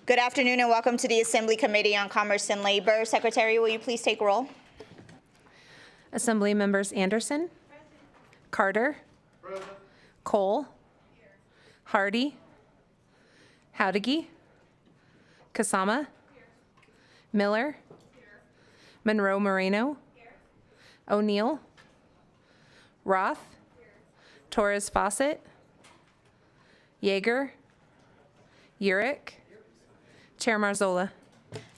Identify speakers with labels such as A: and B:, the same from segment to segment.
A: Good afternoon and welcome to the Assembly Committee on Commerce and Labor. Secretary, will you please take roll?
B: Assembly members Anderson, Carter, Cole, Hardy, Howdigi, Kasama, Miller, Monroe Moreno, O'Neill, Roth, Torres Fawcett, Yeager, Urick, Chair Marzola.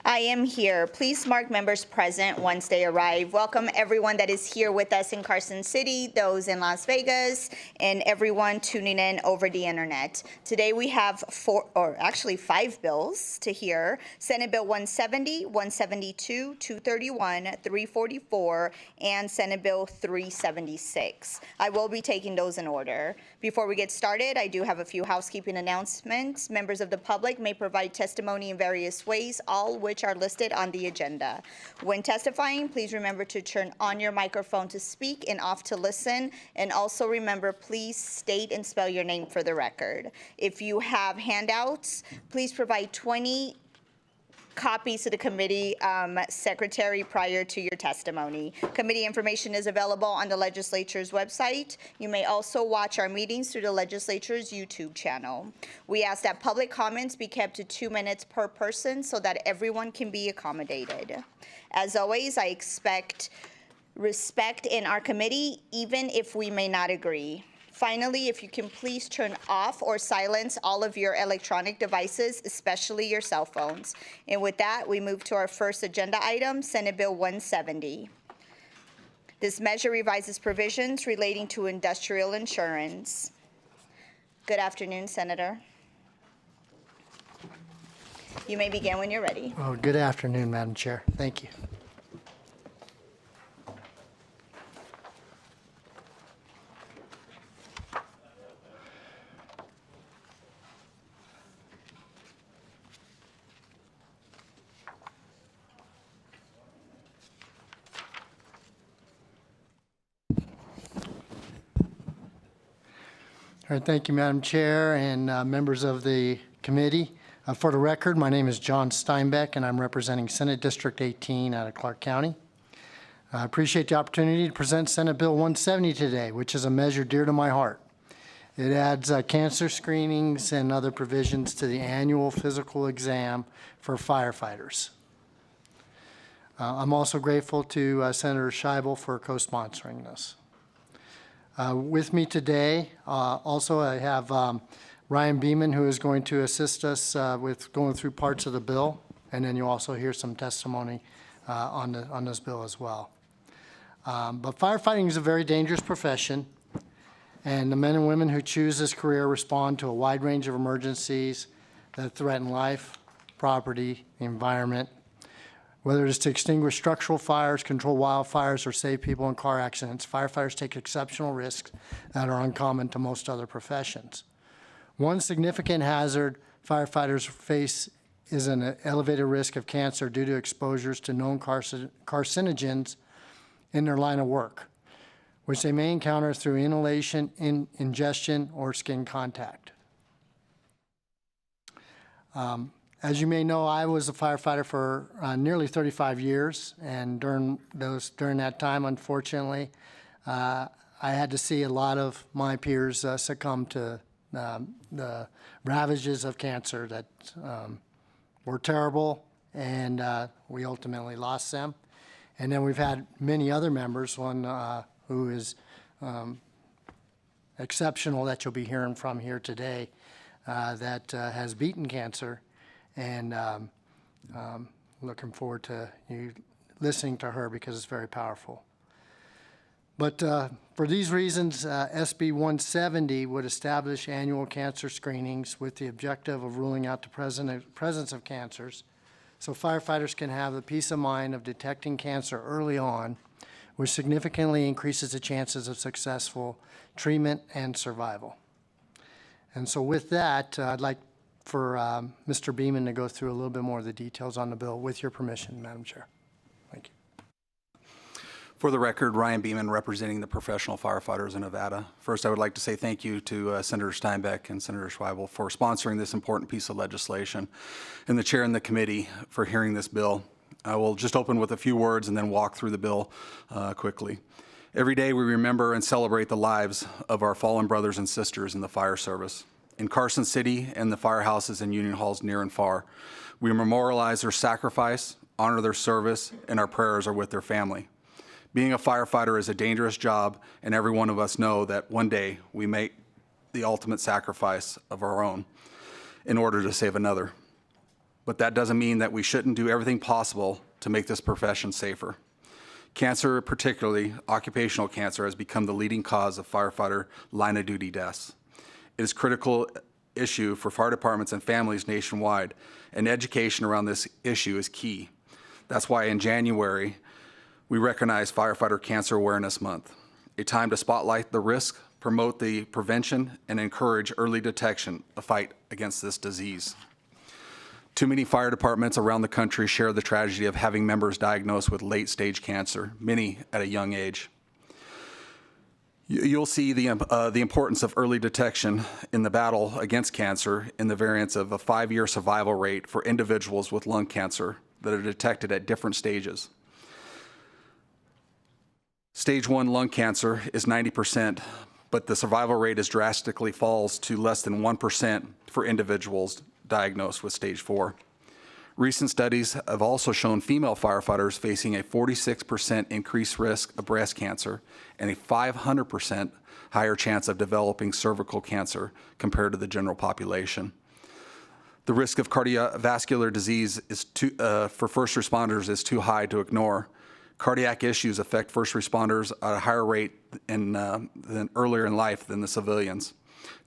A: I am here. Please mark members present once they arrive. Welcome everyone that is here with us in Carson City, those in Las Vegas, and everyone tuning in over the internet. Today we have five bills to hear. Senate Bill 170, 172, 231, 344, and Senate Bill 376. I will be taking those in order. Before we get started, I do have a few housekeeping announcements. Members of the public may provide testimony in various ways, all which are listed on the agenda. When testifying, please remember to turn on your microphone to speak and off to listen. And also remember, please state and spell your name for the record. If you have handouts, please provide 20 copies to the committee secretary prior to your testimony. Committee information is available on the legislature's website. You may also watch our meetings through the legislature's YouTube channel. We ask that public comments be kept to 2 minutes per person so that everyone can be accommodated. As always, I expect respect in our committee, even if we may not agree. Finally, if you can please turn off or silence all of your electronic devices, especially your cell phones. And with that, we move to our first agenda item, Senate Bill 170. This measure revises provisions relating to industrial insurance. Good afternoon, Senator. You may begin when you're ready.
C: Oh, good afternoon, Madam Chair. Thank you. All right, thank you, Madam Chair and members of the committee. For the record, my name is John Steinbeck, and I'm representing Senate District 18 out of Clark County. I appreciate the opportunity to present Senate Bill 170 today, which is a measure dear to my heart. It adds cancer screenings and other provisions to the annual physical exam for firefighters. I'm also grateful to Senator Scheibel for co-sponsoring this. With me today, also I have Ryan Beeman, who is going to assist us with going through parts of the bill, and then you'll also hear some testimony on this bill as well. But firefighting is a very dangerous profession, and the men and women who choose this career respond to a wide range of emergencies that threaten life, property, the environment. Whether it is to extinguish structural fires, control wildfires, or save people in car accidents, firefighters take exceptional risks that are uncommon to most other professions. One significant hazard firefighters face is an elevated risk of cancer due to exposures to known carcinogens in their line of work, which they may encounter through inhalation, ingestion, or skin contact. As you may know, I was a firefighter for nearly 35 years, and during that time, unfortunately, I had to see a lot of my peers succumb to the ravages of cancer that were terrible, and we ultimately lost them. And then we've had many other members, one who is exceptional that you'll be hearing from here today, that has beaten cancer. And looking forward to you listening to her because it's very powerful. But for these reasons, SB 170 would establish annual cancer screenings with the objective of ruling out the presence of cancers, so firefighters can have the peace of mind of detecting cancer early on, which significantly increases the chances of successful treatment and survival. And so with that, I'd like for Mr. Beeman to go through a little bit more of the details on the bill, with your permission, Madam Chair. Thank you.
D: For the record, Ryan Beeman, representing the professional firefighters in Nevada. First, I would like to say thank you to Senator Steinbeck and Senator Schweibel for sponsoring this important piece of legislation, and the chair and the committee for hearing this bill. I will just open with a few words and then walk through the bill quickly. Every day we remember and celebrate the lives of our fallen brothers and sisters in the fire service. In Carson City and the firehouses and union halls near and far, we memorialize their sacrifice, honor their service, and our prayers are with their family. Being a firefighter is a dangerous job, and every one of us know that one day we make the ultimate sacrifice of our own in order to save another. But that doesn't mean that we shouldn't do everything possible to make this profession safer. Cancer, particularly occupational cancer, has become the leading cause of firefighter line of duty deaths. It is a critical issue for fire departments and families nationwide, and education around this issue is key. That's why in January, we recognize Firefighter Cancer Awareness Month, a time to spotlight the risk, promote the prevention, and encourage early detection, a fight against this disease. Too many fire departments around the country share the tragedy of having members diagnosed with late-stage cancer, many at a young age. You'll see the importance of early detection in the battle against cancer in the variance of a 5-year survival rate for individuals with lung cancer that are detected at different stages. Stage 1 lung cancer is 90%, but the survival rate drastically falls to less than 1% for individuals diagnosed with stage 4. Recent studies have also shown female firefighters facing a 46% increased risk of breast cancer and a 500% higher chance of developing cervical cancer compared to the general population. The risk of cardiovascular disease for first responders is too high to ignore. Cardiac issues affect first responders at a higher rate than earlier in life than the civilians.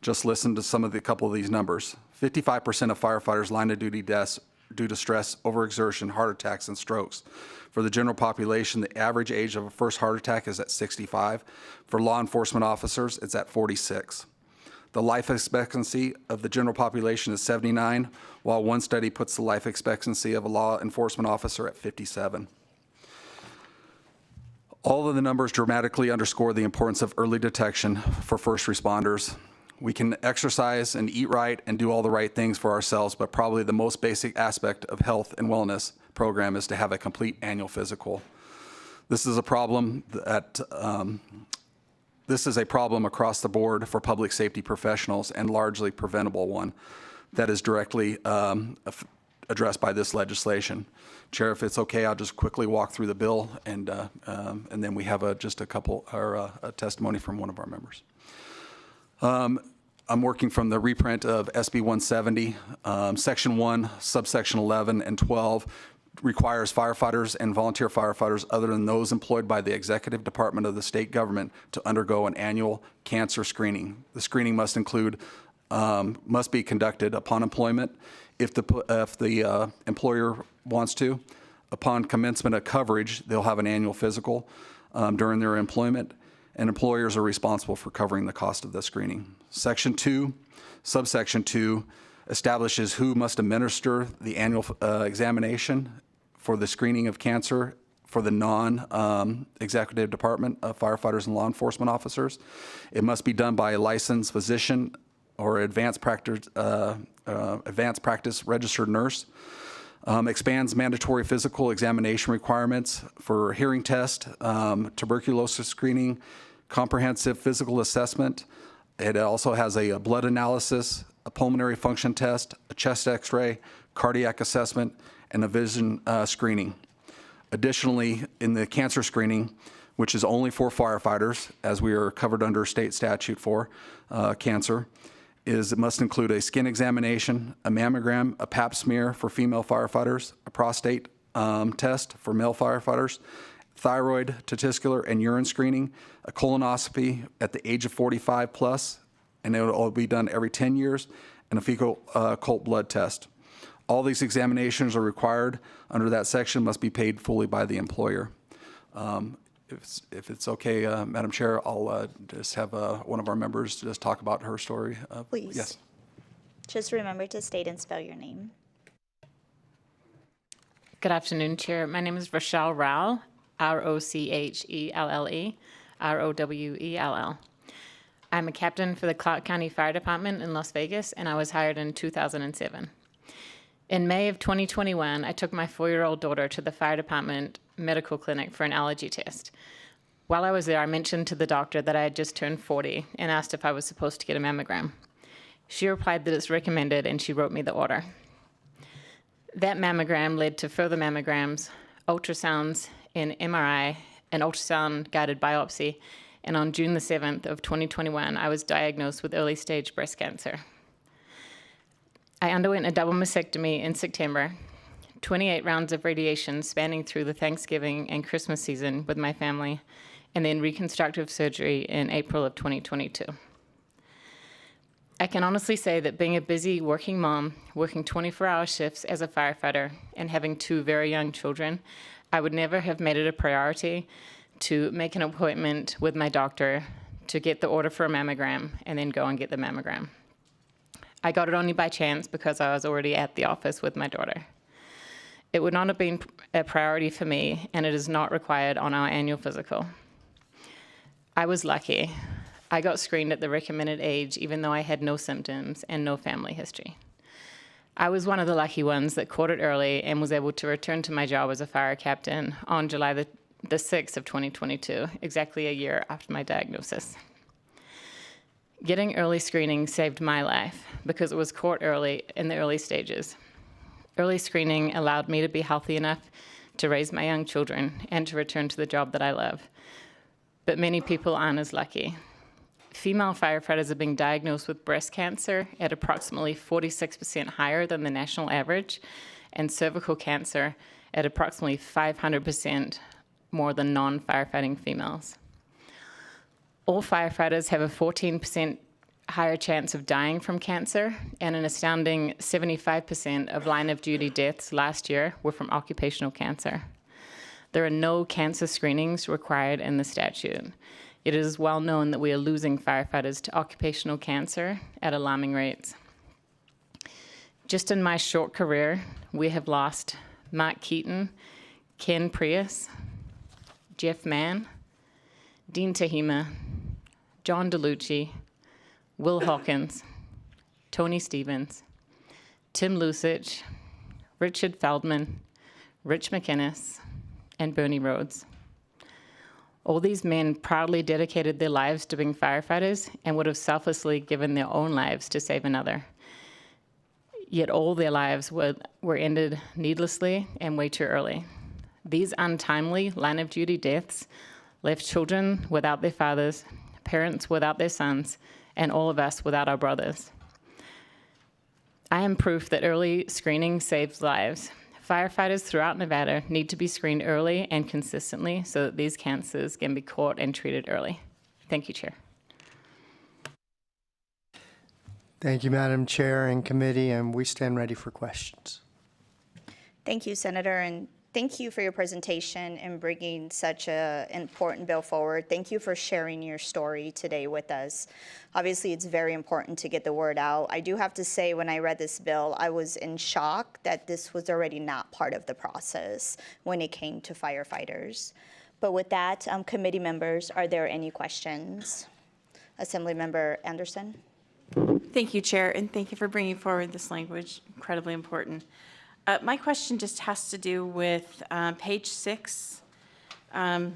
D: Just listen to a couple of these numbers. 55% of firefighters' line of duty deaths due to stress, overexertion, heart attacks, and strokes. For the general population, the average age of a first heart attack is at 65. For law enforcement officers, it's at 46. The life expectancy of the general population is 79, while one study puts the life expectancy of a law enforcement officer at 57. All of the numbers dramatically underscore the importance of early detection for first responders. We can exercise and eat right and do all the right things for ourselves, but probably the most basic aspect of health and wellness program is to have a complete annual physical. This is a problem across the board for public safety professionals, and largely preventable one that is directly addressed by this legislation. Chair, if it's okay, I'll just quickly walk through the bill, and then we have a testimony from one of our members. I'm working from the reprint of SB 170. Section 1, subsection 11 and 12 requires firefighters and volunteer firefighters other than those employed by the executive department of the state government to undergo an annual cancer screening. The screening must be conducted upon employment if the employer wants to. Upon commencement of coverage, they'll have an annual physical during their employment, and employers are responsible for covering the cost of the screening. Section 2, subsection 2, establishes who must administer the annual examination for the screening of cancer for the non-executive department of firefighters and law enforcement officers. It must be done by a licensed physician or advanced practice registered nurse. Expands mandatory physical examination requirements for hearing test, tuberculosis screening, comprehensive physical assessment. It also has a blood analysis, a pulmonary function test, a chest x-ray, cardiac assessment, and a vision screening. Additionally, in the cancer screening, which is only for firefighters, as we are covered under state statute for cancer, it must include a skin examination, a mammogram, a pap smear for female firefighters, a prostate test for male firefighters, thyroid, testicular, and urine screening, a colonoscopy at the age of 45 plus, and it will all be done every 10 years, and a fecal occult blood test. All these examinations are required under that section, must be paid fully by the employer. If it's okay, Madam Chair, I'll just have one of our members just talk about her story.
A: Please.
D: Yes.
A: Just remember to state and spell your name.
E: Good afternoon, Chair. My name is Rochelle Rao. Rochelle, Rowell. I'm a captain for the Clark County Fire Department in Las Vegas, and I was hired in 2007. In May of 2021, I took my 4-year-old daughter to the fire department medical clinic for an allergy test. While I was there, I mentioned to the doctor that I had just turned 40 and asked if I was supposed to get a mammogram. She replied that it's recommended, and she wrote me the order. That mammogram led to further mammograms, ultrasounds, an MRI, an ultrasound-guided biopsy, and on June the 7th of 2021, I was diagnosed with early-stage breast cancer. I underwent a double mastectomy in September, 28 rounds of radiation spanning through the Thanksgiving and Christmas season with my family, and then reconstructive surgery in April of 2022. I can honestly say that being a busy working mom, working 24-hour shifts as a firefighter, and having 2 very young children, I would never have made it a priority to make an appointment with my doctor to get the order for a mammogram and then go and get the mammogram. I got it only by chance because I was already at the office with my daughter. It would not have been a priority for me, and it is not required on our annual physical. I was lucky. I got screened at the recommended age, even though I had no symptoms and no family history. I was one of the lucky ones that caught it early and was able to return to my job as a fire captain on July the 6th of 2022, exactly a year after my diagnosis. Getting early screening saved my life because it was caught early in the early stages. Early screening allowed me to be healthy enough to raise my young children and to return to the job that I love. But many people aren't as lucky. Female firefighters are being diagnosed with breast cancer at approximately 46% higher than the national average, and cervical cancer at approximately 500% more than non-firefighting females. All firefighters have a 14% higher chance of dying from cancer, and an astounding 75% of line-of-duty deaths last year were from occupational cancer. There are no cancer screenings required in the statute. It is well known that we are losing firefighters to occupational cancer at alarming rates. Just in my short career, we have lost Mark Keaton, Ken Prius, Jeff Mann, Dean Tahima, John DeLucci, Will Hawkins, Tony Stevens, Tim Lusich, Richard Feldman, Rich McInnes, and Bernie Rhodes. All these men proudly dedicated their lives to being firefighters and would have selflessly given their own lives to save another. Yet all their lives were ended needlessly and way too early. These untimely line-of-duty deaths left children without their fathers, parents without their sons, and all of us without our brothers. I am proof that early screening saves lives. Firefighters throughout Nevada need to be screened early and consistently so that these cancers can be caught and treated early. Thank you, Chair.
C: Thank you, Madam Chair and committee, and we stand ready for questions.
A: Thank you, Senator, and thank you for your presentation and bringing such an important bill forward. Thank you for sharing your story today with us. Obviously, it's very important to get the word out. I do have to say, when I read this bill, I was in shock that this was already not part of the process when it came to firefighters. But with that, committee members, are there any questions? Assemblymember Anderson.
F: Thank you, Chair, and thank you for bringing forward this language, incredibly important. My question just has to do with page 6,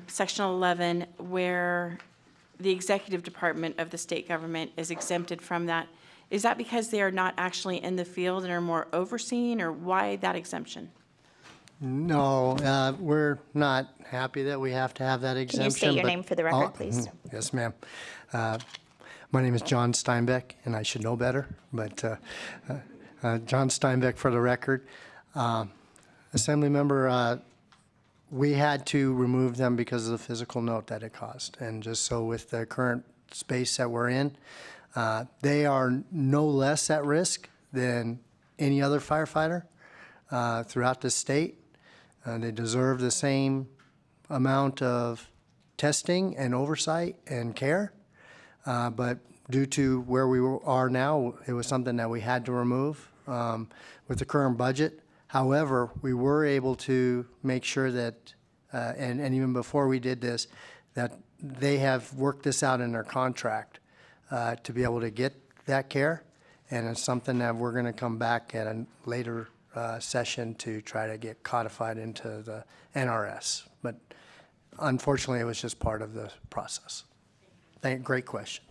F: section 11, where the executive department of the state government is exempted from that. Is that because they are not actually in the field and are more overseen, or why that exemption?
C: No, we're not happy that we have to have that exemption.
A: Can you state your
C: but-
A: name for the record, please?
C: Yes, ma'am. My name is John Steinbeck, and I should know better, but John Steinbeck for the record. Assemblymember, we had to remove them because of the physical note that it caused. And just so with the current space that we're in, they are no less at risk than any other firefighter throughout the state. They deserve the same amount of testing and oversight and care. But due to where we are now, it was something that we had to remove with the current budget. However, we were able to make sure that and even before we did this, that they have worked this out in their contract to be able to get that care. And it's something that we're going to come back at a later session to try to get codified into the NRS. But unfortunately, it was just part of the process. Great question.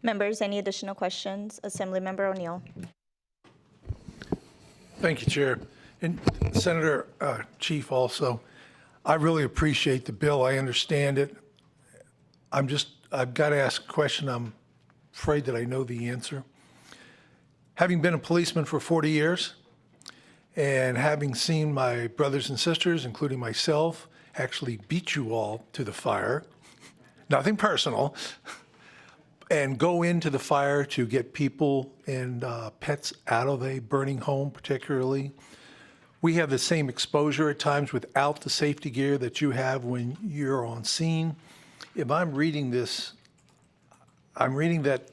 A: Members, any additional questions? Assemblymember O'Neill.
G: Thank you, Chair. And Senator Chief also, I really appreciate the bill. I understand it. I've got to ask a question. I'm afraid that I know the answer. Having been a policeman for 40 years and having seen my brothers and sisters, including myself, actually beat you all to the fire, nothing personal, and go into the fire to get people and pets out of a burning home particularly. We have the same exposure at times without the safety gear that you have when you're on scene. If I'm reading this, I'm reading that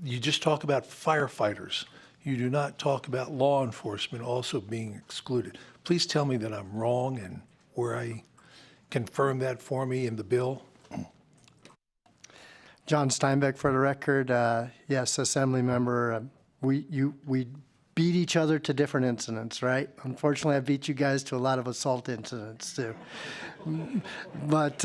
G: you just talk about firefighters. You do not talk about law enforcement also being excluded. Please tell me that I'm wrong and where I confirm that for me in the bill.
C: John Steinbeck for the record. Yes, Assembly member, we beat each other to different incidents, right? Unfortunately, I beat you guys to a lot of assault incidents too. But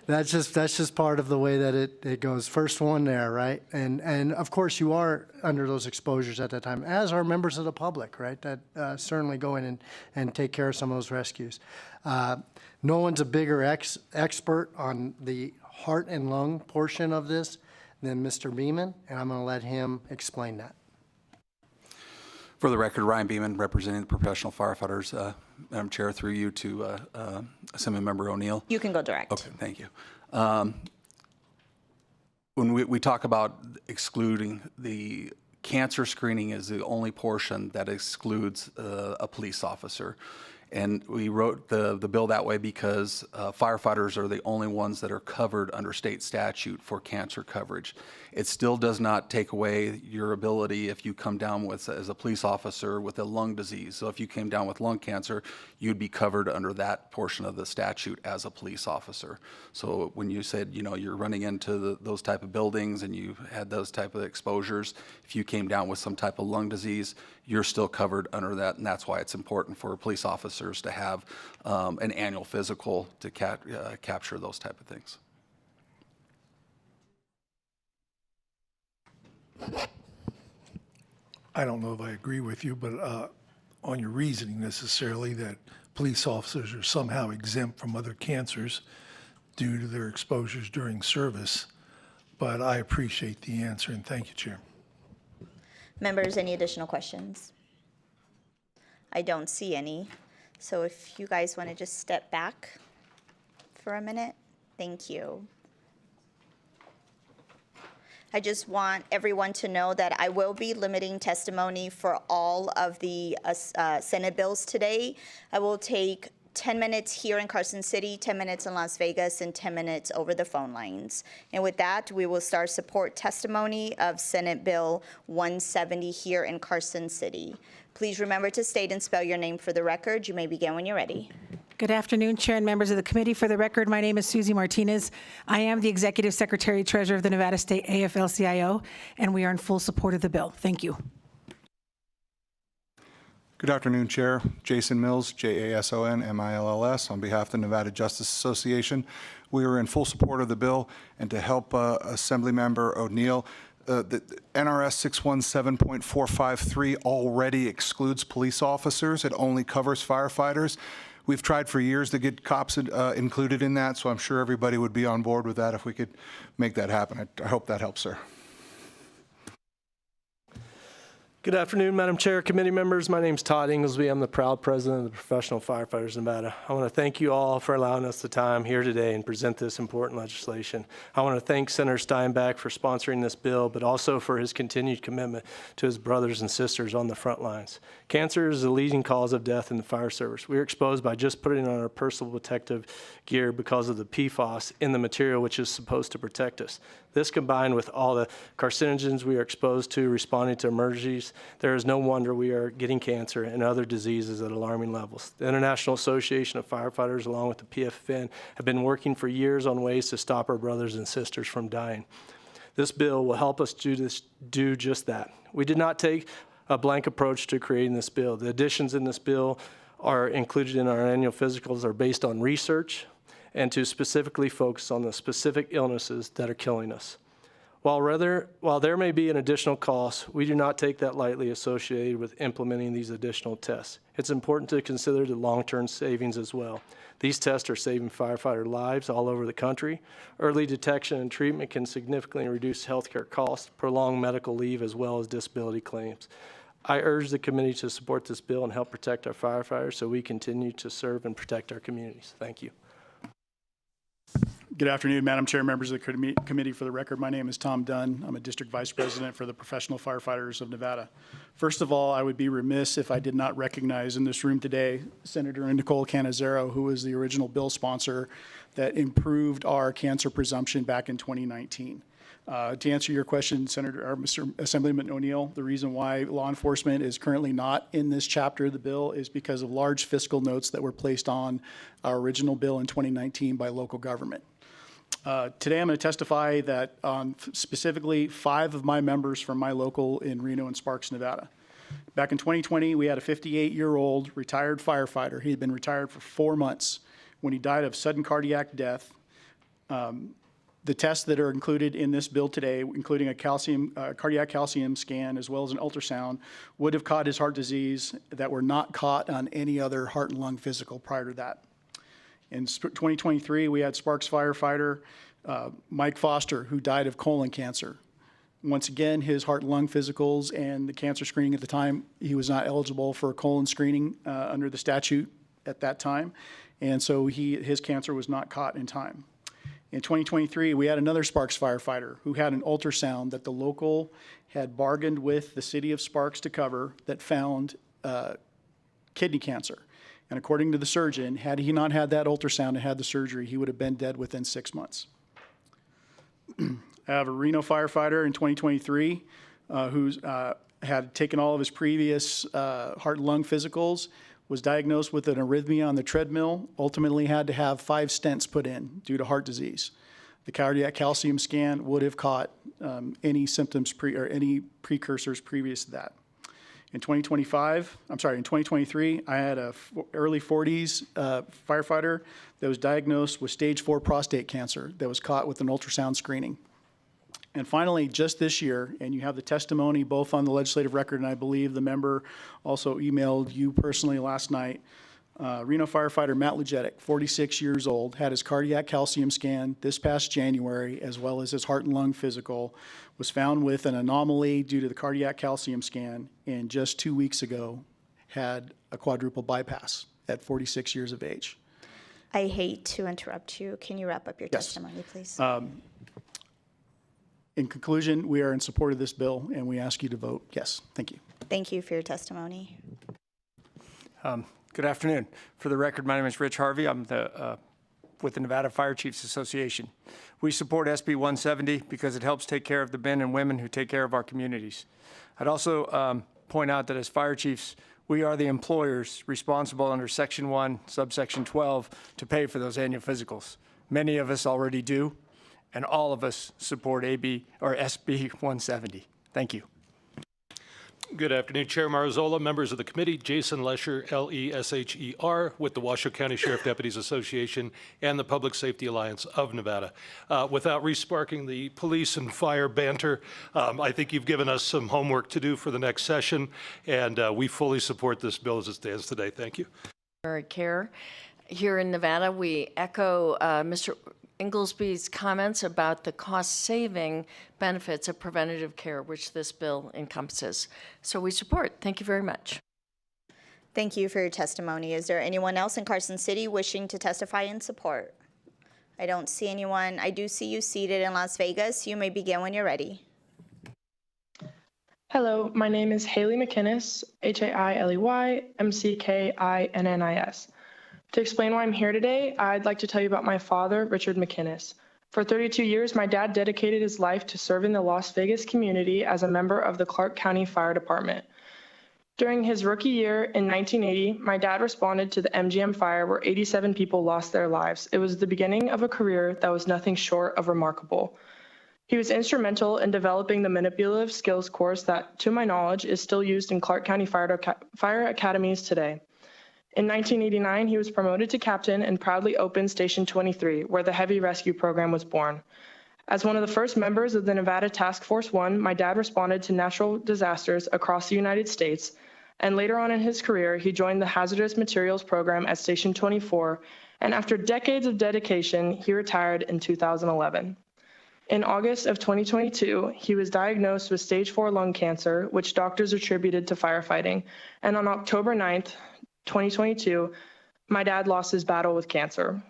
C: that's just part of the way that it goes. First one there, right? And of course you are under those exposures at that time, as are members of the public, right? That certainly go in and take care of some of those rescues. No one's a bigger expert on the heart and lung portion of this than Mr. Beeman, and I'm going to let him explain that.
D: For the record, Ryan Beeman, representing the professional firefighters. Madam Chair, through you to Assemblymember O'Neill.
A: You can go direct.
D: Okay, thank you. When we talk about excluding, the cancer screening is the only portion that excludes a police officer. And we wrote the bill that way because firefighters are the only ones that are covered under state statute for cancer coverage. It still does not take away your ability if you come down with, as a police officer, with a lung disease. So if you came down with lung cancer, you'd be covered under that portion of the statute as a police officer. So when you said, you know, you're running into those type of buildings and you had those type of exposures, if you came down with some type of lung disease, you're still covered under that, and that's why it's important for police officers to have an annual physical to capture those type of things.
G: I don't know if I agree with you, but on your reasoning necessarily that police officers are somehow exempt from other cancers due to their exposures during service, but I appreciate the answer, and thank you, Chair.
A: Members, any additional questions? I don't see any. So if you guys want to just step back for a minute, thank you. I just want everyone to know that I will be limiting testimony for all of the Senate bills today. I will take 10 minutes here in Carson City, 10 minutes in Las Vegas, and 10 minutes over the phone lines. And with that, we will start support testimony of Senate Bill 170 here in Carson City. Please remember to state and spell your name for the record. You may begin when you're ready.
H: Good afternoon, Chair and members of the committee. For the record, my name is Susie Martinez. I am the Executive Secretary Treasurer of the Nevada State AFL-CIO, and we are in full support of the bill. Thank you.
I: Good afternoon, Chair. Jason Mills, Jasonmills, on behalf of the Nevada Justice Association. We are in full support of the bill, and to help Assemblymember O'Neill, the NRS 617.453 already excludes police officers. It only covers firefighters. We've tried for years to get cops included in that, so I'm sure everybody would be on board with that if we could make that happen. I hope that helps, sir.
J: Good afternoon, Madam Chair, committee members. My name is Todd Inglesby. I'm the proud president of the Professional Firefighters of Nevada. I want to thank you all for allowing us the time here today and present this important legislation. I want to thank Senator Steinbeck for sponsoring this bill, but also for his continued commitment to his brothers and sisters on the front lines. Cancer is the leading cause of death in the fire service. We are exposed by just putting on our personal protective gear because of the PFAS in the material which is supposed to protect us. This combined with all the carcinogens we are exposed to responding to emergencies, there is no wonder we are getting cancer and other diseases at alarming levels. The International Association of Firefighters, along with the PFN, have been working for years on ways to stop our brothers and sisters from dying. This bill will help us do just that. We did not take a blank approach to creating this bill. The additions in this bill are included in our annual physicals are based on research and to specifically focus on the specific illnesses that are killing us. While there may be an additional cost, we do not take that lightly associated with implementing these additional tests. It's important to consider the long-term savings as well. These tests are saving firefighter lives all over the country. Early detection and treatment can significantly reduce healthcare costs, prolong medical leave, as well as disability claims. I urge the committee to support this bill and help protect our firefighters so we continue to serve and protect our communities. Thank you.
K: Good afternoon, Madam Chair, members of the committee. For the record, my name is Tom Dunn. I'm a District Vice President for the Professional Firefighters of Nevada. First of all, I would be remiss if I did not recognize in this room today Senator Nicole Cannizzaro, who was the original bill sponsor that improved our cancer presumption back in 2019. To answer your question, Mr. Assemblyman O'Neill, the reason why law enforcement is currently not in this chapter of the bill is because of large fiscal notes that were placed on our original bill in 2019 by local government. Today I'm going to testify that on specifically 5 of my members from my local in Reno and Sparks, Nevada. Back in 2020, we had a 58-year-old retired firefighter. He had been retired for 4 months when he died of sudden cardiac death. The tests that are included in this bill today, including a cardiac calcium scan as well as an ultrasound, would have caught his heart disease that were not caught on any other heart and lung physical prior to that. In 2023, we had Sparks firefighter Mike Foster, who died of colon cancer. Once again, his heart and lung physicals and the cancer screening at the time, he was not eligible for a colon screening under the statute at that time, and so his cancer was not caught in time. In 2023, we had another Sparks firefighter who had an ultrasound that the local had bargained with the city of Sparks to cover that found kidney cancer. And according to the surgeon, had he not had that ultrasound and had the surgery, he would have been dead within 6 months. I have a Reno firefighter in 2023 who's had taken all of his previous heart and lung physicals, was diagnosed with an arrhythmia on the treadmill, ultimately had to have 5 stents put in due to heart disease. The cardiac calcium scan would have caught any symptoms or any precursors previous to that. In 2023, I had a early 40s firefighter that was diagnosed with stage 4 prostate cancer that was caught with an ultrasound screening. And finally, just this year, and you have the testimony both on the legislative record, and I believe the member also emailed you personally last night, Reno firefighter Matt Lujetic, 46 years old, had his cardiac calcium scan this past January, as well as his heart and lung physical, was found with an anomaly due to the cardiac calcium scan, and just 2 weeks ago had a quadruple bypass at 46 years of age.
A: I hate to interrupt you. Can you wrap up your testimony, please?
K: In conclusion, we are in support of this bill, and we ask you to vote yes. Thank you.
A: Thank you for your testimony.
L: Good afternoon. For the record, my name is Rich Harvey. I'm with the Nevada Fire Chiefs Association. We support SB 170 because it helps take care of the men and women who take care of our communities. I'd also point out that as fire chiefs, we are the employers responsible under Section 1, subsection 12, to pay for those annual physicals. Many of us already do, and all of us support SB 170. Thank you.
M: Good afternoon, Chair Marzola, members of the committee, Jason Lesher, Lesher, with the Washoe County Sheriff Deputies Association and the Public Safety Alliance of Nevada. Without re-sparking the police and fire banter, I think you've given us some homework to do for the next session, and we fully support this bill as it stands today. Thank you.
N: Care. Here in Nevada, we echo Mr. Inglesby's comments about the cost-saving benefits of preventative care, which this bill encompasses. So we support. Thank you very much.
A: Thank you for your testimony. Is there anyone else in Carson City wishing to testify in support? I don't see anyone. I do see you seated in Las Vegas. You may begin when you're ready.
O: Hello, my name is Haley McKinnis, Hailey McKinnis. To explain why I'm here today, I'd like to tell you about my father, Richard McKinnis. For 32 years, my dad dedicated his life to serving the Las Vegas community as a member of the Clark County Fire Department. During his rookie year in 1980, my dad responded to the MGM fire where 87 people lost their lives. It was the beginning of a career that was nothing short of remarkable. He was instrumental in developing the manipulative skills course that, to my knowledge, is still used in Clark County fire academies today. In 1989, he was promoted to captain and proudly opened Station 23, where the heavy rescue program was born. As one of the first members of the Nevada Task Force 1, my dad responded to natural disasters across the United States, and later on in his career, he joined the Hazardous Materials Program at Station 24, and after decades of dedication, he retired in 2011. In August of 2022, he was diagnosed with stage 4 lung cancer, which doctors attributed to firefighting, and on October 9th, 2022, my dad lost his battle with cancer.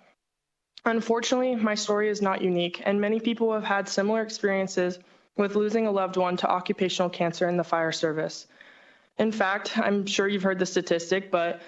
O: Unfortunately, my story is not unique, and many people have had similar experiences with losing a loved one to occupational cancer in the fire service. In fact, I'm sure you've heard the statistic, but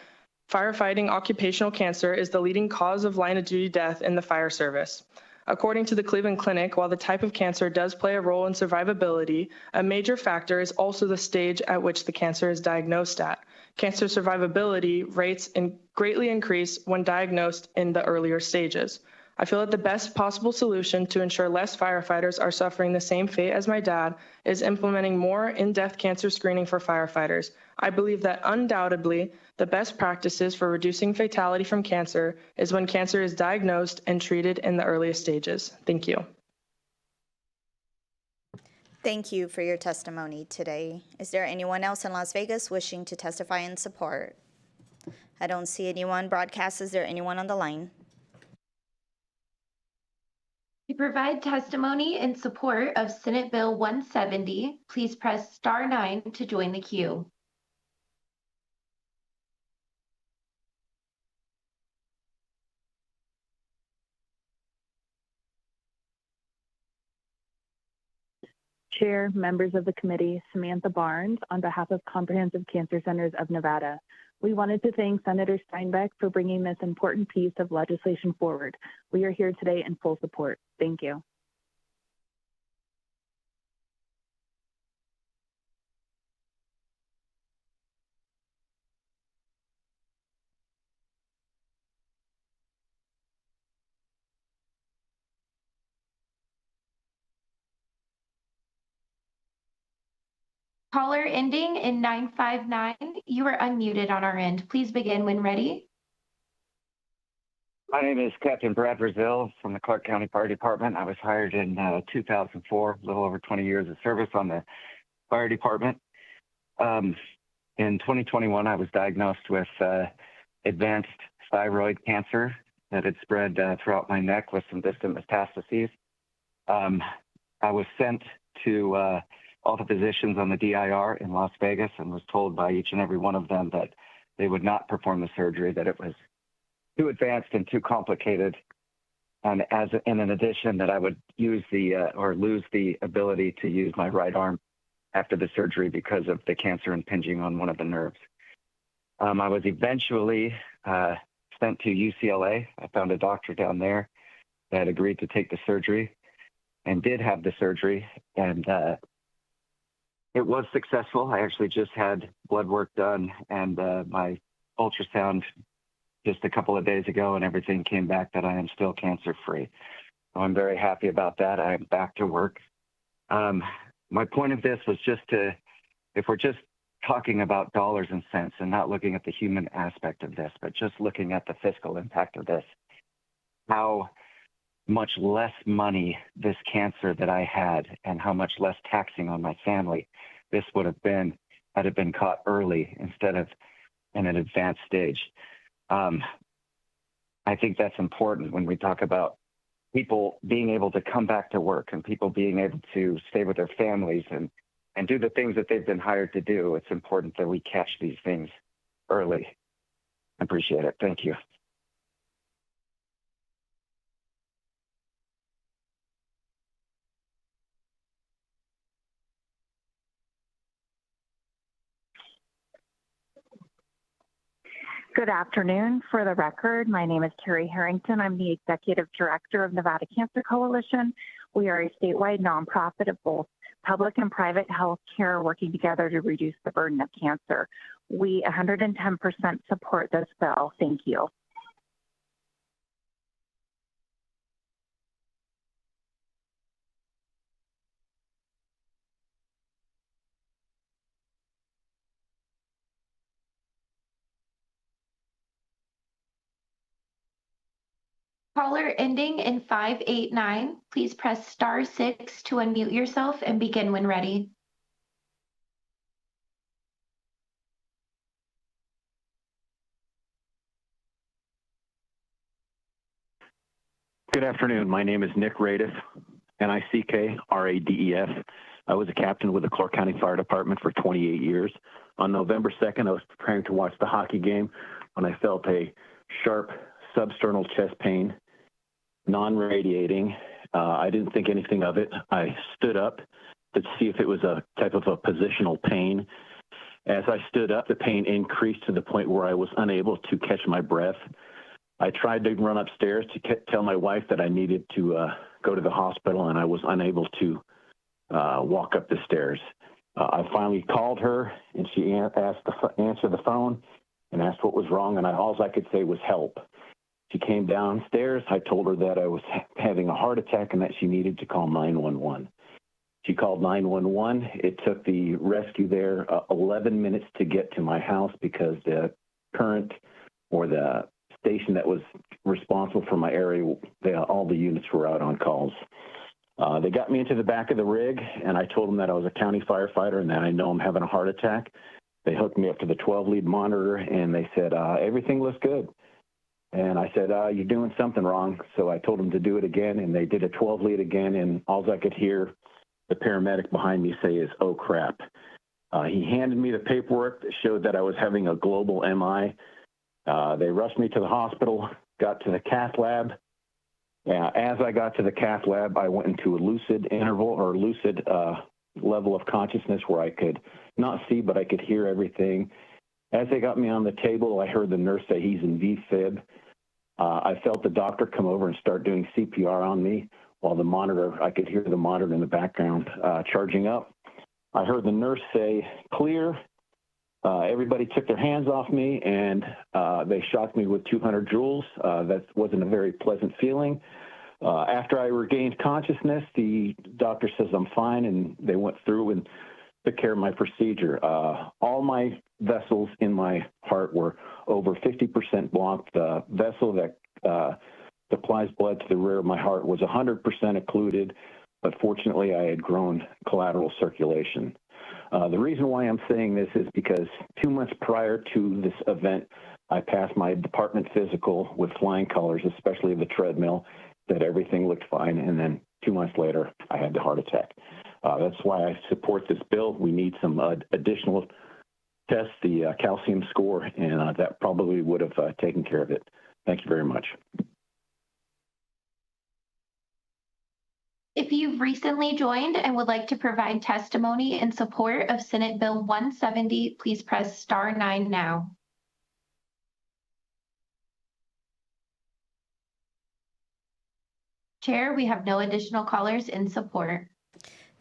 O: firefighting occupational cancer is the leading cause of line of duty death in the fire service. According to the Cleveland Clinic, while the type of cancer does play a role in survivability, a major factor is also the stage at which the cancer is diagnosed at. Cancer survivability rates greatly increase when diagnosed in the earlier stages. I feel that the best possible solution to ensure less firefighters are suffering the same fate as my dad is implementing more in-depth cancer screening for firefighters. I believe that undoubtedly the best practices for reducing fatality from cancer is when cancer is diagnosed and treated in the earliest stages. Thank you.
A: Thank you for your testimony today. Is there anyone else in Las Vegas wishing to testify in support? I don't see anyone. Broadcast, is there anyone on the line?
P: To provide testimony in support of Senate Bill 170, please press star 9 to join the queue.
Q: Chair, members of the committee, Samantha Barnes, on behalf of Comprehensive Cancer Centers of Nevada. We wanted to thank Senator Steinbeck for bringing this important piece of legislation forward. We are here today in full support. Thank you.
P: Caller ending in 959, you are unmuted on our end. Please begin when ready.
R: My name is Captain Brad Brazil from the Clark County Fire Department. I was hired in 2004, a little over 20 years of service on the fire department. In 2021, I was diagnosed with advanced thyroid cancer that had spread throughout my neck with some distant metastases. I was sent to all the physicians on the DIR in Las Vegas and was told by each and every one of them that they would not perform the surgery, that it was too advanced and too complicated. And in addition, that I would use or lose the ability to use my right arm after the surgery because of the cancer impinging on one of the nerves. I was eventually sent to UCLA. I found a doctor down there that agreed to take the surgery and did have the surgery. And it was successful. I actually just had blood work done and my ultrasound just a couple of days ago, and everything came back that I am still cancer-free. So I'm very happy about that. I am back to work. My point of this was just if we're just talking about dollars and cents and not looking at the human aspect of this, but just looking at the fiscal impact of this, how much less money this cancer that I had and how much less taxing on my family this would have been had it been caught early instead of in an advanced stage. I think that's important when we talk about people being able to come back to work and people being able to stay with their families and do the things that they've been hired to do. It's important that we catch these things early. I appreciate it. Thank you.
Q: Good afternoon. For the record, my name is Terry Harrington. I'm the Executive Director of Nevada Cancer Coalition. We are a statewide nonprofit of both public and private health care working together to reduce the burden of cancer. We 110% support this bill. Thank you.
P: Caller ending in 589, please press *6 to unmute yourself and begin when ready.
S: Good afternoon. My name is Nick Radeth, N-I-C-K-R-A-D-E-S. I was a captain with the Clark County Fire Department for 28 years. On November 2nd, I was preparing to watch the hockey game when I felt a sharp substernal chest pain, non-radiating. I didn't think anything of it. I stood up to see if it was a type of a positional pain. As I stood up, the pain increased to the point where I was unable to catch my breath. I tried to run upstairs to tell my wife that I needed to go to the hospital, and I was unable to walk up the stairs. I finally called her, and she answered the phone and asked what was wrong, and all I could say was help. She came downstairs. I told her that I was having a heart attack and that she needed to call 911. She called 911. It took the rescue there 11 minutes to get to my house because the current or the station that was responsible for my area, all the units were out on calls. They got me into the back of the rig, and I told them that I was a county firefighter and that I know I'm having a heart attack. They hooked me up to the 12-lead monitor, and they said, everything looks good. And I said, you're doing something wrong. So I told them to do it again, and they did a 12-lead again, and all I could hear the paramedic behind me say is, oh, crap. He handed me the paperwork that showed that I was having a global MI. They rushed me to the hospital, got to the cath lab. As I got to the cath lab, I went into a lucid interval or lucid level of consciousness where I could not see, but I could hear everything. As they got me on the table, I heard the nurse say he's in VFib. I felt the doctor come over and start doing CPR on me while the monitor, I could hear the monitor in the background charging up. I heard the nurse say, clear. Everybody took their hands off me, and they shocked me with 200 joules. That wasn't a very pleasant feeling. After I regained consciousness, the doctor says I'm fine, and they went through and took care of my procedure. All my vessels in my heart were over 50% blocked. The vessel that supplies blood to the rear of my heart was 100% occluded, but fortunately I had grown collateral circulation. The reason why I'm saying this is because 2 months prior to this event, I passed my department physical with flying colors, especially the treadmill, that everything looked fine, and then 2 months later, I had the heart attack. That's why I support this bill. We need some additional tests, the calcium score, and that probably would have taken care of it. Thank you very much.
P: If you've recently joined and would like to provide testimony in support of Senate Bill 170, please press *9 now. Chair, we have no additional callers in support.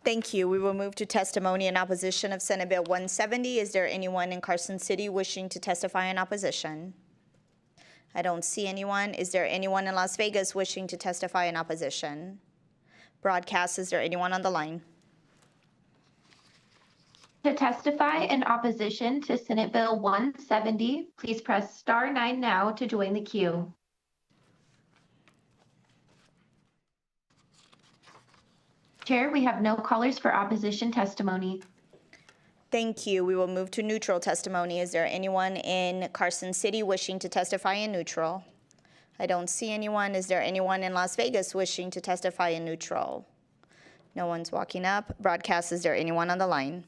A: Thank you. We will move to testimony in opposition of Senate Bill 170. Is there anyone in Carson City wishing to testify in opposition? I don't see anyone. Is there anyone in Las Vegas wishing to testify in opposition? Broadcast, is there anyone on the line?
P: To testify in opposition to Senate Bill 170, please press *9 now to join the queue. Chair, we have no callers for opposition testimony.
A: Thank you. We will move to neutral testimony. Is there anyone in Carson City wishing to testify in neutral? I don't see anyone. Is there anyone in Las Vegas wishing to testify in neutral? No one's walking up. Broadcast, is there anyone on the line?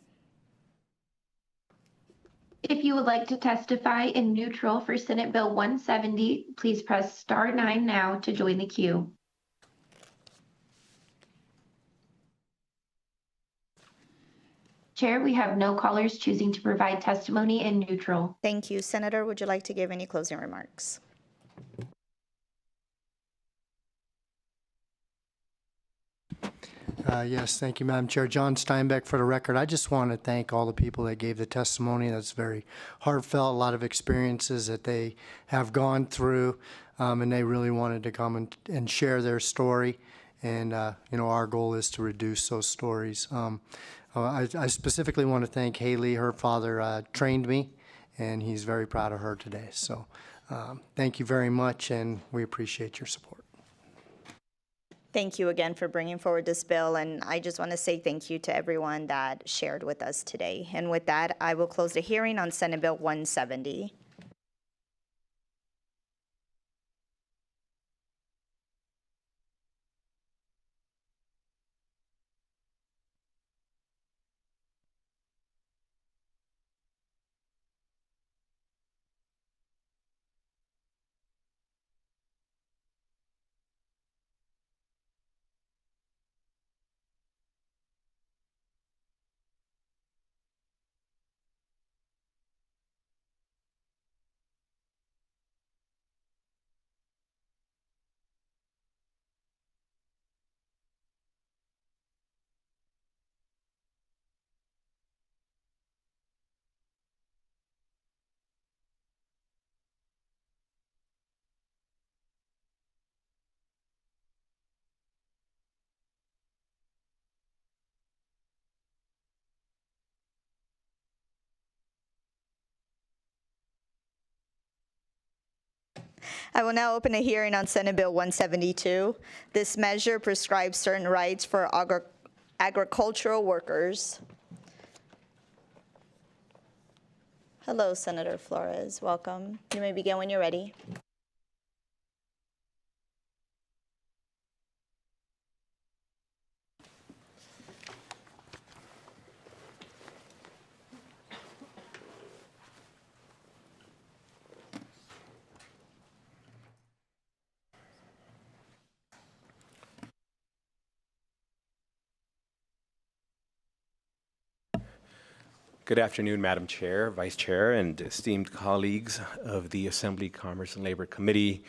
P: If you would like to testify in neutral for Senate Bill 170, please press *9 now to join the queue. Chair, we have no callers choosing to provide testimony in neutral.
A: Thank you. Senator, would you like to give any closing remarks?
C: Yes, thank you, Madam Chair. John Steinbeck for the record. I just want to thank all the people that gave the testimony. That's very heartfelt, a lot of experiences that they have gone through, and they really wanted to come and share their story. And, our goal is to reduce those stories. I specifically want to thank Haley. Her father trained me, and he's very proud of her today. So thank you very much, and we appreciate your support.
A: Thank you again for bringing forward this bill, and I just want to say thank you to everyone that shared with us today. And with that, I will close the hearing on Senate Bill 170. I will now open a hearing on Senate Bill 172. This measure prescribes certain rights for agricultural workers. Hello, Senator Flores. Welcome. You may begin when you're ready.
T: Good afternoon, Madam Chair, Vice Chair, and esteemed colleagues of the Assembly Commerce and Labor Committee.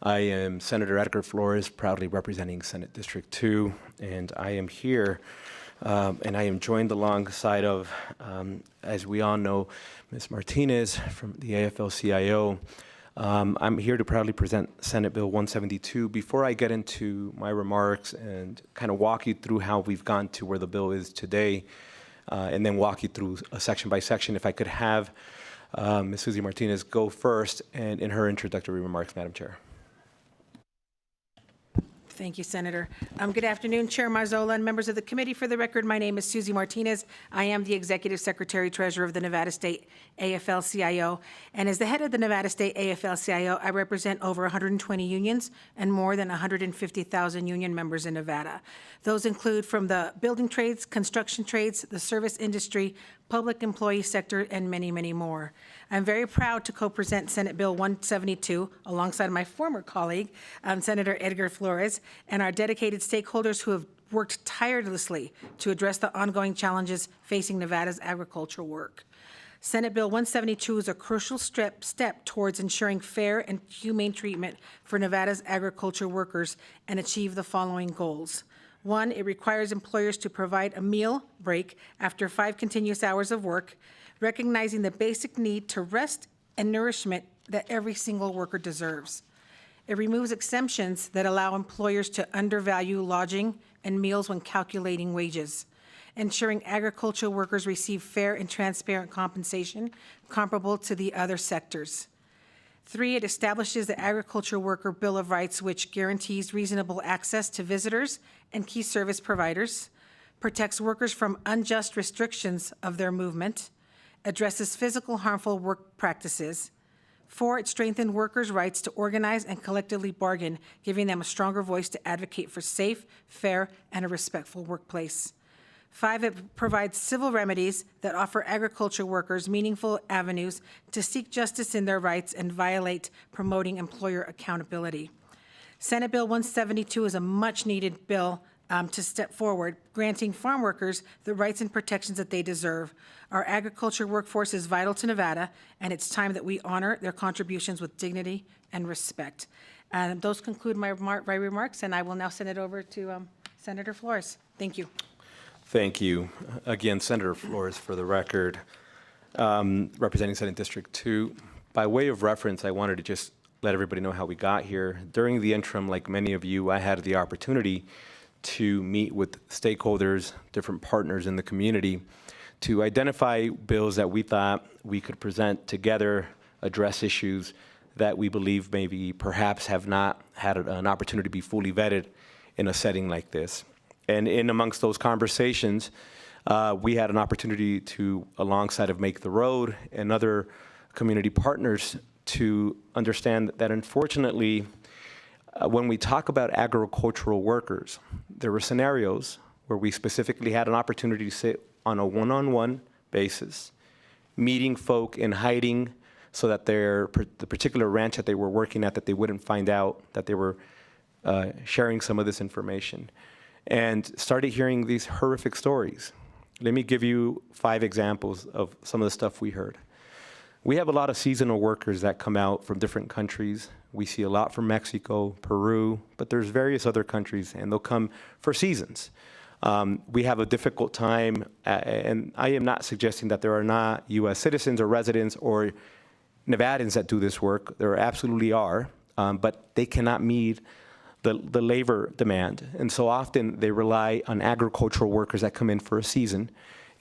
T: I am Senator Edgar Flores, proudly representing Senate District 2, and I am here, and I am joined alongside of, as we all know, Ms. Martinez from the AFL-CIO. I'm here to proudly present Senate Bill 172. Before I get into my remarks and kind of walk you through how we've gone to where the bill is today, and then walk you through section by section. If I could have Ms. Susie Martinez go first and in her introductory remarks, Madam Chair.
H: Thank you, Senator. Good afternoon, Chair Marzola and members of the committee. For the record, my name is Susie Martinez. I am the Executive Secretary Treasurer of the Nevada State AFL-CIO. And as the head of the Nevada State AFL-CIO, I represent over 120 unions and more than 150,000 union members in Nevada. Those include from the building trades, construction trades, the service industry, public employee sector, and many, many more. I'm very proud to co-present Senate Bill 172 alongside my former colleague, Senator Edgar Flores, and our dedicated stakeholders who have worked tirelessly to address the ongoing challenges facing Nevada's agricultural work. Senate Bill 172 is a crucial step towards ensuring fair and humane treatment for Nevada's agriculture workers and achieve the following goals. 1, it requires employers to provide a meal break after 5 continuous hours of work, recognizing the basic need to rest and nourishment that every single worker deserves. It removes exemptions that allow employers to undervalue lodging and meals when calculating wages, ensuring agricultural workers receive fair and transparent compensation comparable to the other sectors. 3, it establishes the Agriculture Worker Bill of Rights, which guarantees reasonable access to visitors and key service providers, protects workers from unjust restrictions of their movement, addresses physical harmful work practices. 4, it strengthens workers' rights to organize and collectively bargain, giving them a stronger voice to advocate for safe, fair, and a respectful workplace. 5, it provides civil remedies that offer agriculture workers meaningful avenues to seek justice in their rights and violate promoting employer accountability. Senate Bill 172 is a much-needed bill to step forward, granting farm workers the rights and protections that they deserve. Our agriculture workforce is vital to Nevada, and it's time that we honor their contributions with dignity and respect. And those conclude my remarks, and I will now send it over to Senator Flores. Thank you.
T: Thank you. Again, Senator Flores for the record, representing Senate District 2. By way of reference, I wanted to just let everybody know how we got here. During the interim, like many of you, I had the opportunity to meet with stakeholders, different partners in the community, to identify bills that we thought we could present together, address issues that we believe maybe perhaps have not had an opportunity to be fully vetted in a setting like this. And in amongst those conversations, we had an opportunity to, alongside of Make the Road and other community partners, to understand that unfortunately, when we talk about agricultural workers, there were scenarios where we specifically had an opportunity to sit on a one-on-one basis, meeting folk in hiding so that the particular ranch that they were working at, that they wouldn't find out that they were sharing some of this information, and started hearing these horrific stories. Let me give you 5 examples of some of the stuff we heard. We have a lot of seasonal workers that come out from different countries. We see a lot from Mexico, Peru, but there's various other countries, and they'll come for seasons. We have a difficult time, and I am not suggesting that there are not U.S. citizens or residents or Nevadans that do this work. There absolutely are, but they cannot meet the labor demand. And so often they rely on agricultural workers that come in for a season.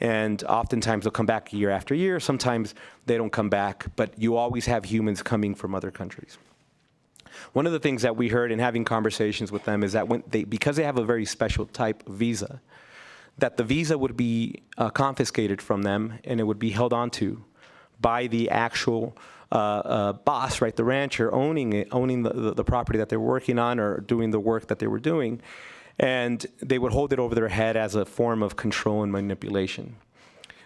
T: And oftentimes they'll come back year after year. Sometimes they don't come back, but you always have humans coming from other countries. One of the things that we heard in having conversations with them is that because they have a very special type of visa, that the visa would be confiscated from them and it would be held onto by the actual boss, right, the rancher owning the property that they were working on or doing the work that they were doing. And they would hold it over their head as a form of control and manipulation.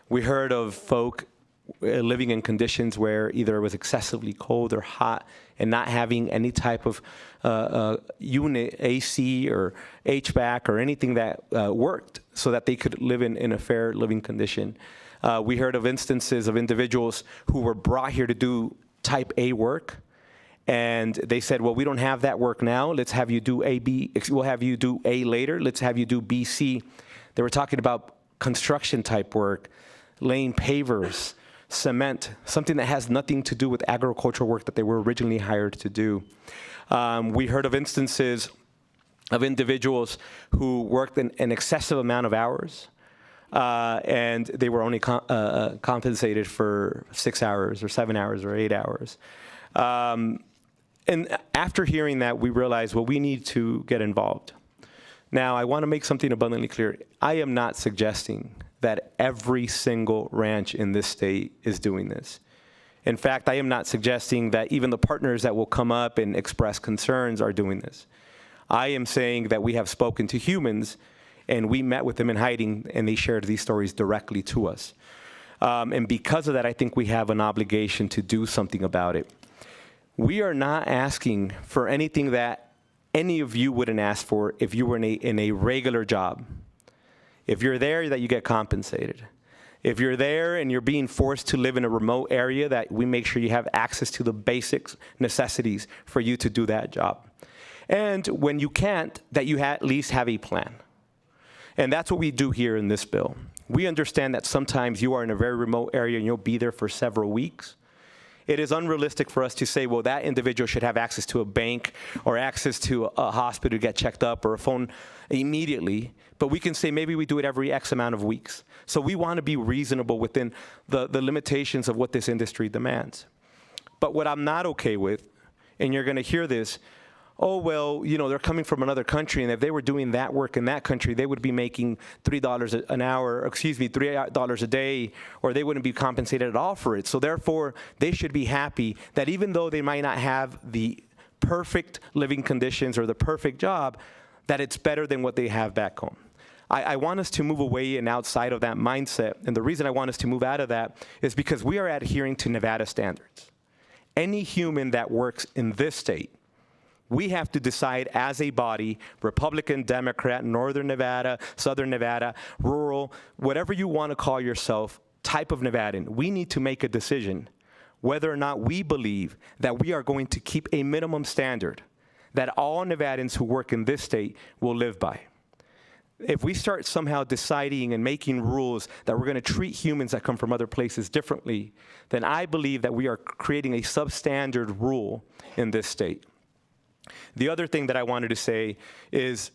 T: We heard of folk living in conditions where either it was excessively cold or hot and not having any type of unit, AC or HVAC or anything that worked so that they could live in a fair living condition. We heard of instances of individuals who were brought here to do type A work, and they said, well, we don't have that work now. Let's have you do A, B. We'll have you do A later. Let's have you do B, C. They were talking about construction type work, laying pavers, cement, something that has nothing to do with agricultural work that they were originally hired to do. We heard of instances of individuals who worked an excessive amount of hours, and they were only compensated for 6 hours or 7 hours or 8 hours. And after hearing that, we realized, well, we need to get involved. Now, I want to make something abundantly clear. I am not suggesting that every single ranch in this state is doing this. In fact, I am not suggesting that even the partners that will come up and express concerns are doing this. I am saying that we have spoken to humans, and we met with them in hiding, and they shared these stories directly to us. And because of that, I think we have an obligation to do something about it. We are not asking for anything that any of you wouldn't ask for if you were in a regular job. If you're there, that you get compensated. If you're there and you're being forced to live in a remote area, that we make sure you have access to the basic necessities for you to do that job. And when you can't, that you at least have a plan. And that's what we do here in this bill. We understand that sometimes you are in a very remote area and you'll be there for several weeks. It is unrealistic for us to say, well, that individual should have access to a bank or access to a hospital to get checked up or a phone immediately. But we can say maybe we do it every X amount of weeks. So we want to be reasonable within the limitations of what this industry demands. But what I'm not okay with, and you're going to hear this, oh, well, you know, they're coming from another country, and if they were doing that work in that country, they would be making $3 an hour, $3 a day, or they wouldn't be compensated at all for it. So therefore, they should be happy that even though they might not have the perfect living conditions or the perfect job, that it's better than what they have back home. I want us to move away and outside of that mindset, and the reason I want us to move out of that is because we are adhering to Nevada standards. Any human that works in this state We have to decide as a body, Republican, Democrat, Northern Nevada, Southern Nevada, rural, whatever you want to call yourself, type of Nevadan. We need to make a decision whether or not we believe that we are going to keep a minimum standard that all Nevadans who work in this state will live by. If we start somehow deciding and making rules that we're going to treat humans that come from other places differently, then I believe that we are creating a substandard rule in this state. The other thing that I wanted to say is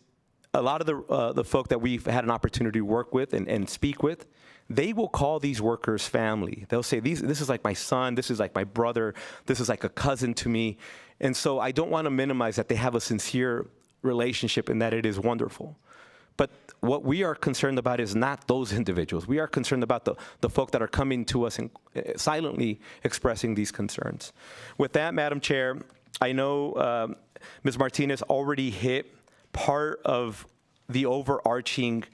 T: a lot of the folk that we've had an opportunity to work with and speak with, they will call these workers family. They'll say, this is like my son, this is like my brother, this is like a cousin to me. And so I don't want to minimize that they have a sincere relationship and that it is wonderful. But what we are concerned about is not those individuals. We are concerned about the folk that are coming to us and silently expressing these concerns. With that, Madam Chair, I know Ms. Martinez already hit part of the overarching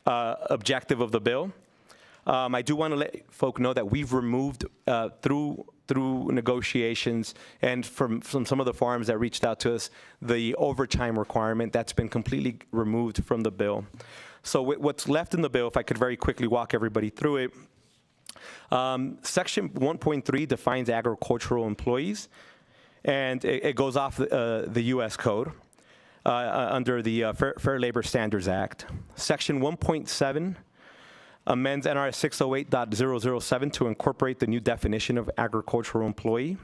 T: objective of the bill. I do want to let folk know that we've removed through negotiations and from some of the farms that reached out to us, the overtime requirement that's been completely removed from the bill. So what's left in the bill, if I could very quickly walk everybody through it, Section 1.3 defines agricultural employees, and it goes off the U.S. Code under the Fair Labor Standards Act. Section 1.7 amends NRS 608.007 to incorporate the new definition of agricultural employee.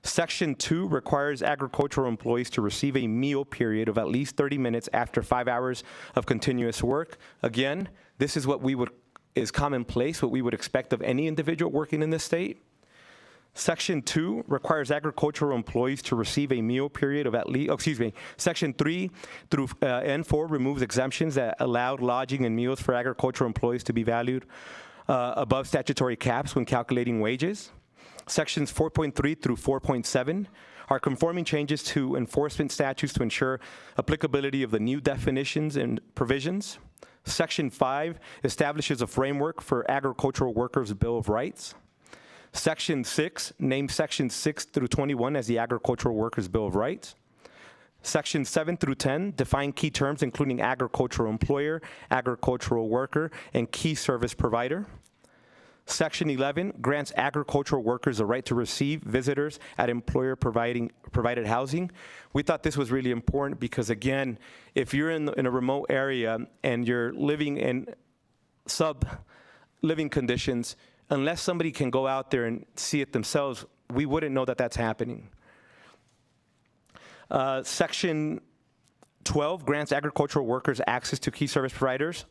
T: Section 2 requires agricultural employees to receive a meal period of at least 30 minutes after 5 hours of continuous work. Again, this is what is commonplace, what we would expect of any individual working in this state. Section 2 requires agricultural employees to receive a meal period of at least, Section 3 through N4 removes exemptions that allowed lodging and meals for agricultural employees to be valued above statutory caps when calculating wages. Sections 4.3 through 4.7 are conforming changes to enforcement statutes to ensure applicability of the new definitions and provisions. Section 5 establishes a framework for agricultural workers' Bill of Rights. Section 6 names Sections 6 through 21 as the Agricultural Workers' Bill of Rights. Sections 7 through 10 define key terms including agricultural employer, agricultural worker, and key service provider. Section 11 grants agricultural workers the right to receive visitors at employer-provided housing. We thought this was really important because, again, if you're in a remote area and you're living in sub-living conditions, unless somebody can go out there and see it themselves, we wouldn't know that that's happening. Section 12 grants agricultural workers access to key service providers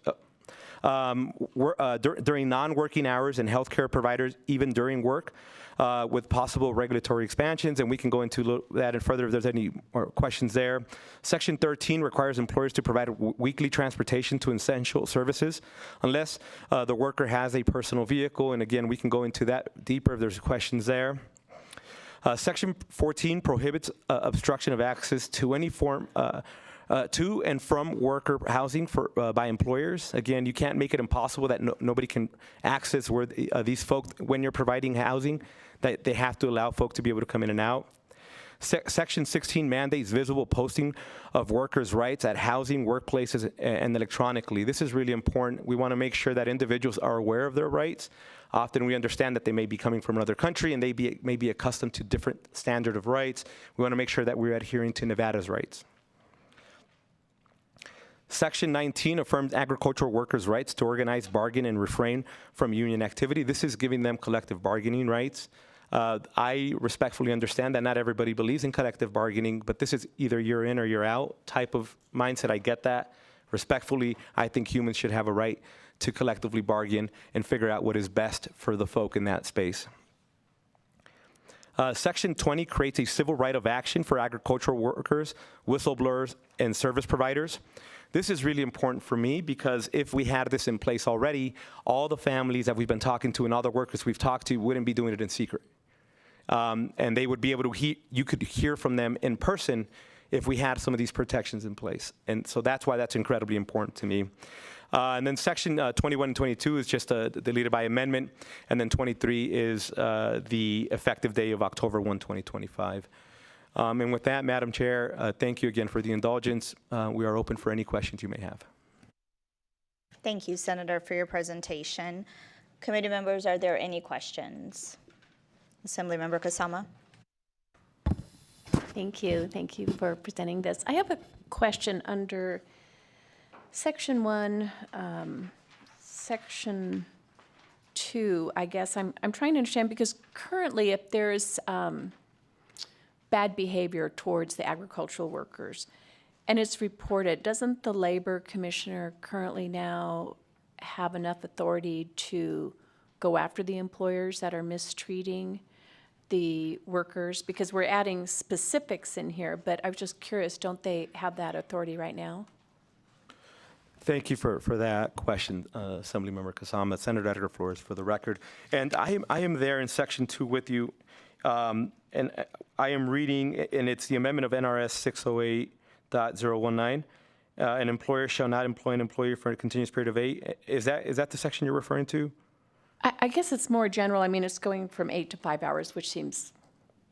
T: during non-working hours and healthcare providers even during work with possible regulatory expansions, and we can go into that and further if there's any more questions there. Section 13 requires employers to provide weekly transportation to essential services unless the worker has a personal vehicle, and again, we can go into that deeper if there's questions there. Section 14 prohibits obstruction of access to any form to and from worker housing by employers. Again, you can't make it impossible that nobody can access where these folks, when you're providing housing, that they have to allow folk to be able to come in and out. Section 16 mandates visible posting of workers' rights at housing, workplaces, and electronically. This is really important. We want to make sure that individuals are aware of their rights. Often we understand that they may be coming from another country and they may be accustomed to different standard of rights. We want to make sure that we're adhering to Nevada's rights. Section 19 affirms agricultural workers' rights to organize, bargain, and refrain from union activity. This is giving them collective bargaining rights. I respectfully understand that not everybody believes in collective bargaining, but this is either you're in or you're out type of mindset. I get that. Respectfully, I think humans should have a right to collectively bargain and figure out what is best for the folk in that space. Section 20 creates a civil right of action for agricultural workers, whistleblowers, and service providers. This is really important for me because if we had this in place already, all the families that we've been talking to and all the workers we've talked to wouldn't be doing it in secret. And they would be able to you could hear from them in person if we had some of these protections in place. And so that's why that's incredibly important to me. And then section 21 and 22 is just deleted by amendment. And then 23 is the effective day of October 1, 2025. And with that, Madam Chair, thank you again for the indulgence. We are open for any questions you may have.
A: Thank you, Senator, for your presentation. Committee members, are there any questions? Assemblymember Kasama.
U: Thank you. Thank you for presenting this. I have a question under Section 1, Section 2. I guess I'm trying to understand, because currently if there's bad behavior towards the agricultural workers and it's reported, doesn't the Labor Commissioner currently now have enough authority to go after the employers that are mistreating the workers? Because we're adding specifics in here, but I was just curious, don't they have that authority right now?
T: Thank you for that question, Assemblymember Kasama. Senator Edgar Flores, for the record. And I am there in Section 2 with you. And I am reading, and it's the amendment of NRS 608.019. An employer shall not employ an employee for a continuous period of 8. Is that the section you're referring to?
U: I guess it's more general. I mean, it's going from 8 to 5 hours, which seems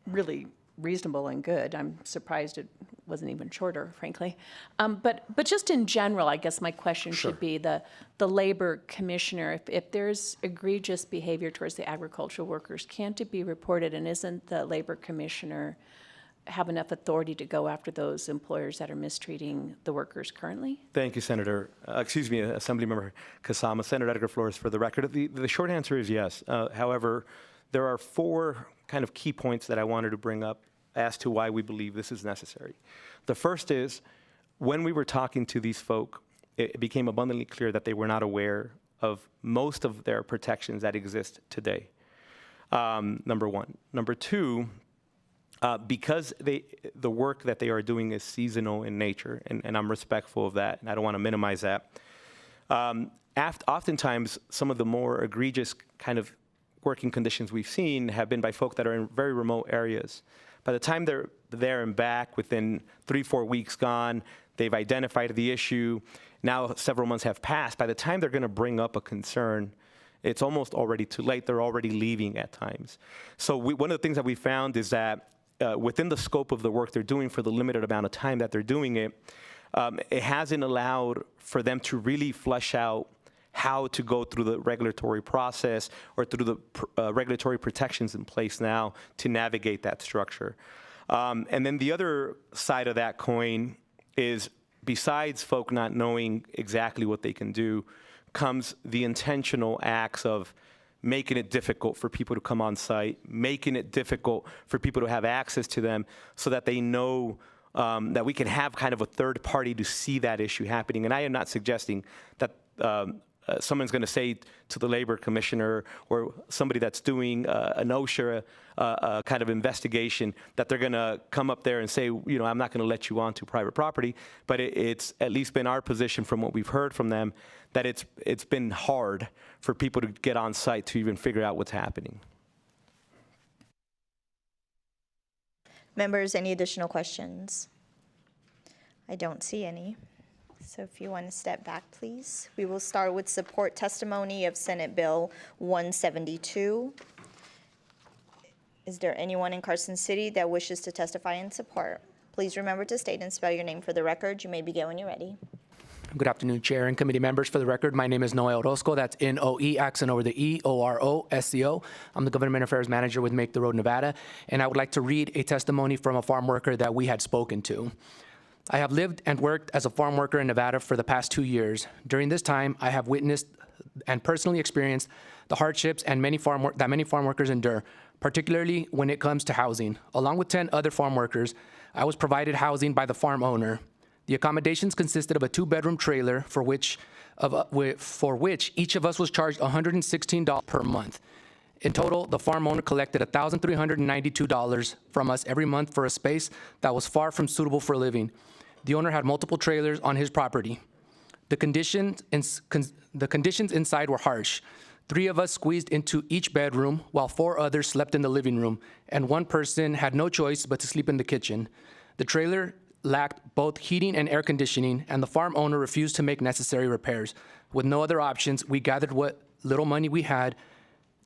U: really reasonable and good. I'm surprised it wasn't even shorter, frankly. But just in general, I guess my question should be the Labor Commissioner, if there's egregious behavior towards the agricultural workers, can't it be reported? And isn't the Labor Commissioner have enough authority to go after those employers that are mistreating the workers currently?
T: Thank you, Assemblymember Kasama. Senator Edgar Flores, for the record. The short answer is yes. However, there are 4 kind of key points that I wanted to bring up as to why we believe this is necessary. The first is, when we were talking to these folk, it became abundantly clear that they were not aware of most of their protections that exist today. Number one. Number two, because the work that they are doing is seasonal in nature, and I'm respectful of that, and I don't want to minimize that. Oftentimes, some of the more egregious kind of working conditions we've seen have been by folk that are in very remote areas. By the time they're there and back, within 3-4 weeks gone, they've identified the issue. Now several months have passed. By the time they're going to bring up a concern, it's almost already too late. They're already leaving at times. So one of the things that we found is that within the scope of the work they're doing for the limited amount of time that they're doing it, it hasn't allowed for them to really flesh out how to go through the regulatory process or through the regulatory protections in place now to navigate that structure. And then the other side of that coin is, besides folk not knowing exactly what they can do, comes the intentional acts of making it difficult for people to come on site, making it difficult for people to have access to them so that they know that we can have kind of a third party to see that issue happening. And I am not suggesting that someone's going to say to the Labor Commissioner or somebody that's doing an OSHA kind of investigation that they're going to come up there and say, you know, I'm not going to let you onto private property. But it's at least been our position from what we've heard from them that it's been hard for people to get on site to even figure out what's happening.
A: Members, any additional questions? I don't see any. So if you want to step back, please. We will start with support testimony of Senate Bill 172. Is there anyone in Carson City that wishes to testify in support? Please remember to state and spell your name for the record. You may begin when you're ready.
V: Good afternoon, Chair and committee members. For the record, my name is Noe Orozco. That's N-O-E, accent over the E, O-R-O-S-C-O. I'm the Government Affairs Manager with Make the Road Nevada, and I would like to read a testimony from a farm worker that we had spoken to. I have lived and worked as a farm worker in Nevada for the past 2 years. During this time, I have witnessed and personally experienced the hardships that many farm workers endure, particularly when it comes to housing. Along with 10 other farm workers, I was provided housing by the farm owner. The accommodations consisted of a 2-bedroom trailer for which each of us was charged $116 per month. In total, the farm owner collected $1,392 from us every month for a space that was far from suitable for living. The owner had multiple trailers on his property. The conditions inside were harsh. 3 of us squeezed into each bedroom, while 4 others slept in the living room, and 1 person had no choice but to sleep in the kitchen. The trailer lacked both heating and air conditioning, and the farm owner refused to make necessary repairs. With no other options, we gathered what little money we had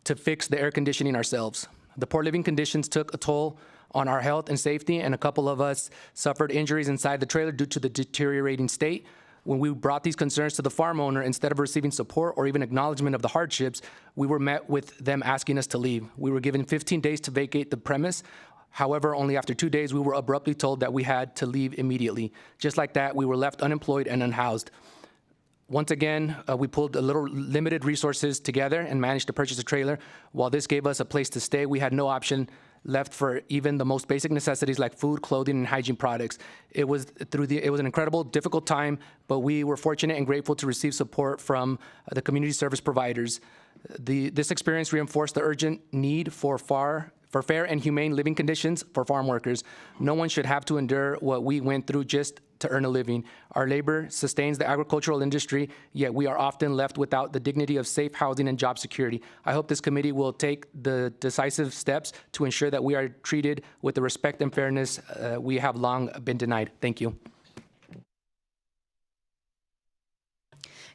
V: to fix the air conditioning ourselves. The poor living conditions took a toll on our health and safety, and a couple of us suffered injuries inside the trailer due to the deteriorating state. When we brought these concerns to the farm owner, instead of receiving support or even acknowledgement of the hardships, we were met with them asking us to leave. We were given 15 days to vacate the premise. However, only after 2 days, we were abruptly told that we had to leave immediately. Just like that, we were left unemployed and unhoused. Once again, we pulled a little limited resources together and managed to purchase a trailer. While this gave us a place to stay, we had no option left for even the most basic necessities like food, clothing, and hygiene products. It was an incredible, difficult time, but we were fortunate and grateful to receive support from the community service providers. This experience reinforced the urgent need for fair and humane living conditions for farm workers. No one should have to endure what we went through just to earn a living. Our labor sustains the agricultural industry, yet we are often left without the dignity of safe housing and job security. I hope this committee will take the decisive steps to ensure that we are treated with the respect and fairness we have long been denied. Thank you.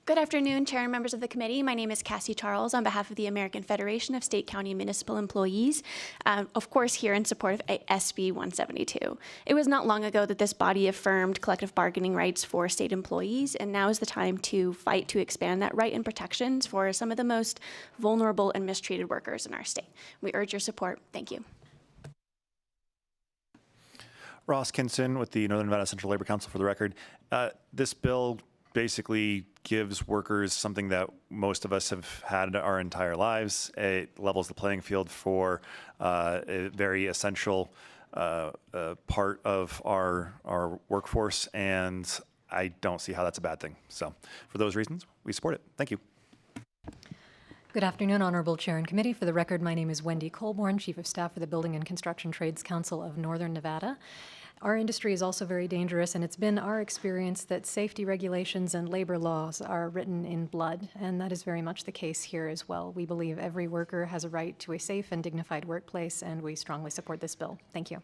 B: Good afternoon, Chair and members of the committee. My name is Cassie Charles on behalf of the American Federation of State, County, and Municipal Employees, of course here in support of SB 172. It was not long ago that this body affirmed collective bargaining rights for state employees, and now is the time to fight to expand that right and protections for some of the most vulnerable and mistreated workers in our state. We urge your support. Thank you.
E: Ross Kinson with the Northern Nevada Central Labor Council for the record. This bill basically gives workers something that most of us have had our entire lives. It levels the playing field for a very essential part of our workforce, and I don't see how that's a bad thing. So for those reasons, we support it. Thank you.
W: Good afternoon, Honorable Chair and Committee. For the record, my name is Wendy Colborn, Chief of Staff for the Building and Construction Trades Council of Northern Nevada. Our industry is also very dangerous, and it's been our experience that safety regulations and labor laws are written in blood, and that is very much the case here as well. We believe every worker has a right to a safe and dignified workplace, and we strongly support this bill. Thank you.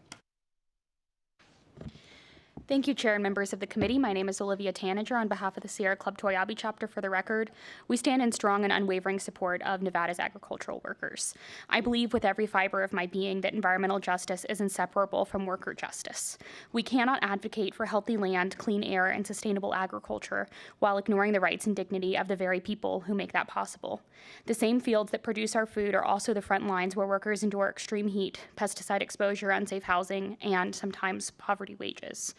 X: Thank you, Chair and members of the committee. My name is Olivia Tanager on behalf of the Sierra Club Toyabe chapter. For the record, we stand in strong and unwavering support of Nevada's agricultural workers. I believe with every fiber of my being that environmental justice is inseparable from worker justice. We cannot advocate for healthy land, clean air, and sustainable agriculture while ignoring the rights and dignity of the very people who make that possible. The same fields that produce our food are also the front lines where workers endure extreme heat, pesticide exposure, unsafe housing, and sometimes poverty wages.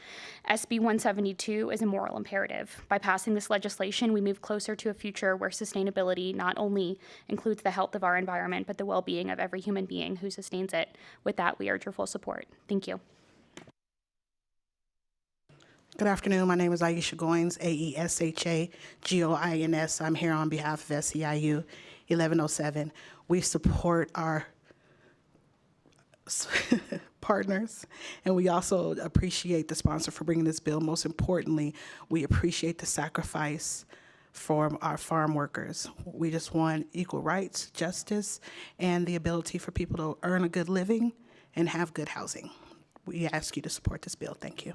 X: SB 172 is a moral imperative. By passing this legislation, we move closer to a future where sustainability not only includes the health of our environment, but the well-being of every human being who sustains it. With that, we urge your full support. Thank you.
Y: Good afternoon. My name is Aisha Goins, AESHA-GOINS. I'm here on behalf of SEIU 1107. We support our partners, and we also appreciate the sponsor for bringing this bill. Most importantly, we appreciate the sacrifice for our farm workers. We just want equal rights, justice, and the ability for people to earn a good living and have good housing. We ask you to support this bill. Thank you.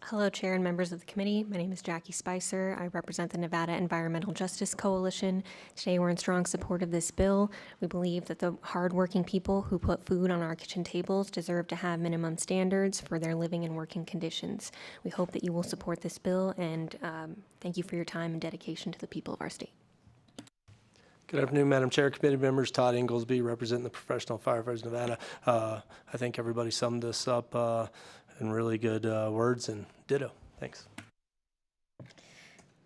Z: Hello, Chair and members of the committee. My name is Jackie Spicer. I represent the Nevada Environmental Justice Coalition. Today, we're in strong support of this bill. We believe that the hardworking people who put food on our kitchen tables deserve to have minimum standards for their living and working conditions. We hope that you will support this bill, and thank you for your time and dedication to the people of our state.
J: Good afternoon, Madam Chair, committee members. Todd Inglesby, representing the Professional Firefighters of Nevada. I think everybody summed this up in really good words, and ditto. Thanks.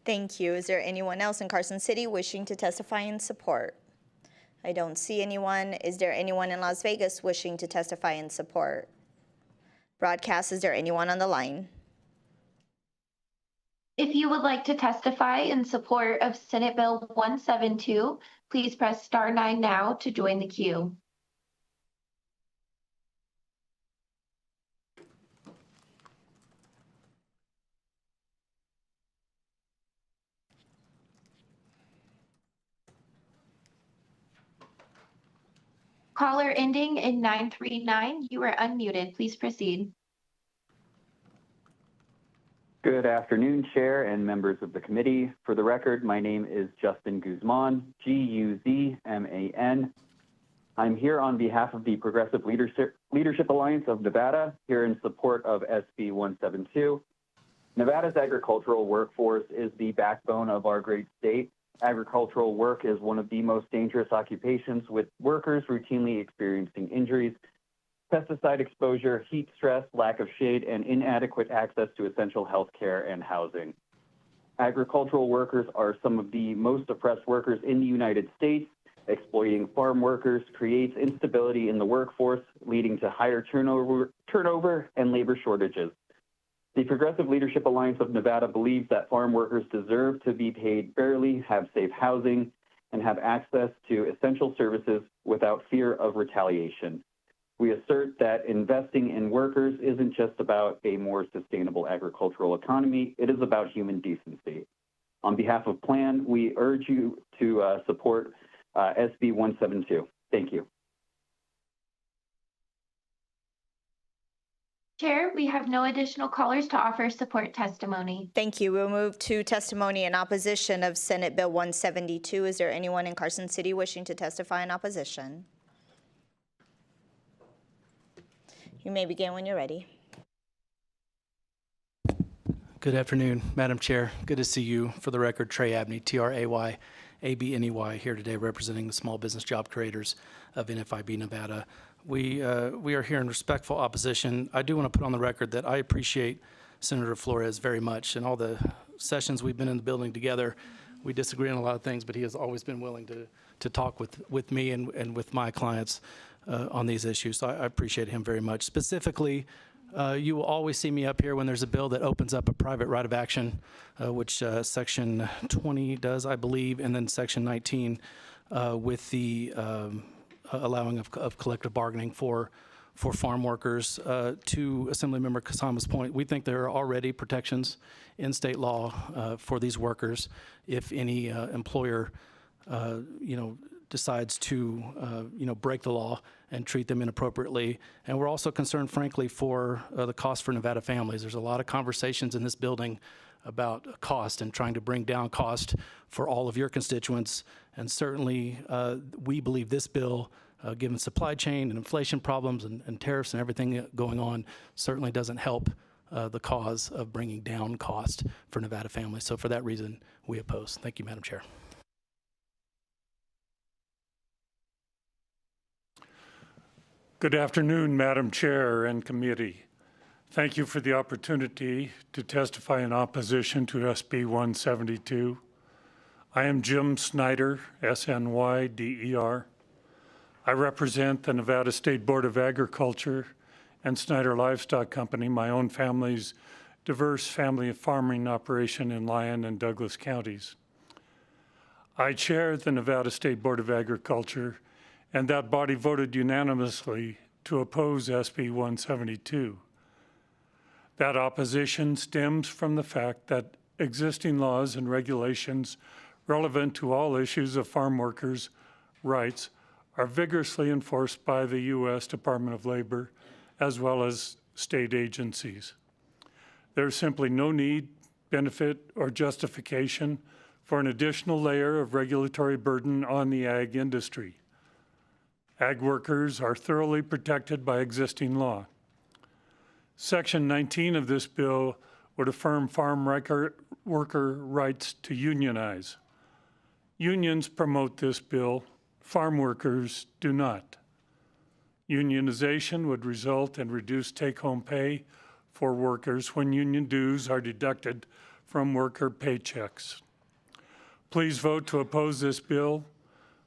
A: Thank you. Is there anyone else in Carson City wishing to testify in support? I don't see anyone. Is there anyone in Las Vegas wishing to testify in support? Broadcast, is there anyone on the line?
P: If you would like to testify in support of Senate Bill 172, please press *9 now to join the queue. Caller ending in 939, you are unmuted. Please proceed.
R: Good afternoon, Chair and members of the committee. For the record, my name is Justin Guzman, Guzman. I'm here on behalf of the Progressive Leadership Alliance of Nevada, here in support of SB 172. Nevada's agricultural workforce is the backbone of our great state. Agricultural work is one of the most dangerous occupations, with workers routinely experiencing injuries, pesticide exposure, heat stress, lack of shade, and inadequate access to essential health care and housing. Agricultural workers are some of the most oppressed workers in the United States. Exploiting farm workers creates instability in the workforce, leading to higher turnover and labor shortages. The Progressive Leadership Alliance of Nevada believes that farm workers deserve to be paid fairly, have safe housing, and have access to essential services without fear of retaliation. We assert that investing in workers isn't just about a more sustainable agricultural economy, it is about human decency. On behalf of PLAN, we urge you to support SB 172. Thank you.
P: Chair, we have no additional callers to offer support testimony.
A: Thank you. We'll move to testimony in opposition of Senate Bill 172. Is there anyone in Carson City wishing to testify in opposition? You may begin when you're ready.
D: Good afternoon, Madam Chair. Good to see you. For the record, Trey Abney, T-R-A-Y-A-B-N-E-Y, here today representing the small business job creators of NFIB Nevada. We are here in respectful opposition. I do want to put on the record that I appreciate Senator Flores very much. In all the sessions we've been in the building together, we disagree on a lot of things, but he has always been willing to talk with me and with my clients on these issues. So I appreciate him very much. Specifically, you will always see me up here when there's a bill that opens up a private right of action, which Section 20 does, I believe, and then Section 19 with the allowing of collective bargaining for farm workers. To Assemblymember Kasama's point, we think there are already protections in state law for these workers if any employer, decides to, break the law and treat them inappropriately. And we're also concerned, frankly, for the cost for Nevada families. There's a lot of conversations in this building about cost and trying to bring down cost for all of your constituents. And certainly, we believe this bill, given supply chain and inflation problems and tariffs and everything going on, certainly doesn't help the cause of bringing down cost for Nevada families. So for that reason, we oppose. Thank you, Madam Chair.
F: Good afternoon, Madam Chair and committee. Thank you for the opportunity to testify in opposition to SB 172. I am Jim Snyder, S-N-Y-D-E-R. I represent the Nevada State Board of Agriculture and Snyder Livestock Company, my own family's diverse family farming operation in Lyon and Douglas counties. I chair the Nevada State Board of Agriculture, and that body voted unanimously to oppose SB 172. That opposition stems from the fact that existing laws and regulations relevant to all issues of farm workers' rights are vigorously enforced by the U.S. Department of Labor as well as state agencies. There's simply no need, benefit, or justification for an additional layer of regulatory burden on the ag industry. Ag workers are thoroughly protected by existing law. Section 19 of this bill would affirm farm worker rights to unionize. Unions promote this bill, farm workers do not. Unionization would result in reduced take-home pay for workers when union dues are deducted from worker paychecks. Please vote to oppose this bill.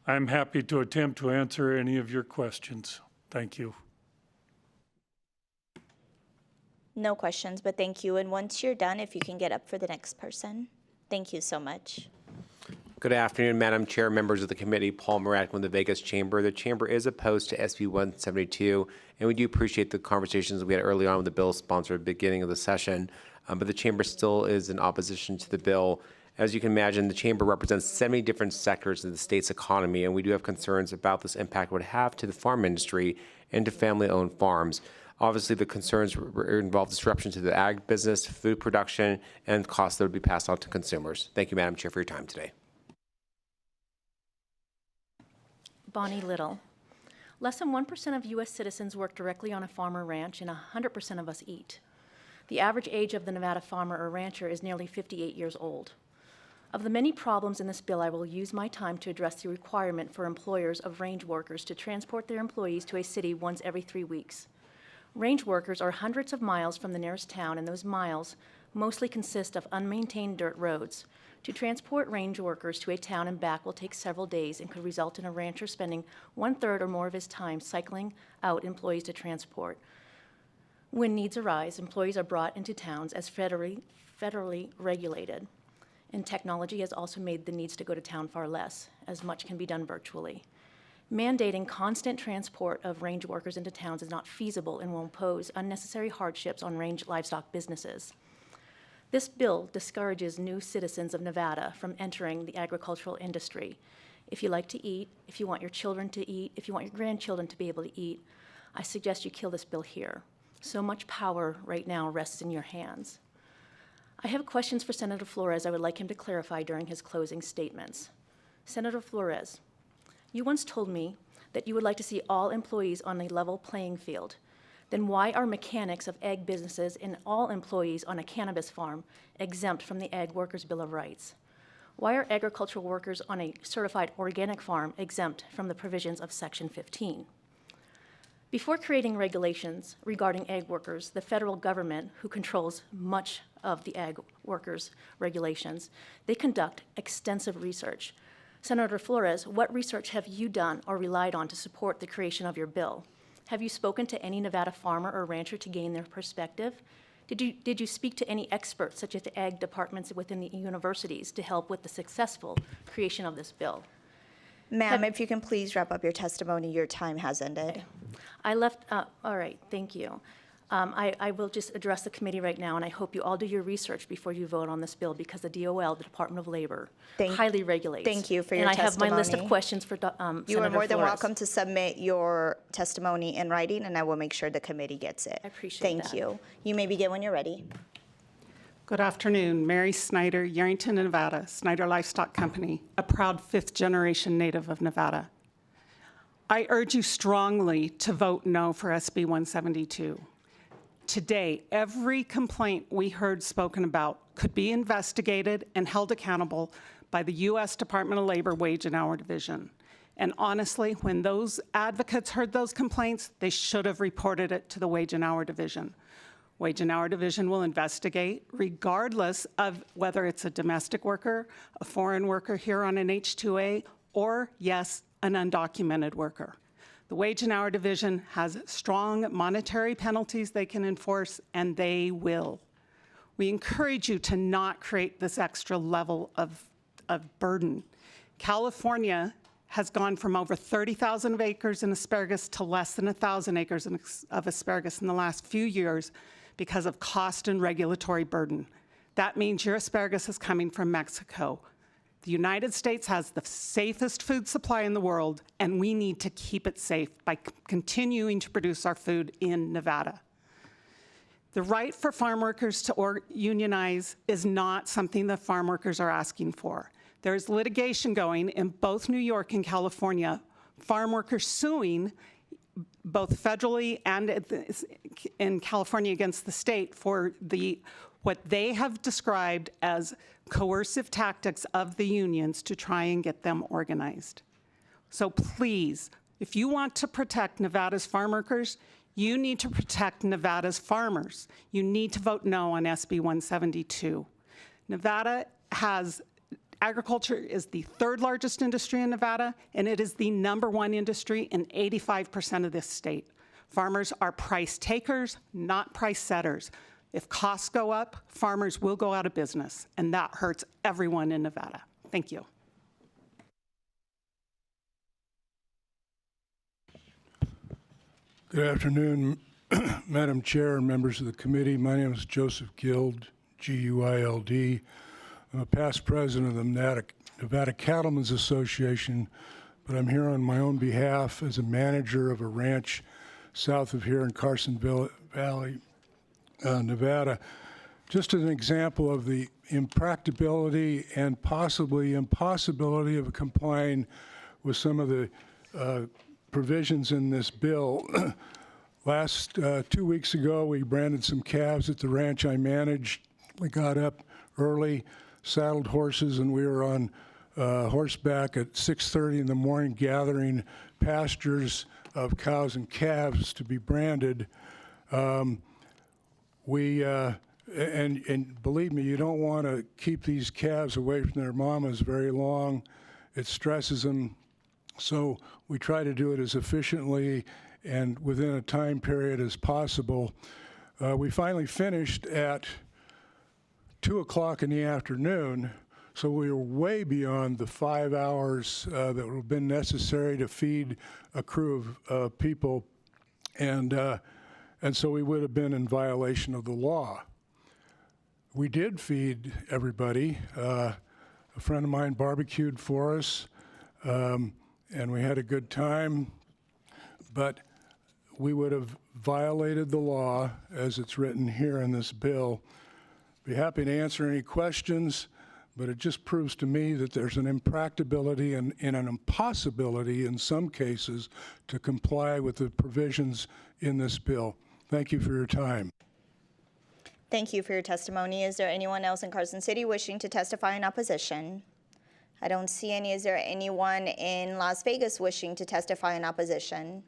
F: I'm happy to attempt to answer any of your questions. Thank you.
A: No questions, but thank you. And once you're done, if you can get up for the next person. Thank you so much.
G: Good afternoon, Madam Chair, members of the committee. Paul Morat from the Vegas Chamber. The Chamber is opposed to SB 172, and we do appreciate the conversations we had early on with the bill sponsor at the beginning of the session, but the Chamber still is in opposition to the bill. As you can imagine, the Chamber represents 70 different sectors of the state's economy, and we do have concerns about this impact it would have to the farm industry and to family-owned farms. Obviously, the concerns involve disruption to the ag business, food production, and costs that would be passed on to consumers. Thank you, Madam Chair, for your time today.
I: Bonnie Little. Less than 1% of U.S. citizens work directly on a farm or ranch, and 100% of us eat. The average age of the Nevada farmer or rancher is nearly 58 years old. Of the many problems in this bill, I will use my time to address the requirement for employers of range workers to transport their employees to a city once every 3 weeks. Range workers are hundreds of miles from the nearest town, and those miles mostly consist of unmaintained dirt roads. To transport range workers to a town and back will take several days and could result in a rancher spending 1/3 or more of his time cycling out employees to transport. When needs arise, employees are brought into towns as federally regulated. And technology has also made the needs to go to town far less, as much can be done virtually. Mandating constant transport of range workers into towns is not feasible and will impose unnecessary hardships on range livestock businesses. This bill discourages new citizens of Nevada from entering the agricultural industry. If you like to eat, if you want your children to eat, if you want your grandchildren to be able to eat, I suggest you kill this bill here. So much power right now rests in your hands. I have questions for Senator Flores I would like him to clarify during his closing statements. Senator Flores, you once told me that you would like to see all employees on a level playing field. Then why are mechanics of ag businesses and all employees on a cannabis farm exempt from the Ag Workers Bill of Rights? Why are agricultural workers on a certified organic farm exempt from the provisions of Section 15? Before creating regulations regarding ag workers, the federal government, who controls much of the ag workers' regulations, they conduct extensive research. Senator Flores, what research have you done or relied on to support the creation of your bill? Have you spoken to any Nevada farmer or rancher to gain their perspective? Did you speak to any experts, such as the ag departments within the universities, to help with the successful creation of this bill?
A: Ma'am, if you can please wrap up your testimony, your time has ended.
I: All right, thank you. I will just address the committee right now, and I hope you all do your research before you vote on this bill, because the DOL, the Department of Labor, highly regulates.
A: Thank you for your
I: testimony. And I have my list of
A: testimony.
I: questions for Senator
A: You are more than
I: Flores.
A: welcome to submit your testimony in writing, and I will make sure the committee gets it.
I: I appreciate that.
A: Thank you. You may begin when you're ready.
K: Good afternoon. Mary Snyder, Yerington, Nevada, Snyder Livestock Company, a proud fifth-generation native of Nevada. I urge you strongly to vote no for SB 172. Today, every complaint we heard spoken about could be investigated and held accountable by the U.S. Department of Labor Wage and Hour Division. And honestly, when those advocates heard those complaints, they should have reported it to the Wage and Hour Division. Wage and Hour Division will investigate, regardless of whether it's a domestic worker, a foreign worker here on an H-2A, or, yes, an undocumented worker. The Wage and Hour Division has strong monetary penalties they can enforce, and they will. We encourage you to not create this extra level of burden. California has gone from over 30,000 acres in asparagus to less than 1,000 acres of asparagus in the last few years because of cost and regulatory burden. That means your asparagus is coming from Mexico. The United States has the safest food supply in the world, and we need to keep it safe by continuing to produce our food in Nevada. The right for farm workers to unionize is not something the farm workers are asking for. There's litigation going in both New York and California, farm workers suing both federally and in California against the state for what they have described as coercive tactics of the unions to try and get them organized. So please, if you want to protect Nevada's farm workers, you need to protect Nevada's farmers. You need to vote no on SB 172. Nevada has agriculture is the third largest industry in Nevada, and it is the #1 industry in 85% of this state. Farmers are price takers, not price setters. If costs go up, farmers will go out of business, and that hurts everyone in Nevada. Thank you.
L: Good afternoon, Madam Chair and members of the committee. My name is Joseph Guild, G-U-I-L-D. I'm a past president of the Nevada Cattlemen's Association, but I'm here on my own behalf as a manager of a ranch south of here in Carsonville Valley, Nevada. Just as an example of the impracticability and possibly impossibility of complying with some of the provisions in this bill. Last 2 weeks ago, we branded some calves at the ranch I managed. We got up early, saddled horses, and we were on horseback at 6:30 in the morning gathering pastures of cows and calves to be branded. And believe me, you don't want to keep these calves away from their mamas very long. It stresses them. So we try to do it as efficiently and within a time period as possible. We finally finished at 2 o'clock in the afternoon, so we were way beyond the 5 hours that would have been necessary to feed a crew of people, and so we would have been in violation of the law. We did feed everybody. A friend of mine barbecued for us, and we had a good time, but we would have violated the law as it's written here in this bill. Be happy to answer any questions, but it just proves to me that there's an impracticability and an impossibility in some cases to comply with the provisions in this bill. Thank you for your time.
A: Thank you for your testimony. Is there anyone else in Carson City wishing to testify in opposition? I don't see any. Is there anyone in Las Vegas wishing to testify in opposition?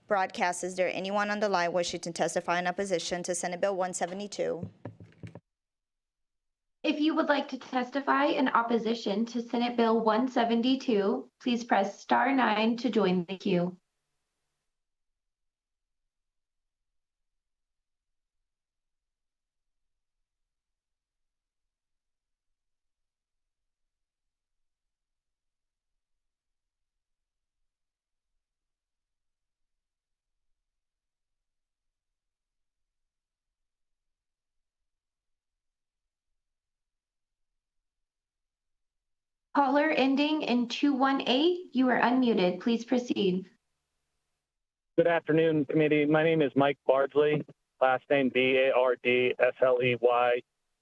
A: Broadcast, is there anyone on the line wishing to testify in opposition to Senate Bill 172?
P: If you would like to testify in opposition to Senate Bill 172, please press *9 to join the queue. Caller ending in 218, you are unmuted. Please proceed.
C: Good afternoon, committee. My name is Mike Bardsley, last name Bardsley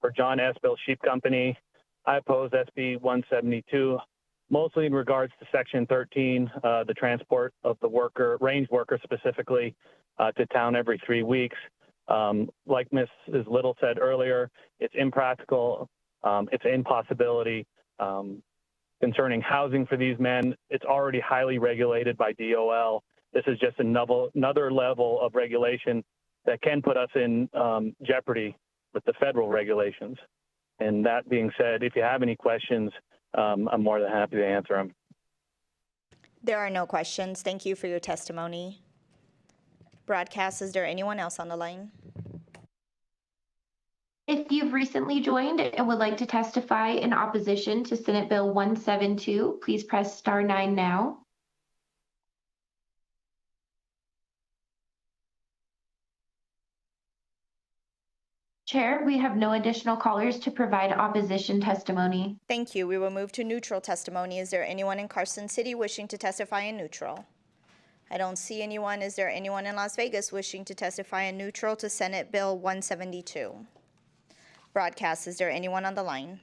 C: for John S. Bill Sheep Company. I oppose SB 172, mostly in regards to Section 13, the transport of the range worker specifically, to town every 3 weeks. Like Mrs. Little said earlier, it's impractical, it's an impossibility. Concerning housing for these men, it's already highly regulated by DOL. This is just another level of regulation that can put us in jeopardy with the federal regulations. And that being said, if you have any questions, I'm more than happy to answer them.
A: There are no questions. Thank you for your testimony. Broadcast, is there anyone else on the line?
P: If you've recently joined and would like to testify in opposition to Senate Bill 172, please press *9 now. Chair, we have no additional callers to provide opposition testimony.
A: Thank you. We will move to neutral testimony. Is there anyone in Carson City wishing to testify in neutral? I don't see anyone. Is there anyone in Las Vegas wishing to testify in neutral to Senate Bill 172? Broadcast, is there anyone on the line?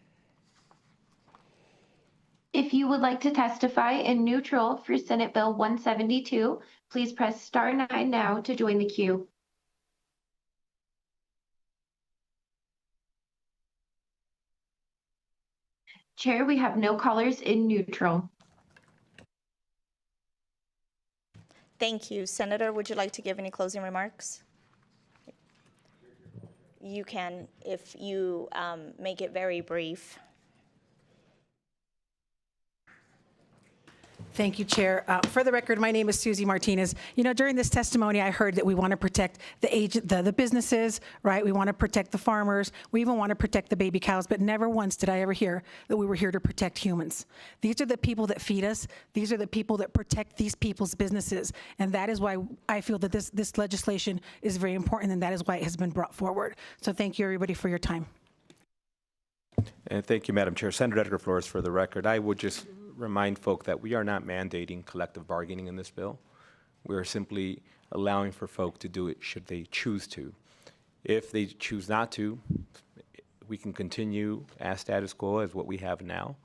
P: If you would like to testify in neutral for Senate Bill 172, please press *9 now to join the queue. Chair, we have no callers in neutral.
A: Thank you. Senator, would you like to give any closing remarks? You can, if you make it very brief.
H: Thank you, Chair. For the record, my name is Susie Martinez. You know, during this testimony, I heard that we want to protect the businesses, right? We want to protect the farmers. We even want to protect the baby cows, but never once did I ever hear that we were here to protect humans. These are the people that feed us. These are the people that protect these people's businesses. And that is why I feel that this legislation is very important, and that is why it has been brought forward. So thank you, everybody, for your time.
T: And thank you, Madam Chair. Senator Edgar Flores, for the record, I would just remind folk that we are not mandating collective bargaining in this bill. We're simply allowing for folk to do it should they choose to. If they choose not to, we can continue as status quo as what we have now.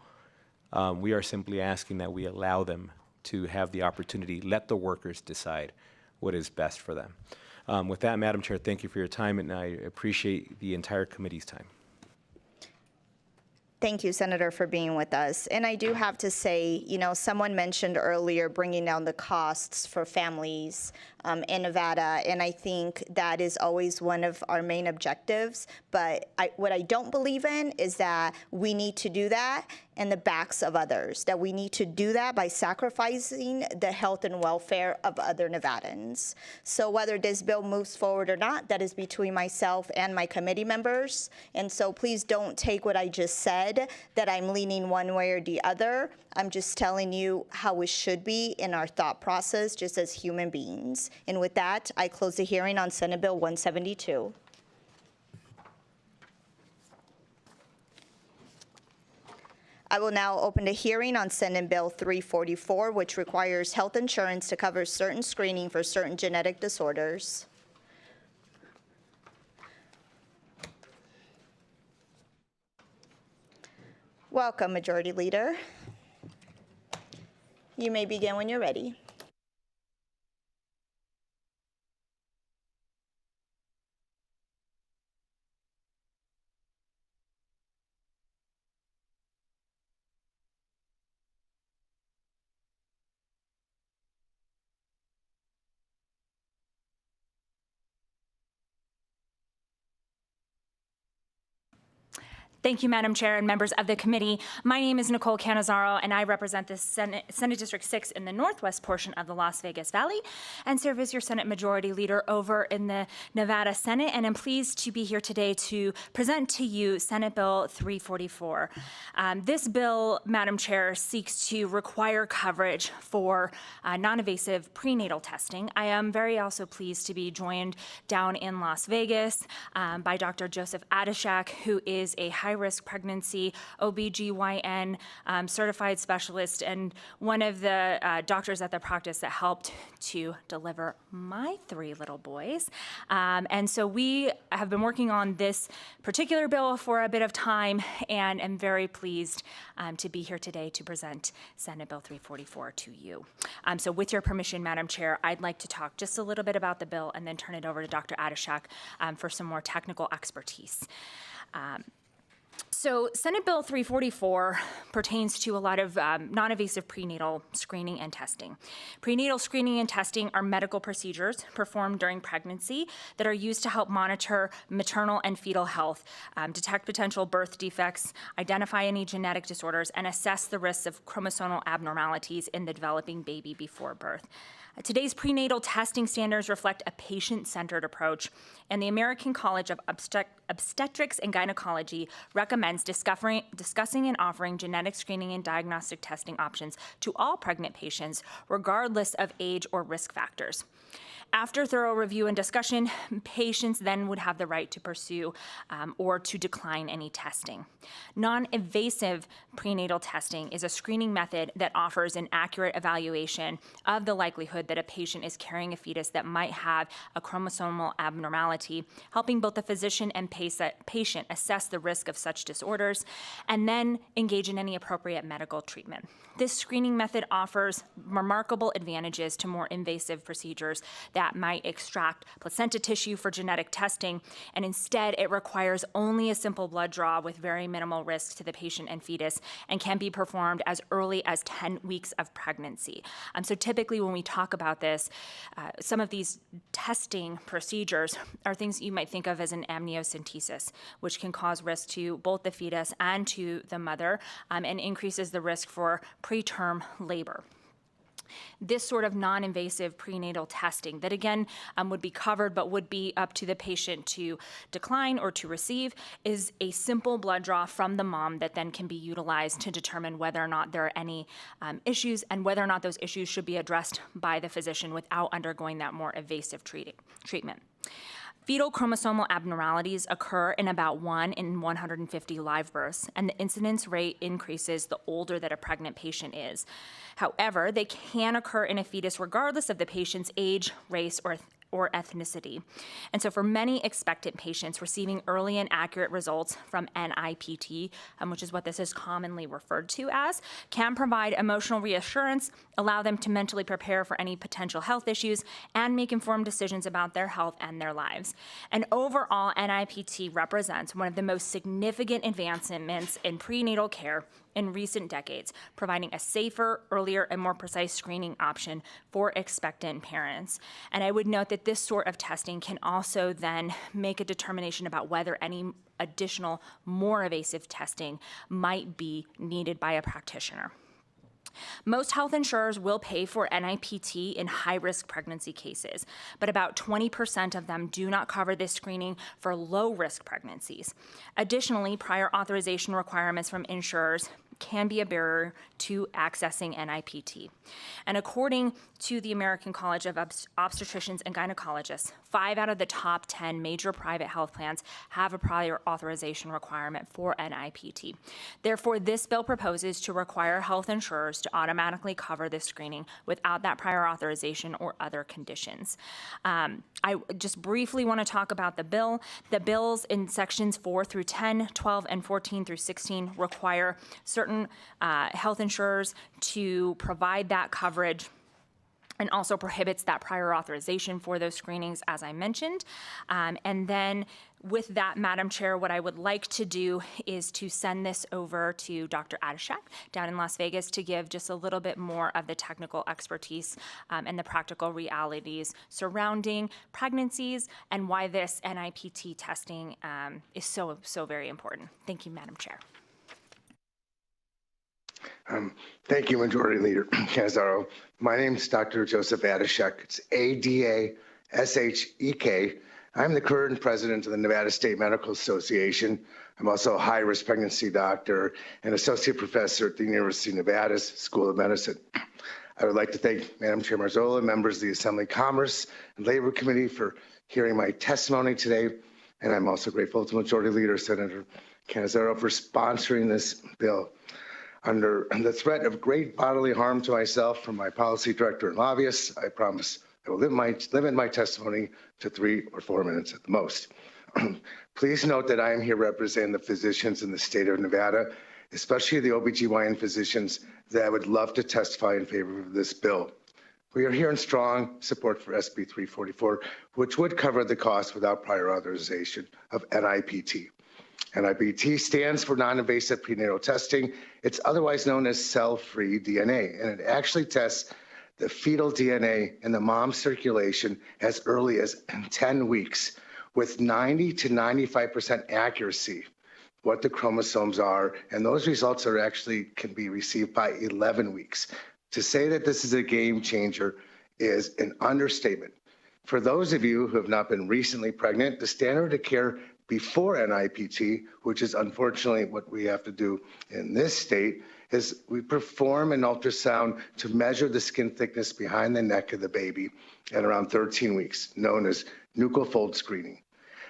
T: We are simply asking that we allow them to have the opportunity, let the workers decide what is best for them. With that, Madam Chair, thank you for your time, and I appreciate the entire committee's time.
A: Thank you, Senator, for being with us. And I do have to say, you know, someone mentioned earlier bringing down the costs for families in Nevada, and I think that is always one of our main objectives. But what I don't believe in is that we need to do that in the backs of others, that we need to do that by sacrificing the health and welfare of other Nevadans. So whether this bill moves forward or not, that is between myself and my committee members. And so please don't take what I just said, that I'm leaning one way or the other. I'm just telling you how it should be in our thought process, just as human beings. And with that, I close the hearing on Senate Bill 172. I will now open the hearing on Senate Bill 344, which requires health insurance to cover certain screening for certain genetic disorders. Welcome, Majority Leader. You may begin when you're ready.
M: Thank you, Madam Chair and members of the committee. My name is Nicole Canizaro, and I represent the Senate District 6 in the northwest portion of the Las Vegas Valley and serve as your Senate Majority Leader over in the Nevada Senate. And I'm pleased to be here today to present to you Senate Bill 344. This bill, Madam Chair, seeks to require coverage for non-invasive prenatal testing. I am very also pleased to be joined down in Las Vegas by Dr. Joseph Adishak, who is a high-risk pregnancy OBGYN certified specialist and one of the doctors at the practice that helped to deliver my 3 little boys. And so we have been working on this particular bill for a bit of time, and am very pleased to be here today to present Senate Bill 344 to you. So with your permission, Madam Chair, I'd like to talk just a little bit about the bill and then turn it over to Dr. Adishak for some more technical expertise. So Senate Bill 344 pertains to a lot of non-invasive prenatal screening and testing. Prenatal screening and testing are medical procedures performed during pregnancy that are used to help monitor maternal and fetal health, detect potential birth defects, identify any genetic disorders, and assess the risks of chromosomal abnormalities in the developing baby before birth. Today's prenatal testing standards reflect a patient-centered approach, and the American College of Obstetrics and Gynecology recommends discussing and offering genetic screening and diagnostic testing options to all pregnant patients, regardless of age or risk factors. After thorough review and discussion, patients then would have the right to pursue or to decline any testing. Non-invasive prenatal testing is a screening method that offers an accurate evaluation of the likelihood that a patient is carrying a fetus that might have a chromosomal abnormality, helping both the physician and patient assess the risk of such disorders, and then engage in any appropriate medical treatment. This screening method offers remarkable advantages to more invasive procedures that might extract placenta tissue for genetic testing, and instead it requires only a simple blood draw with very minimal risk to the patient and fetus, and can be performed as early as 10 weeks of pregnancy. So typically when we talk about this, some of these testing procedures are things you might think of as an amniocentesis, which can cause risk to both the fetus and to the mother, and increases the risk for preterm labor. This sort of non-invasive prenatal testing that again would be covered but would be up to the patient to decline or to receive is a simple blood draw from the mom that then can be utilized to determine whether or not there are any issues and whether or not those issues should be addressed by the physician without undergoing that more invasive treatment. Fetal chromosomal abnormalities occur in about 1 in 150 live births, and the incidence rate increases the older that a pregnant patient is. However, they can occur in a fetus regardless of the patient's age, race, or ethnicity. And so for many expectant patients, receiving early and accurate results from NIPT, which is what this is commonly referred to as, can provide emotional reassurance, allow them to mentally prepare for any potential health issues, and make informed decisions about their health and their lives. And overall, NIPT represents one of the most significant advancements in prenatal care in recent decades, providing a safer, earlier, and more precise screening option for expectant parents. And I would note that this sort of testing can also then make a determination about whether any additional, more invasive testing might be needed by a practitioner. Most health insurers will pay for NIPT in high-risk pregnancy cases, but about 20% of them do not cover this screening for low-risk pregnancies. Additionally, prior authorization requirements from insurers can be a barrier to accessing NIPT. And according to the American College of Obstetricians and Gynecologists, 5 out of the top 10 major private health plans have a prior authorization requirement for NIPT. Therefore, this bill proposes to require health insurers to automatically cover this screening without that prior authorization or other conditions. I just briefly want to talk about the bill. The bills in sections 4 through 10, 12, and 14 through 16 require certain health insurers to provide that coverage, and also prohibits that prior authorization for those screenings, as I mentioned. And then with that, Madam Chair, what I would like to do is to send this over to Dr. Adeshak down in Las Vegas to give just a little bit more of the technical expertise and the practical realities surrounding pregnancies and why this NIPT testing is so very important. Thank you, Madam Chair.
N: Thank you, Majority Leader Cannizzaro. My name is Dr. Joseph Adeshek. It's A-D-A-S-H-E-K. I'm the current president of the Nevada State Medical Association. I'm also a high-risk pregnancy doctor and associate professor at the University of Nevada's School of Medicine. I would like to thank Madam Chair Marzola, members of the Assembly Commerce and Labor Committee for hearing my testimony today. And I'm also grateful to Majority Leader Senator Cannizzaro for sponsoring this bill. Under the threat of great bodily harm to myself from my policy director and lobbyists, I promise I will limit my testimony to 3 or 4 minutes at the most. Please note that I am here representing the physicians in the state of Nevada, especially the OBGYN physicians that would love to testify in favor of this bill. We are here in strong support for SB 344, which would cover the cost without prior authorization of NIPT. NIPT stands for non-invasive prenatal testing. It's otherwise known as cell-free DNA, and it actually tests the fetal DNA in the mom's circulation as early as 10 weeks with 90 to 95% accuracy what the chromosomes are, and those results can be received by 11 weeks. To say that this is a game changer is an understatement. For those of you who have not been recently pregnant, the standard of care before NIPT, which is unfortunately what we have to do in this state, is we perform an ultrasound to measure the skin thickness behind the neck of the baby at around 13 weeks, known as nuchal fold screening.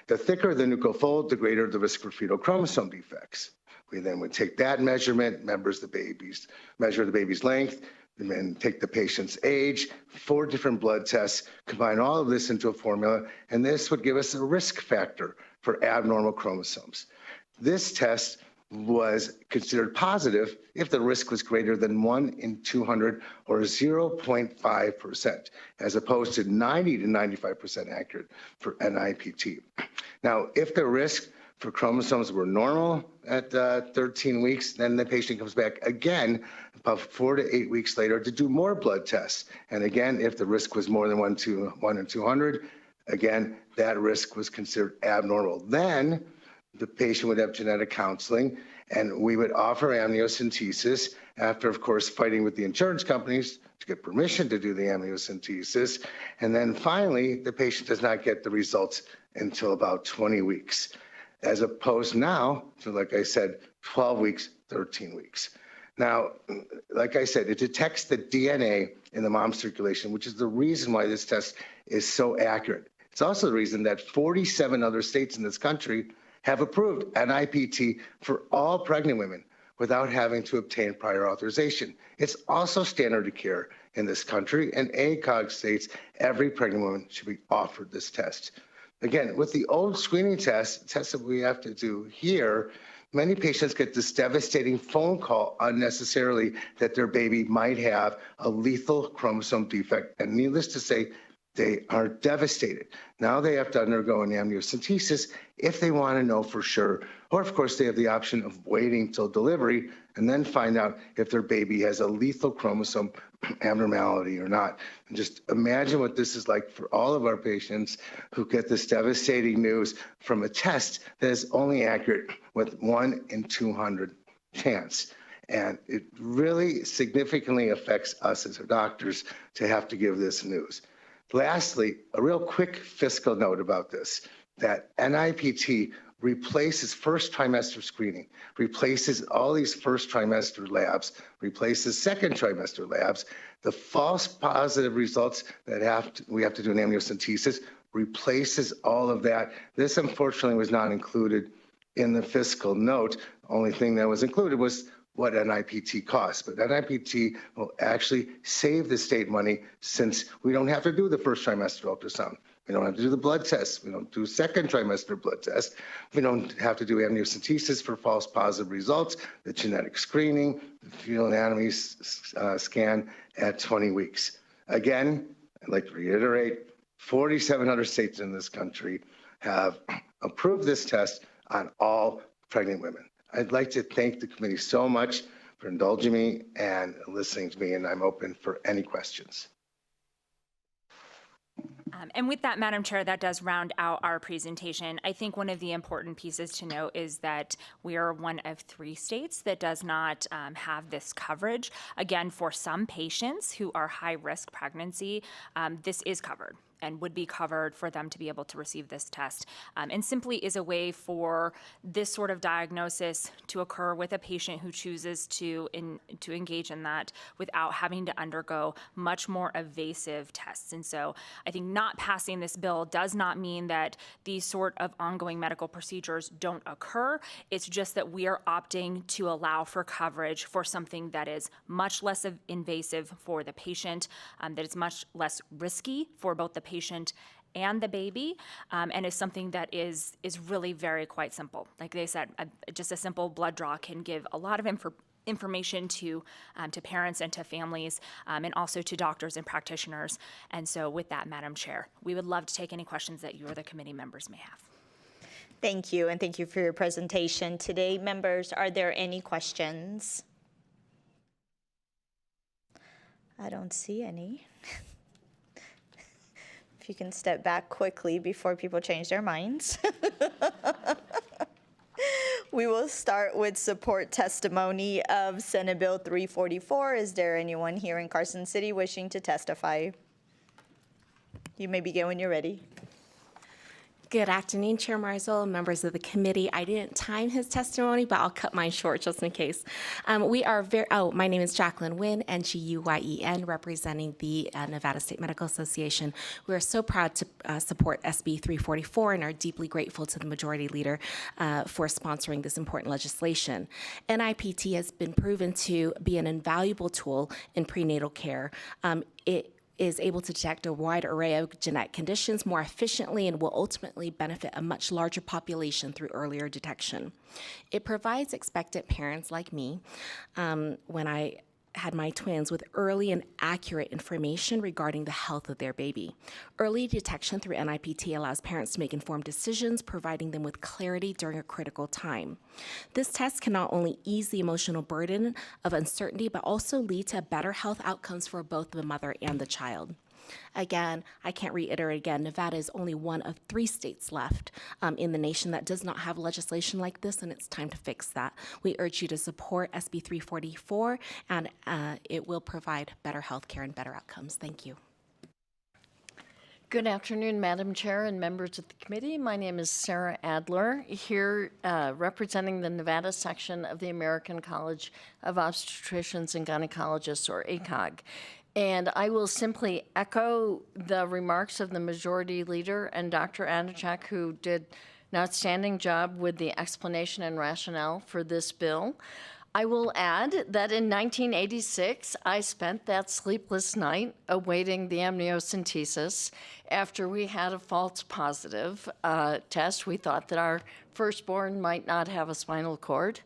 N: The thicker the nuchal fold, the greater the risk for fetal chromosome defects. We then would take that measurement, measure the baby's length, and then take the patient's age, 4 different blood tests, combine all of this into a formula, and this would give us a risk factor for abnormal chromosomes. This test was considered positive if the risk was greater than 1 in 200 or 0.5%, as opposed to 90 to 95% accurate for NIPT. Now, if the risk for chromosomes were normal at 13 weeks, then the patient comes back again about 4 to 8 weeks later to do more blood tests. And again, if the risk was more than 1 in 200, again, that risk was considered abnormal. Then the patient would have genetic counseling, and we would offer amniocentesis after, of course, fighting with the insurance companies to get permission to do the amniocentesis. And then finally, the patient does not get the results until about 20 weeks, as opposed now to, like I said, 12 weeks, 13 weeks. Now, like I said, it detects the DNA in the mom's circulation, which is the reason why this test is so accurate. It's also the reason that 47 other states in this country have approved NIPT for all pregnant women without having to obtain prior authorization. It's also standard of care in this country, and ACOG states every pregnant woman should be offered this test. Again, with the old screening test that we have to do here, many patients get this devastating phone call unnecessarily that their baby might have a lethal chromosome defect. And needless to say, they are devastated. Now they have to undergo an amniocentesis if they want to know for sure. Or, of course, they have the option of waiting till delivery and then find out if their baby has a lethal chromosome abnormality or not. And just imagine what this is like for all of our patients who get this devastating news from a test that is only accurate with 1 in 200 chance. And it really significantly affects us as doctors to have to give this news. Lastly, a real quick fiscal note about this, that NIPT replaces first trimester screening, replaces all these first trimester labs, replaces second trimester labs. The false positive results that we have to do an amniocentesis replaces all of that. This unfortunately was not included in the fiscal note. The only thing that was included was what NIPT costs, but NIPT will actually save the state money since we don't have to do the first trimester ultrasound. We don't have to do the blood tests. We don't do second trimester blood tests. We don't have to do amniocentesis for false positive results, the genetic screening, the fetal anatomy scan at 20 weeks. Again, I'd like to reiterate, 4,700 states in this country have approved this test on all pregnant women. I'd like to thank the committee so much for indulging me and listening to me, and I'm open for any questions.
M: And with that, Madam Chair, that does round out our presentation. I think one of the important pieces to note is that we are one of 3 states that does not have this coverage. Again, for some patients who are high-risk pregnancy, this is covered and would be covered for them to be able to receive this test, and simply is a way for this sort of diagnosis to occur with a patient who chooses to engage in that without having to undergo much more evasive tests. And so I think not passing this bill does not mean that these sort of ongoing medical procedures don't occur. It's just that we are opting to allow for coverage for something that is much less invasive for the patient, that is much less risky for both the patient and the baby, and is something that is really very quite simple. Like they said, just a simple blood draw can give a lot of information to parents and to families, and also to doctors and practitioners. And so with that, Madam Chair, we would love to take any questions that you or the committee members may have.
A: Thank you, and thank you for your presentation today. Members, are there any questions? I don't see any. If you can step back quickly before people change their minds. We will start with support testimony of Senate Bill 344. Is there anyone here in Carson City wishing to testify? You may begin when you're ready.
B: Good afternoon, Chair Marzol, members of the committee. I didn't time his testimony, but I'll cut mine short just in case. My name is Jacqueline Nguyen, Nguyen, representing the Nevada State Medical Association. We are so proud to support SB 344 and are deeply grateful to the Majority Leader for sponsoring this important legislation. NIPT has been proven to be an invaluable tool in prenatal care. It is able to detect a wide array of genetic conditions more efficiently and will ultimately benefit a much larger population through earlier detection. It provides expectant parents like me, when I had my twins, with early and accurate information regarding the health of their baby. Early detection through NIPT allows parents to make informed decisions, providing them with clarity during a critical time. This test can not only ease the emotional burden of uncertainty, but also lead to better health outcomes for both the mother and the child. Again, I can't reiterate again, Nevada is only one of 3 states left in the nation that does not have legislation like this, and it's time to fix that. We urge you to support SB 344, and it will provide better health care and better outcomes. Thank you.
O: Good afternoon, Madam Chair and members of the committee. My name is Sarah Adler, here representing the Nevada section of the American College of Obstetricians and Gynecologists, or ACOG. And I will simply echo the remarks of the majority leader and Dr. Anachak, who did an outstanding job with the explanation and rationale for this bill. I will add that in 1986, I spent that sleepless night awaiting the amniocentesis after we had a false positive test. We thought that our firstborn might not have a spinal cord.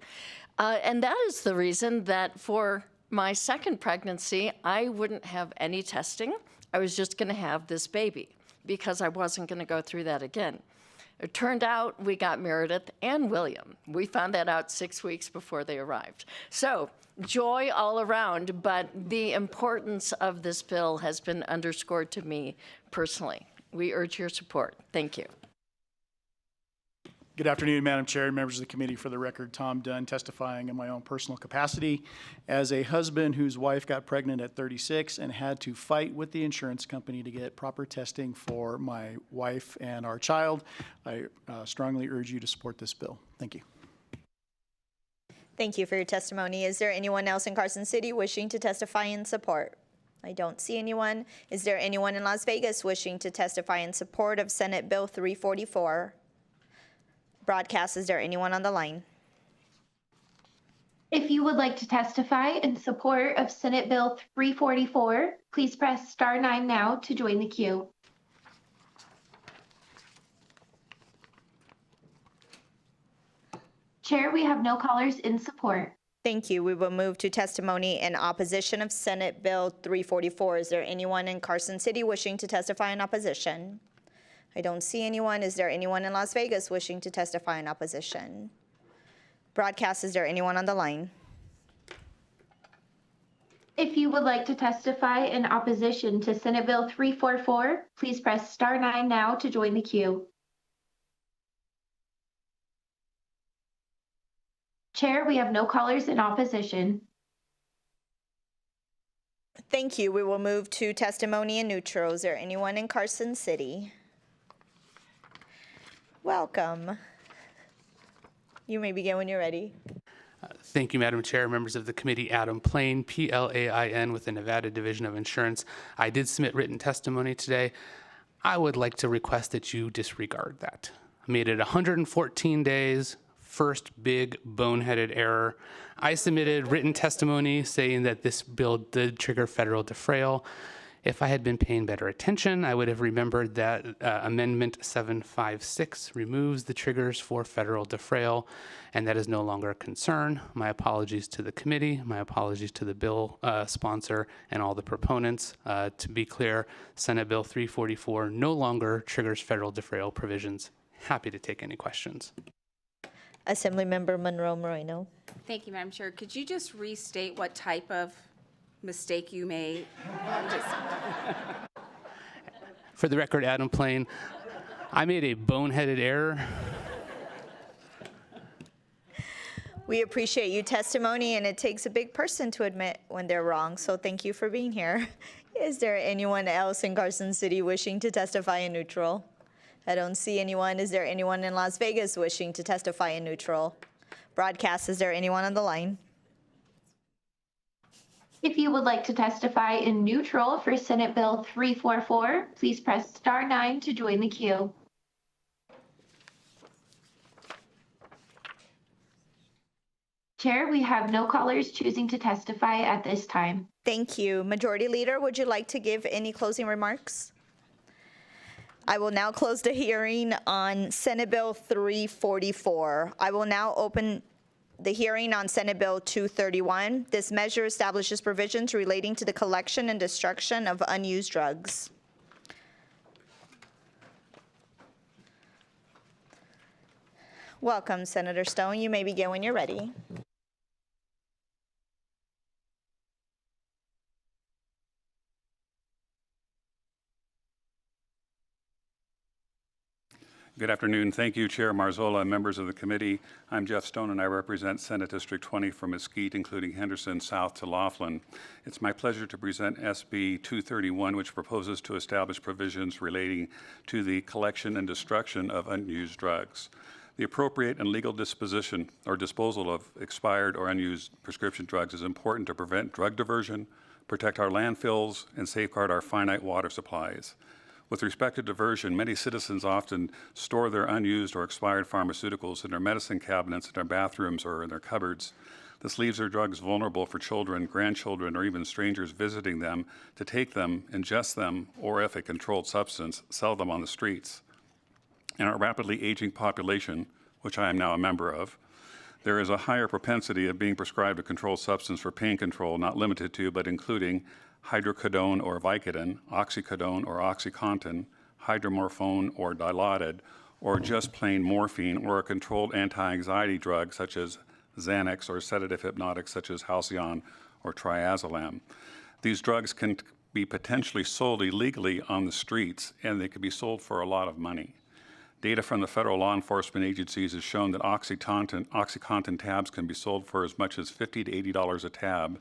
O: And that is the reason that for my second pregnancy, I wouldn't have any testing. I was just going to have this baby because I wasn't going to go through that again. It turned out we got Meredith and William. We found that out 6 weeks before they arrived. So joy all around, but the importance of this bill has been underscored to me personally. We urge your support. Thank you.
E: Good afternoon, Madam Chair and members of the committee. For the record, Tom Dunn, testifying in my own personal capacity as a husband whose wife got pregnant at 36 and had to fight with the insurance company to get proper testing for my wife and our child. I strongly urge you to support this bill. Thank you.
A: Thank you for your testimony. Is there anyone else in Carson City wishing to testify in support? I don't see anyone. Is there anyone in Las Vegas wishing to testify in support of Senate Bill 344? Broadcast, is there anyone on the line?
P: If you would like to testify in support of Senate Bill 344, please press *9 now to join the queue. Chair, we have no callers in support.
A: Thank you. We will move to testimony in opposition of Senate Bill 344. Is there anyone in Carson City wishing to testify in opposition? I don't see anyone. Is there anyone in Las Vegas wishing to testify in opposition? Broadcast, is there anyone on the line?
P: If you would like to testify in opposition to Senate Bill 344, please press *9 now to join the queue. Chair, we have no callers in opposition.
A: Thank you. We will move to testimony in neutral. Is there anyone in Carson City? Welcome. You may begin when you're ready.
Q: Thank you, Madam Chair, members of the committee. Adam Plain, Plain with the Nevada Division of Insurance. I did submit written testimony today. I would like to request that you disregard that. I made it 114 days, first big boneheaded error. I submitted written testimony saying that this bill did trigger federal defrayal. If I had been paying better attention, I would have remembered that Amendment 756 removes the triggers for federal defrayal, and that is no longer a concern. My apologies to the committee, my apologies to the bill sponsor and all the proponents. To be clear, Senate Bill 344 no longer triggers federal defrayal provisions. Happy to take any questions.
A: Assemblymember Monroe Moreno.
S: Thank you, Madam Chair. Could you just restate what type of mistake you made?
Q: For the record, Adam Plain, I made a boneheaded error.
A: We appreciate your testimony, and it takes a big person to admit when they're wrong, so thank you for being here. Is there anyone else in Carson City wishing to testify in neutral? I don't see anyone. Is there anyone in Las Vegas wishing to testify in neutral? Broadcast, is there anyone on the line?
P: If you would like to testify in neutral for Senate Bill 344, please press *9 to join the queue. Chair, we have no callers choosing to testify at this time.
A: Thank you. Majority Leader, would you like to give any closing remarks? I will now close the hearing on Senate Bill 344. I will now open the hearing on Senate Bill 231. This measure establishes provisions relating to the collection and destruction of unused drugs. Welcome, Senator Stone. You may begin when you're ready.
U: Good afternoon. Thank you, Chair Marzola and members of the committee. I'm Jeff Stone, and I represent Senate District 20 from Mesquite, including Henderson south to Laughlin. It's my pleasure to present SB 231, which proposes to establish provisions relating to the collection and destruction of unused drugs. The appropriate and legal disposition or disposal of expired or unused prescription drugs is important to prevent drug diversion, protect our landfills, and safeguard our finite water supplies. With respect to diversion, many citizens often store their unused or expired pharmaceuticals in their medicine cabinets, in their bathrooms, or in their cupboards. This leaves their drugs vulnerable for children, grandchildren, or even strangers visiting them to take them, ingest them, or if a controlled substance, sell them on the streets. In our rapidly aging population, which I am now a member of, there is a higher propensity of being prescribed a controlled substance for pain control, not limited to, but including hydrocodone or Vicodin, oxycodone or OxyContin, hydromorphone or Dilaudid, or just plain morphine, or a controlled anti-anxiety drug such as Xanax, or sedative hypnotics such as Halcion or Triazolam. These drugs can be potentially sold illegally on the streets, and they can be sold for a lot of money. Data from the federal law enforcement agencies has shown that OxyContin tabs can be sold for as much as $50 to $80 a tab,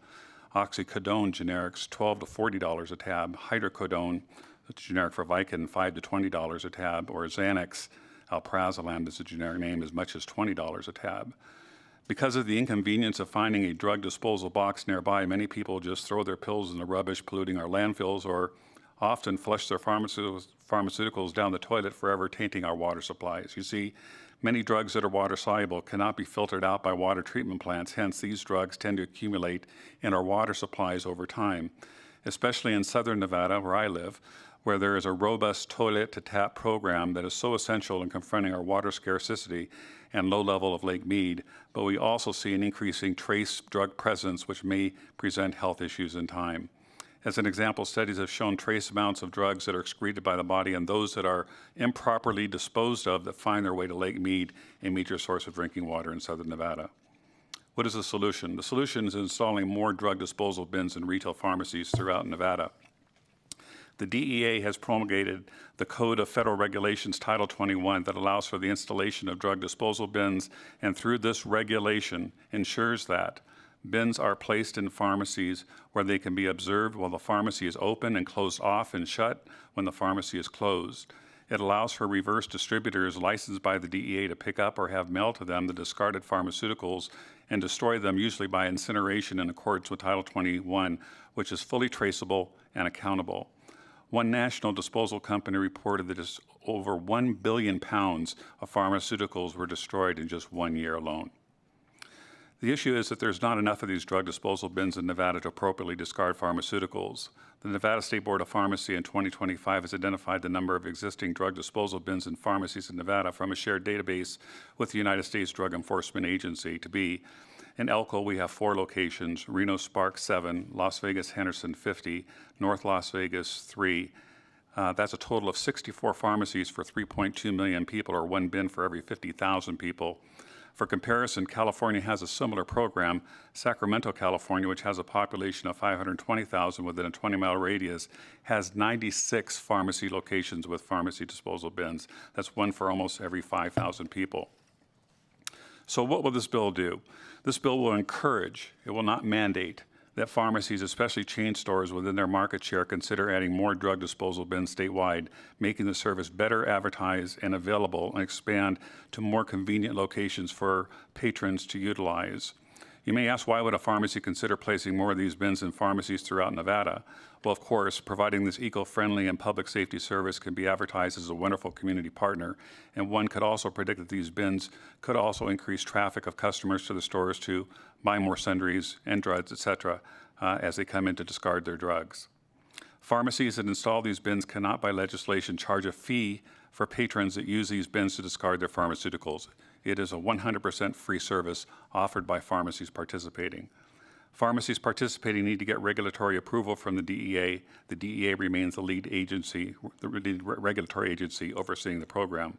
U: oxycodone generics $12 to $40 a tab, hydrocodone, that's generic for Vicodin, $5 to $20 a tab, or Xanax, alprazolam is a generic name, as much as $20 a tab. Because of the inconvenience of finding a drug disposal box nearby, many people just throw their pills in the rubbish, polluting our landfills, or often flush their pharmaceuticals down the toilet, forever tainting our water supplies. You see, many drugs that are water soluble cannot be filtered out by water treatment plants. Hence, these drugs tend to accumulate in our water supplies over time, especially in southern Nevada, where I live, where there is a robust toilet-to-tap program that is so essential in confronting our water scarcity and low level of Lake Mead. But we also see an increasing trace drug presence, which may present health issues in time. As an example, studies have shown trace amounts of drugs that are excreted by the body and those that are improperly disposed of that find their way to Lake Mead, a major source of drinking water in southern Nevada. What is the solution? The solution is installing more drug disposal bins in retail pharmacies throughout Nevada. The DEA has promulgated the Code of Federal Regulations Title 21 that allows for the installation of drug disposal bins, and through this regulation ensures that bins are placed in pharmacies where they can be observed while the pharmacy is open and closed off and shut when the pharmacy is closed. It allows for reverse distributors licensed by the DEA to pick up or have mailed to them the discarded pharmaceuticals and destroy them, usually by incineration in accordance with Title 21, which is fully traceable and accountable. One national disposal company reported that over 1 billion pounds of pharmaceuticals were destroyed in just 1 year alone. The issue is that there's not enough of these drug disposal bins in Nevada to appropriately discard pharmaceuticals. The Nevada State Board of Pharmacy in 2025 has identified the number of existing drug disposal bins in pharmacies in Nevada from a shared database with the United States Drug Enforcement Agency to be: in Elko, we have 4 locations, Reno Spark 7, Las Vegas Henderson 50, North Las Vegas 3. That's a total of 64 pharmacies for 3.2 million people, or 1 bin for every 50,000 people. For comparison, California has a similar program. Sacramento, California, which has a population of 520,000 within a 20-mile radius, has 96 pharmacy locations with pharmacy disposal bins. That's 1 for almost every 5,000 people. So what will this bill do? This bill will encourage, it will not mandate, that pharmacies, especially chain stores within their market share, consider adding more drug disposal bins statewide, making the service better advertised and available, and expand to more convenient locations for patrons to utilize. You may ask, why would a pharmacy consider placing more of these bins in pharmacies throughout Nevada? Well, of course, providing this eco-friendly and public safety service can be advertised as a wonderful community partner, and one could also predict that these bins could also increase traffic of customers to the stores to buy more sundries and drugs, etc., as they come in to discard their drugs. Pharmacies that install these bins cannot, by legislation, charge a fee for patrons that use these bins to discard their pharmaceuticals. It is a 100% free service offered by pharmacies participating. Pharmacies participating need to get regulatory approval from the DEA. The DEA remains the lead agency, the regulatory agency overseeing the program.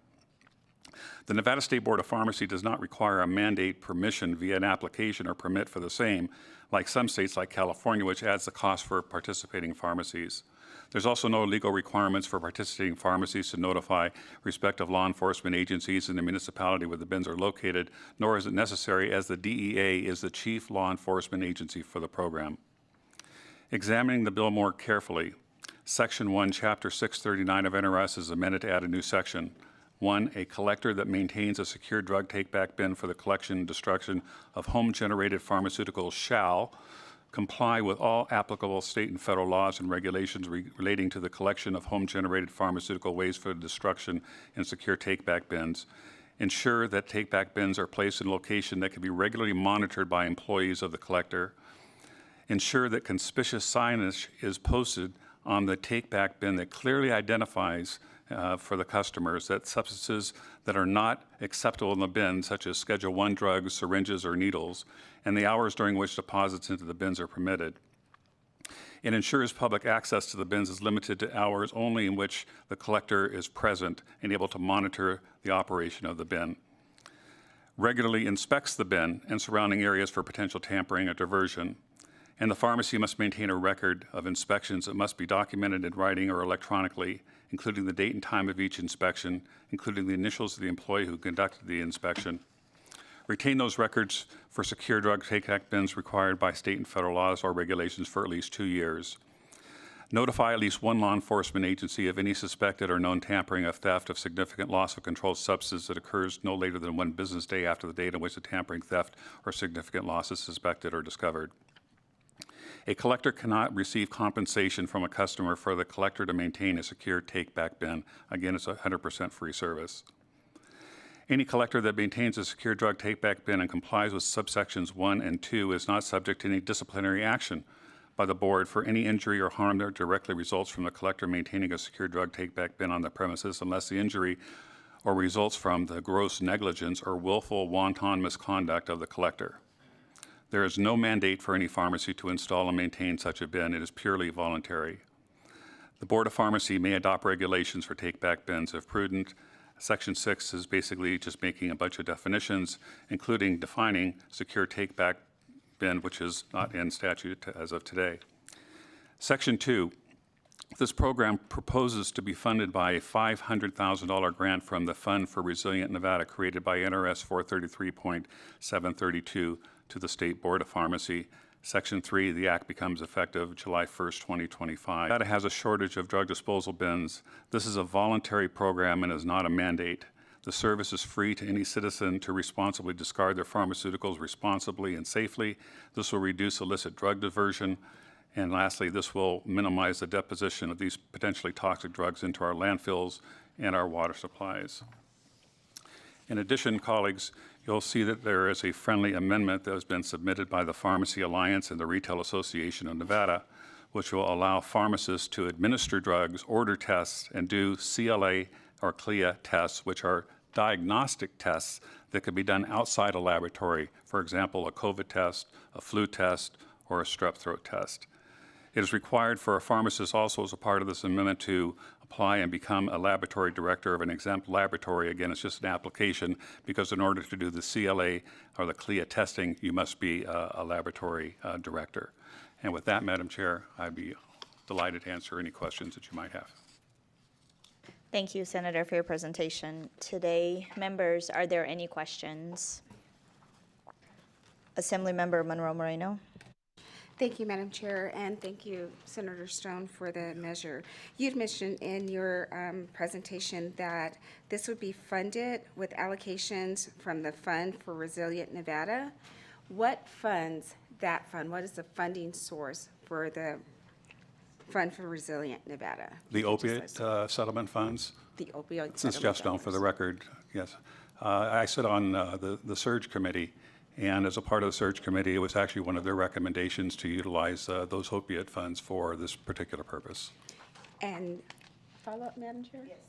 U: The Nevada State Board of Pharmacy does not require a mandate permission via an application or permit for the same, like some states like California, which adds the cost for participating pharmacies. There's also no legal requirements for participating pharmacies to notify respective law enforcement agencies in the municipality where the bins are located, nor is it necessary, as the DEA is the chief law enforcement agency for the program. Examining the bill more carefully, Section 1, Chapter 639 of NRS is amended to add a new section. 1, a collector that maintains a secure drug take-back bin for the collection and destruction of home-generated pharmaceuticals shall comply with all applicable state and federal laws and regulations relating to the collection of home-generated pharmaceutical waste for destruction in secure take-back bins, ensure that take-back bins are placed in a location that can be regularly monitored by employees of the collector, ensure that conspicuous signage is posted on the take-back bin that clearly identifies for the customers that substances that are not acceptable in the bin, such as Schedule I drugs, syringes, or needles, and the hours during which deposits into the bins are permitted. It ensures public access to the bins is limited to hours only in which the collector is present and able to monitor the operation of the bin. Regularly inspects the bin and surrounding areas for potential tampering or diversion. And the pharmacy must maintain a record of inspections that must be documented in writing or electronically, including the date and time of each inspection, including the initials of the employee who conducted the inspection. Retain those records for secure drug take-back bins required by state and federal laws or regulations for at least 2 years. Notify at least one law enforcement agency of any suspected or known tampering of theft of significant loss of controlled substance that occurs no later than 1 business day after the date on which the tampering, theft, or significant loss is suspected or discovered. A collector cannot receive compensation from a customer for the collector to maintain a secure take-back bin. Again, it's 100% free service. Any collector that maintains a secure drug take-back bin and complies with subsections 1 and 2 is not subject to any disciplinary action by the board for any injury or harm that directly results from the collector maintaining a secure drug take-back bin on the premises unless the injury or results from the gross negligence or willful wanton misconduct of the collector. There is no mandate for any pharmacy to install and maintain such a bin. It is purely voluntary. The Board of Pharmacy may adopt regulations for take-back bins if prudent. Section 6 is basically just making a bunch of definitions, including defining secure take-back bin, which is not in statute as of today. Section 2, this program proposes to be funded by a $500,000 grant from the Fund for Resilient Nevada created by NRS 433.732 to the State Board of Pharmacy. Section 3, the act becomes effective July 1st, 2025. Nevada has a shortage of drug disposal bins. This is a voluntary program and is not a mandate. The service is free to any citizen to responsibly discard their pharmaceuticals responsibly and safely. This will reduce illicit drug diversion. And lastly, this will minimize the deposition of these potentially toxic drugs into our landfills and our water supplies. In addition, colleagues, you'll see that there is a friendly amendment that has been submitted by the Pharmacy Alliance and the Retail Association of Nevada, which will allow pharmacists to administer drugs, order tests, and do CLA or CLIA tests, which are diagnostic tests that can be done outside a laboratory. For example, a COVID test, a flu test, or a strep throat test. It is required for a pharmacist also as a part of this amendment to apply and become a laboratory director of an exempt laboratory. Again, it's just an application because in order to do the CLA or the CLIA testing, you must be a laboratory director. And with that, Madam Chair, I'd be delighted to answer any questions that you might have.
A: Thank you, Senator, for your presentation today. Members, are there any questions? Assemblymember Monroe Moreno.
S: Thank you, Madam Chair, and thank you, Senator Stone, for the measure. You'd mentioned in your presentation that this would be funded with allocations from the Fund for Resilient Nevada. What funds that fund? What is the funding source for the Fund for Resilient Nevada?
U: The opiate settlement funds?
S: The opioid
U: Since
S: settlement
U: Jeff Stone, for the record, yes. I sit on the Surge Committee, and as a part of the Surge Committee, it was actually one of their recommendations to utilize those opiate funds for this particular purpose.
S: And follow-up, Madam Chair? Yes.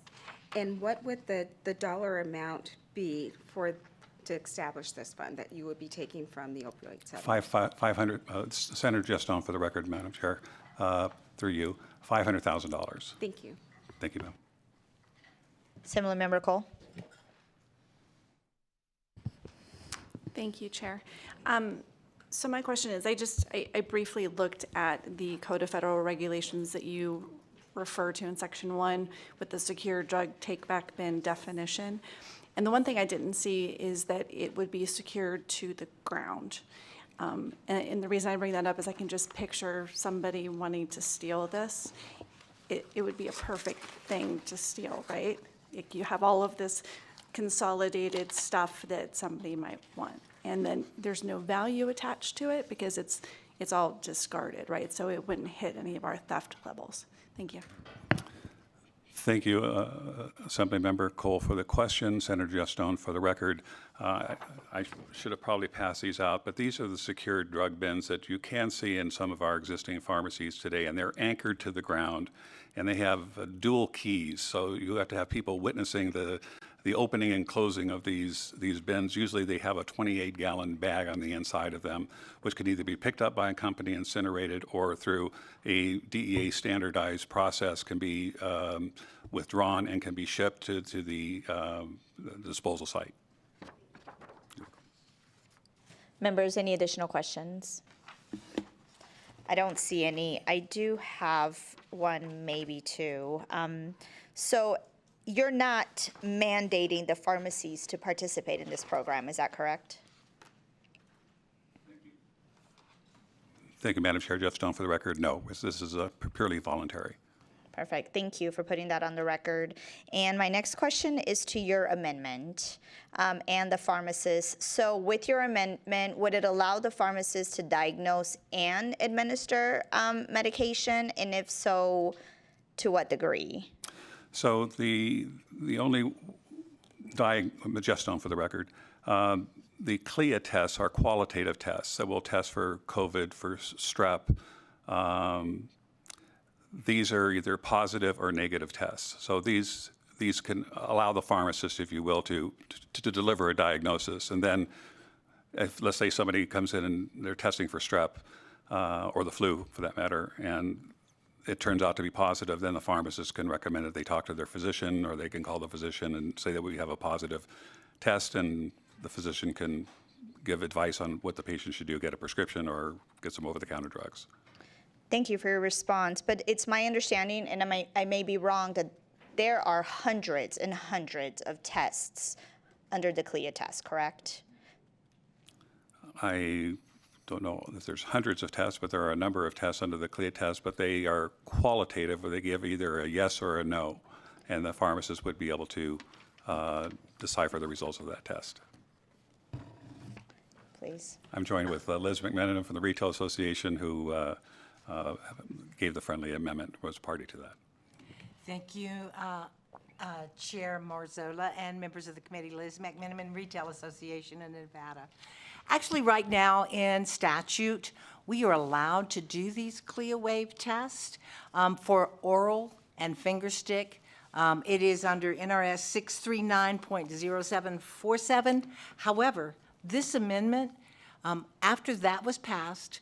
S: And what would the dollar amount be to establish this fund that you would be taking from the opioid settlement?
U: 500, Senator Jeff Stone, for the record, Madam Chair, through you, $500,000.
S: Thank you.
U: Thank you, ma'am.
A: Assemblymember Cole.
J: Thank you, Chair. So my question is, I briefly looked at the Code of Federal Regulations that you refer to in Section 1 with the secure drug take-back bin definition. And the one thing I didn't see is that it would be secured to the ground. And the reason I bring that up is I can just picture somebody wanting to steal this. It would be a perfect thing to steal, right? You have all of this consolidated stuff that somebody might want, and then there's no value attached to it because it's it's all discarded, right? So it wouldn't hit any of our theft levels. Thank you.
U: Thank you, Assemblymember Cole, for the question. Senator Jeff Stone, for the record. I should have probably passed these out, but these are the secured drug bins that you can see in some of our existing pharmacies today, and they're anchored to the ground, and they have dual keys, so you have to have people witnessing the opening and closing of these bins. Usually they have a 28-gallon bag on the inside of them, which can either be picked up by a company, incinerated, or through a DEA standardized process can be withdrawn and can be shipped to the disposal site.
A: Members, any additional questions? I don't see any. I do have one, maybe two. So you're not mandating the pharmacies to participate in this program, is that correct?
U: Thank you, Madam Chair. Jeff Stone, for the record. No, this is purely voluntary.
A: Perfect. Thank you for putting that on the record. And my next question is to your amendment and the pharmacists. So with your amendment, would it allow the pharmacists to diagnose and administer medication? And if so, to what degree?
U: So the only, Jeff Stone, for the record, the CLIA tests are qualitative tests that will test for COVID, for strep. These are either positive or negative tests. So these can allow the pharmacist, if you will, to deliver a diagnosis. And then if, let's say, somebody comes in and they're testing for strep or the flu, for that matter, and it turns out to be positive, then the pharmacist can recommend that they talk to their physician, or they can call the physician and say that we have a positive test, and the physician can give advice on what the patient should do, get a prescription or get some over-the-counter drugs.
A: Thank you for your response, but it's my understanding, and I may be wrong, that there are hundreds and hundreds of tests under the CLIA test, correct?
U: I don't know if there's hundreds of tests, but there are a number of tests under the CLIA test, but they are qualitative, where they give either a yes or a no, and the pharmacist would be able to decipher the results of that test.
A: Please.
U: I'm joined with Liz McMenamin from the Retail Association, who gave the friendly amendment, was party to that.
R: Thank you, Chair Marzola and members of the committee. Liz McMenamin, Retail Association in Nevada. Actually, right now in statute, we are allowed to do these CLIA wave tests for oral and finger stick. It is under NRS 639.0747. However, this amendment, after that was passed,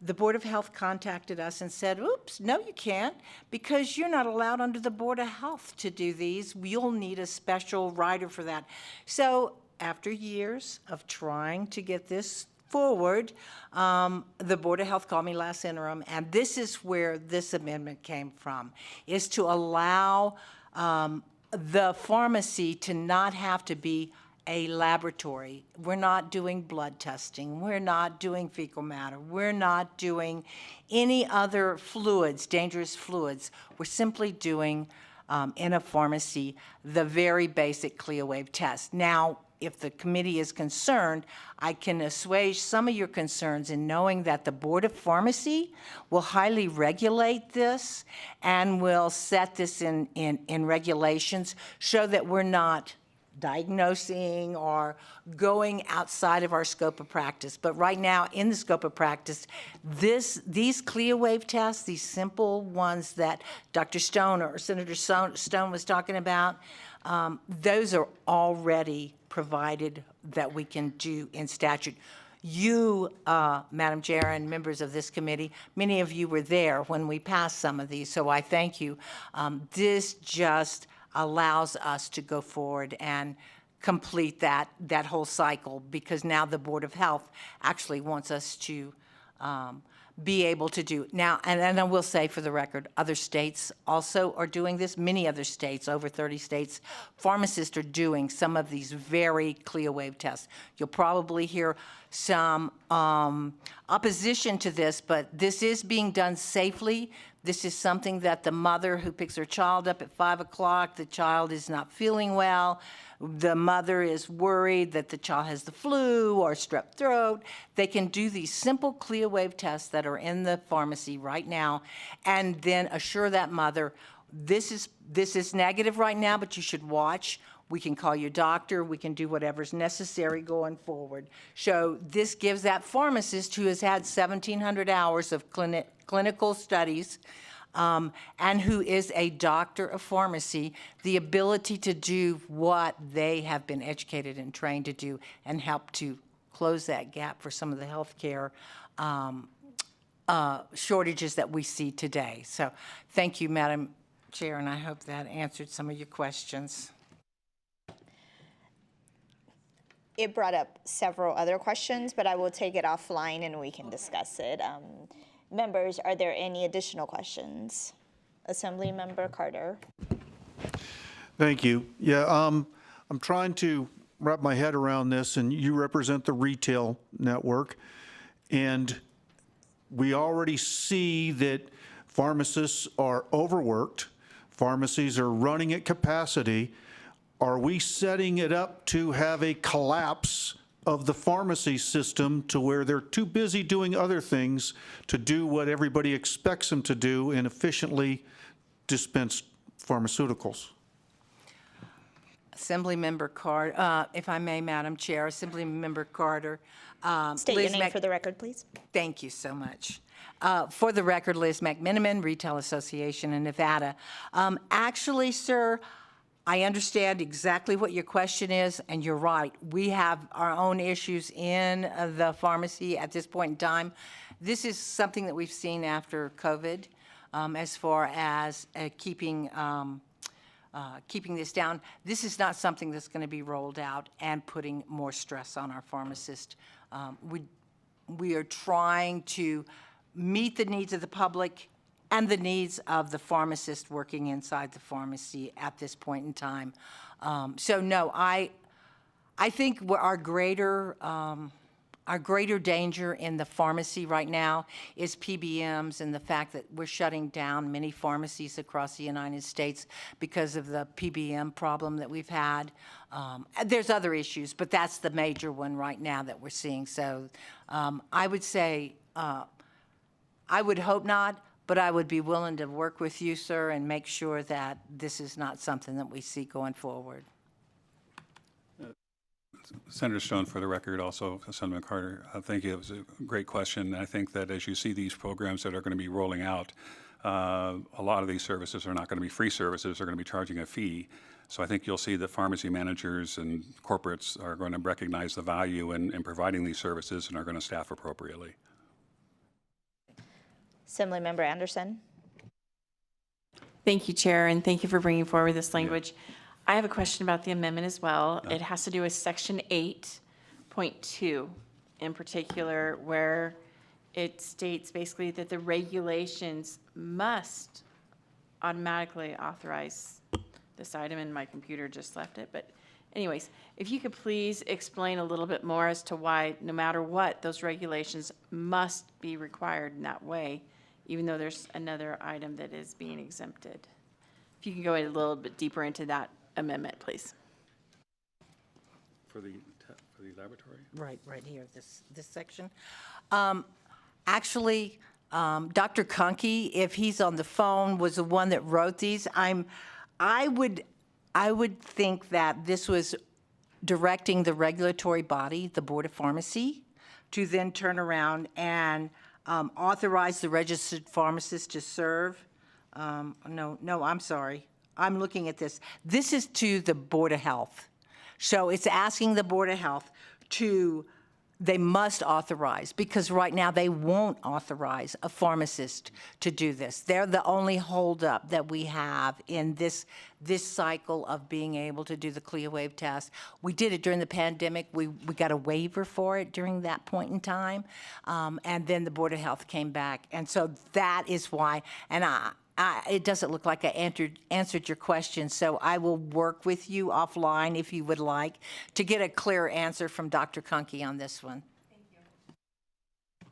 R: the Board of Health contacted us and said, oops, no, you can't, because you're not allowed under the Board of Health to do these. You'll need a special rider for that. So after years of trying to get this forward, the Board of Health called me last interim, and this is where this amendment came from, is to allow the pharmacy to not have to be a laboratory. We're not doing blood testing. We're not doing fecal matter. We're not doing any other fluids, dangerous fluids. We're simply doing, in a pharmacy, the very basic CLIA wave test. Now, if the committee is concerned, I can assuage some of your concerns in knowing that the Board of Pharmacy will highly regulate this and will set this in regulations so that we're not diagnosing or going outside of our scope of practice. But right now, in the scope of practice, these CLIA wave tests, these simple ones that Dr. Stone or Senator Stone was talking about, those are already provided that we can do in statute. You, Madam Chair, and members of this committee, many of you were there when we passed some of these, so I thank you. This just allows us to go forward and complete that whole cycle, because now the Board of Health actually wants us to be able to do. Now, and I will say for the record, other states also are doing this. Many other states, over 30 states, pharmacists are doing some of these very CLIA wave tests. You'll probably hear some opposition to this, but this is being done safely. This is something that the mother who picks her child up at 5 o'clock, the child is not feeling well, the mother is worried that the child has the flu or strep throat. They can do these simple CLIA-waive tests that are in the pharmacy right now and then assure that mother, this is negative right now, but you should watch. We can call your doctor. We can do whatever's necessary going forward. So this gives that pharmacist who has had 1,700 hours of clinical studies and who is a doctor of pharmacy the ability to do what they have been educated and trained to do and help to close that gap for some of the healthcare shortages that we see today. So thank you, Madam Chair, and I hope that answered some of your questions.
A: It brought up several other questions, but I will take it offline and we can discuss it. Members, are there any additional questions? Assemblymember Carter.
D: Thank you. Yeah, I'm trying to wrap my head around this, and you represent the retail network, and we already see that pharmacists are overworked, pharmacies are running at capacity. Are we setting it up to have a collapse of the pharmacy system to where they're too busy doing other things to do what everybody expects them to do and efficiently dispense pharmaceuticals?
R: Assemblymember Carter, if I may, Madam Chair, Assemblymember Carter.
A: State your name for the record, please.
R: Thank you so much. For the record, Liz McMiniman, Retail Association in Nevada. Actually, sir, I understand exactly what your question is, and you're right. We have our own issues in the pharmacy at this point in time. This is something that we've seen after COVID as far as keeping this down. This is not something that's going to be rolled out and putting more stress on our pharmacists. We are trying to meet the needs of the public and the needs of the pharmacist working inside the pharmacy at this point in time. So no, I think our greater danger in the pharmacy right now is PBMs and the fact that we're shutting down many pharmacies across the United States because of the PBM problem that we've had. There's other issues, but that's the major one right now that we're seeing. So I would say, I would hope not, but I would be willing to work with you, sir, and make sure that this is not something that we see going forward.
U: Senator Stone, for the record, also Senator Carter, thank you. It was a great question. I think that as you see these programs that are going to be rolling out, a lot of these services are not going to be free services. They're going to be charging a fee. So I think you'll see that pharmacy managers and corporates are going to recognize the value in providing these services and are going to staff appropriately.
A: Assemblymember Anderson.
V: Thank you, Chair, and thank you for bringing forward this language. I have a question about the amendment as well. It has to do with Section 8.2 in particular, where it states basically that the regulations must automatically authorize this item, and my computer just left it. But anyways, if you could please explain a little bit more as to why, no matter what, those regulations must be required in that way, even though there's another item that is being exempted. If you can go a little bit deeper into that amendment, please.
U: For the laboratory?
R: Right here, this section. Actually, Dr. Kunke, if he's on the phone, was the one that wrote these. I would think that this was directing the regulatory body, the Board of Pharmacy, to then turn around and authorize the registered pharmacist to serve. No, I'm sorry. I'm looking at this. This is to the Board of Health. So it's asking the Board of Health they must authorize, because right now they won't authorize a pharmacist to do this. They're the only holdup that we have in this cycle of being able to do the CLIA-waive test. We did it during the pandemic. We got a waiver for it during that point in time, and then the Board of Health came back. And so that is why, and it doesn't look like I answered your question, so I will work with you offline if you would like to get a clear answer from Dr. Kunke on this one.
A: Thank you.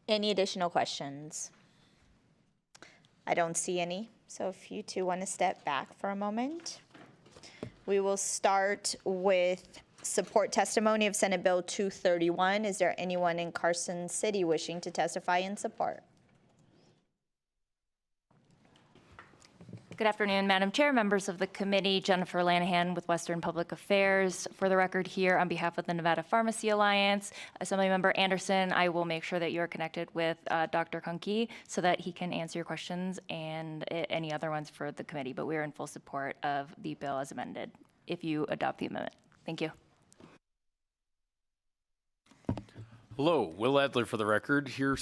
A: Any additional questions? I don't see any. So if you two want to step back for a moment. We will start with support testimony of Senate Bill 231. Is there anyone in Carson City wishing to testify in support?
M: Good afternoon, Madam Chair, members of the committee. Jennifer Lanahan with Western Public Affairs. For the record here, on behalf of the Nevada Pharmacy Alliance, Assemblymember Anderson, I will make sure that you are connected with Dr. Kunke so that he can answer your questions and any other ones for the committee. But we are in full support of the bill as amended if you adopt the amendment. Thank you.
F: Hello, Will Adler for the record, here with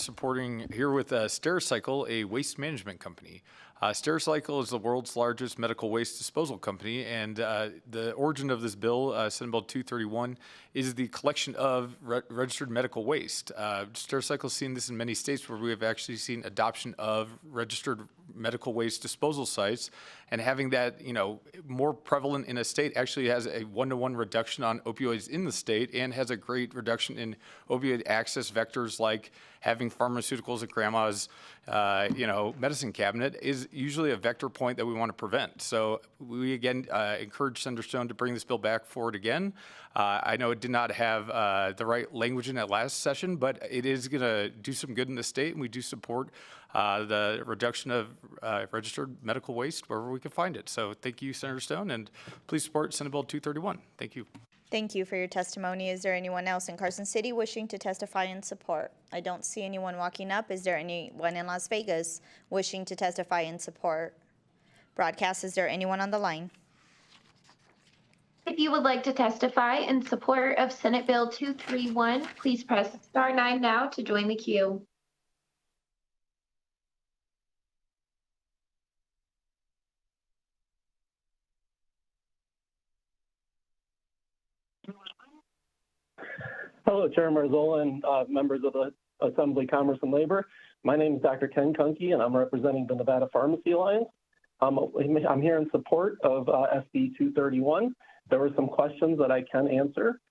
F: Stericycle, a waste management company. Stericycle is the world's largest medical waste disposal company, and the origin of this bill, Senate Bill 231, is the collection of registered medical waste. Stericycle has seen this in many states where we have actually seen adoption of registered medical waste disposal sites, and having that, more prevalent in a state actually has a one-to-one reduction on opioids in the state and has a great reduction in opioid access vectors like having pharmaceuticals at grandma's, medicine cabinet is usually a vector point that we want to prevent. So we again encourage Senator Stone to bring this bill back forward again. I know it did not have the right language in that last session, but it is going to do some good in the state, and we do support the reduction of registered medical waste wherever we can find it. So thank you, Senator Stone, and please support Senate Bill 231. Thank you.
A: Thank you for your testimony. Is there anyone else in Carson City wishing to testify in support? I don't see anyone walking up. Is there anyone in Las Vegas wishing to testify in support? Broadcast, is there anyone on the line?
P: If you would like to testify in support of Senate Bill 231, please press star 9 now to join the queue.
C: Hello, Chair Marzola and members of the Assembly, Commerce, and Labor. My name is Dr. Ken Kunke, and I'm representing the Nevada Pharmacy Alliance. I'm here in support of SB 231. There were some questions that I can answer.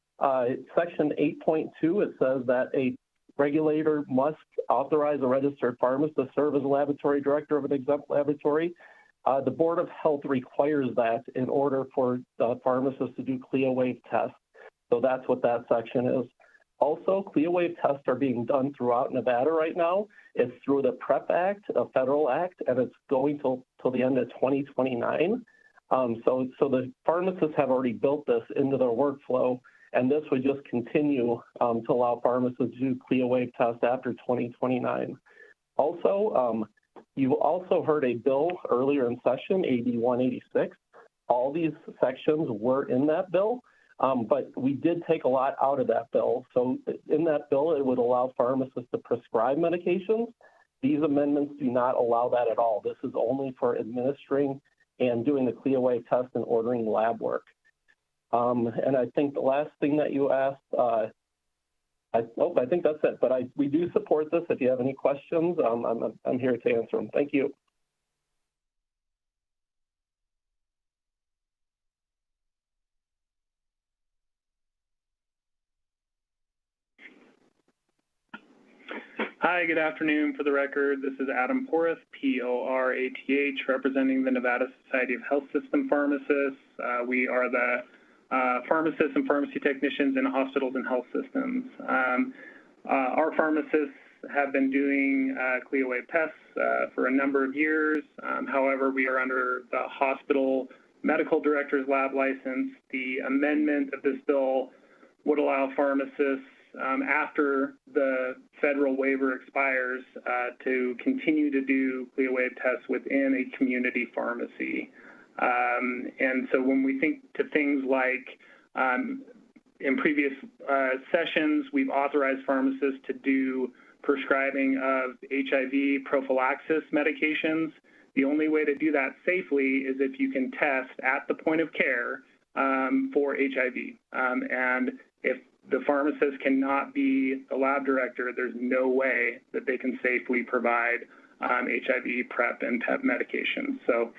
C: Section 8.2, it says that a regulator must authorize a registered pharmacist to serve as a laboratory director of an exempt laboratory. The Board of Health requires that in order for the pharmacist to do CLIA waive tests. So that's what that section is. Also, CLIA waive tests are being done throughout Nevada right now. It's through the PrEP Act, a federal act, and it's going till the end of 2029. So the pharmacists have already built this into their workflow, and this would just continue to allow pharmacists to do CLIA waive tests after 2029. Also, you also heard a bill earlier in session, AB 186. All these sections were in that bill. But we did take a lot out of that bill. So in that bill, it would allow pharmacists to prescribe medications. These amendments do not allow that at all. This is only for administering and doing the CLIA waive test and ordering lab work. And I think the last thing that you asked, I think that's it. But we do support this. If you have any questions, I'm here to answer them. Thank you.
G: Hi, good afternoon. For the record, this is Adam Porath, P-O-R-A-T-H, representing the Nevada Society of Health System Pharmacists. We are the pharmacists and pharmacy technicians in hospitals and health systems. Our pharmacists have been doing CLIA waive tests for a number of years. However, we are under the hospital medical director's lab license. The amendment of this bill would allow pharmacists after the federal waiver expires to continue to do CLIA waive tests within a community pharmacy. And so when we think to things like in previous sessions, we've authorized pharmacists to do prescribing of HIV prophylaxis medications. The only way to do that safely is if you can test at the point of care for HIV. And if the pharmacist cannot be the lab director, there's no way that they can safely provide HIV, PrEP, and PEP medications. So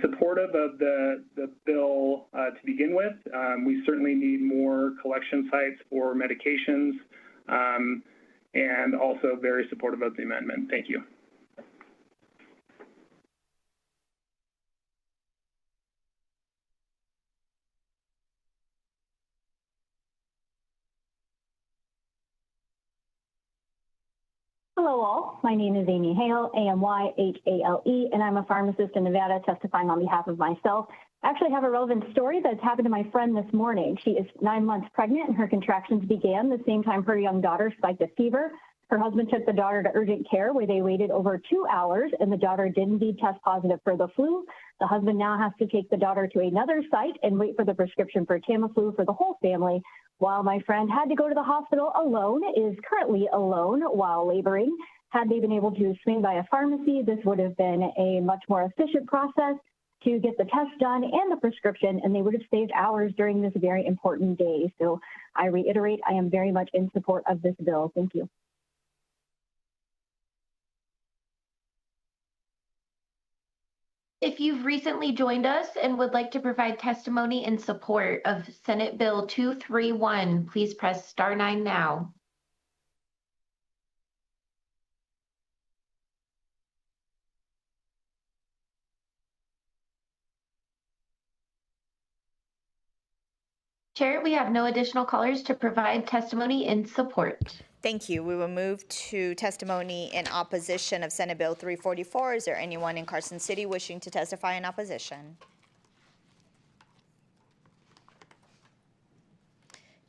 G: supportive of the bill to begin with. We certainly need more collection sites for medications, and also very supportive of the amendment. Thank you.
I: Hello all, my name is Amy Hale, A-M-Y-H-A-L-E, and I'm a pharmacist in Nevada testifying on behalf of myself. I actually have a relevant story that's happened to my friend this morning. She is 9 months pregnant and her contractions began the same time her young daughter spiked a fever. Her husband took the daughter to urgent care where they waited over 2 hours and the daughter did indeed test positive for the flu. The husband now has to take the daughter to another site and wait for the prescription for Tamiflu for the whole family, while my friend had to go to the hospital alone, is currently alone while laboring. Had they been able to swing by a pharmacy, this would have been a much more efficient process to get the test done and the prescription, and they would have saved hours during this very important day. So I reiterate, I am very much in support of this bill. Thank you.
P: If you've recently joined us and would like to provide testimony in support of Senate Bill 231, please press *9 now. Chair, we have no additional callers to provide testimony in support.
A: Thank you. We will move to testimony in opposition of Senate Bill 344. Is there anyone in Carson City wishing to testify in opposition?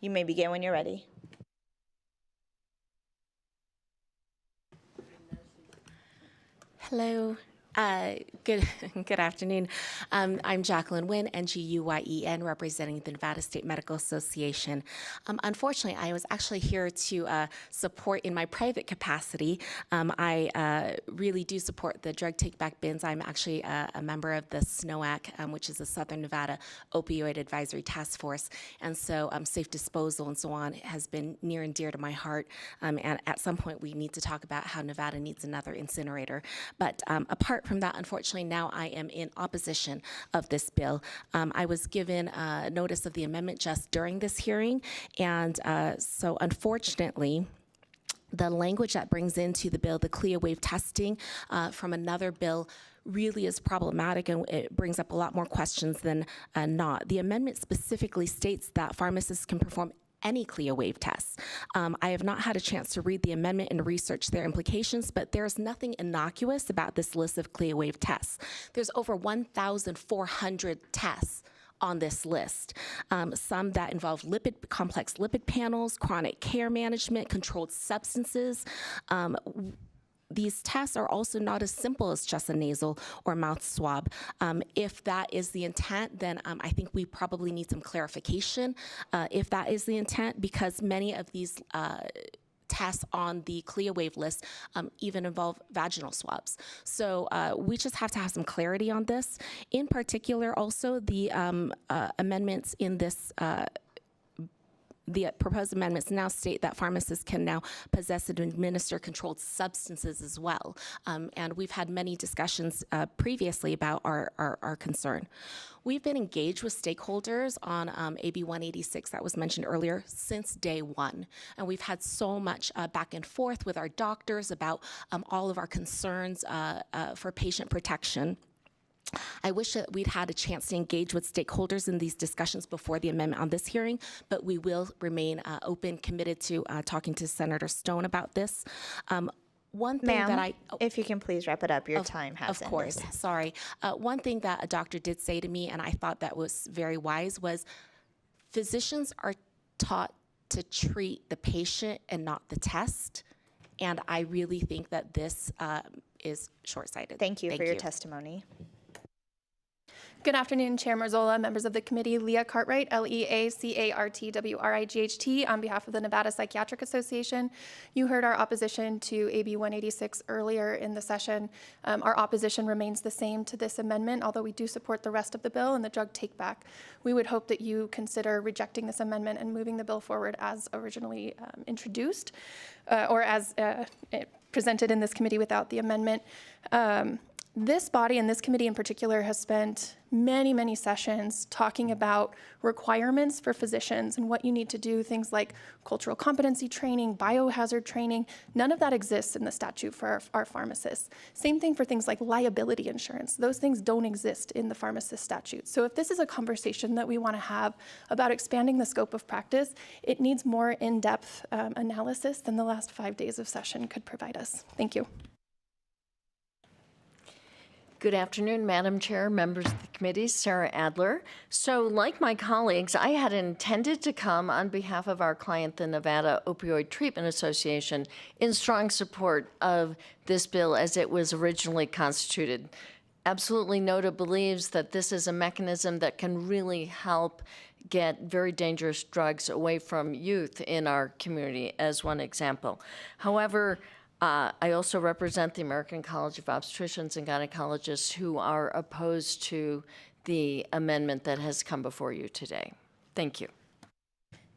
A: You may begin when you're ready.
B: Hello. Good afternoon. I'm Jacqueline Nguyen, Nguyen, representing the Nevada State Medical Association. Unfortunately, I was actually here to support in my private capacity. I really do support the drug take-back bins. I'm actually a member of the SNOAC, which is the Southern Nevada Opioid Advisory Task Force, and so safe disposal and so on has been near and dear to my heart. And at some point, we need to talk about how Nevada needs another incinerator. But apart from that, unfortunately, now I am in opposition of this bill. I was given notice of the amendment just during this hearing, and so unfortunately, the language that brings into the bill, the CLIA wave testing from another bill, really is problematic, and it brings up a lot more questions than not. The amendment specifically states that pharmacists can perform any CLIA wave tests. I have not had a chance to read the amendment and research their implications, but there's nothing innocuous about this list of CLIA wave tests. There's over 1,400 tests on this list, some that involve complex lipid panels, chronic care management, controlled substances. These tests are also not as simple as just a nasal or mouth swab. If that is the intent, then I think we probably need some clarification if that is the intent, because many of these tests on the CLIA wave list even involve vaginal swabs. So we just have to have some clarity on this. In particular, also the amendments in this the proposed amendments now state that pharmacists can now possess and administer controlled substances as well. And we've had many discussions previously about our concern. We've been engaged with stakeholders on AB 186 that was mentioned earlier since day one. And we've had so much back and forth with our doctors about all of our concerns for patient protection. I wish that we'd had a chance to engage with stakeholders in these discussions before the amendment on this hearing, but we will remain open, committed to talking to Senator Stone about this. One thing that
A: if you can please wrap it up, your time has ended.
B: Of course, sorry. One thing that a doctor did say to me, and I thought that was very wise, was physicians are taught to treat the patient and not the test. And I really think that this is short-sighted.
A: Thank you for your testimony.
K: Good afternoon, Chair Marzola, members of the committee. Leah Cartwright, Leacartwright, on behalf of the Nevada Psychiatric Association. You heard our opposition to AB 186 earlier in the session. Our opposition remains the same to this amendment, although we do support the rest of the bill and the drug take-back. We would hope that you consider rejecting this amendment and moving the bill forward as originally introduced, or as presented in this committee without the amendment. This body and this committee in particular has spent many, many sessions talking about requirements for physicians and what you need to do, things like cultural competency training, biohazard training. None of that exists in the statute for our pharmacists. Same thing for things like liability insurance. Those things don't exist in the pharmacist statute. So if this is a conversation that we want to have about expanding the scope of practice, it needs more in-depth analysis than the last 5 days of session could provide us. Thank you.
O: Good afternoon, Madam Chair, members of the committee, Sarah Adler. So like my colleagues, I had intended to come on behalf of our client, the Nevada Opioid Treatment Association, in strong support of this bill as it was originally constituted. Absolutely, NOTA believes that this is a mechanism that can really help get very dangerous drugs away from youth in our community, as one example. However, I also represent the American College of Obstetricians and Gynecologists who are opposed to the amendment that has come before you today. Thank you.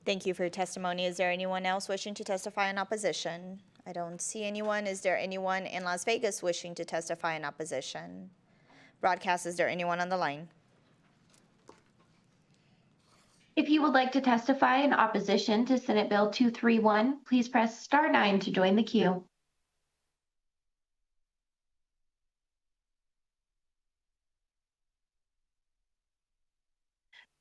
A: Thank you for your testimony. Is there anyone else wishing to testify in opposition? I don't see anyone. Is there anyone in Las Vegas wishing to testify in opposition? Broadcast, is there anyone on the line?
P: If you would like to testify in opposition to Senate Bill 231, please press *9 to join the queue.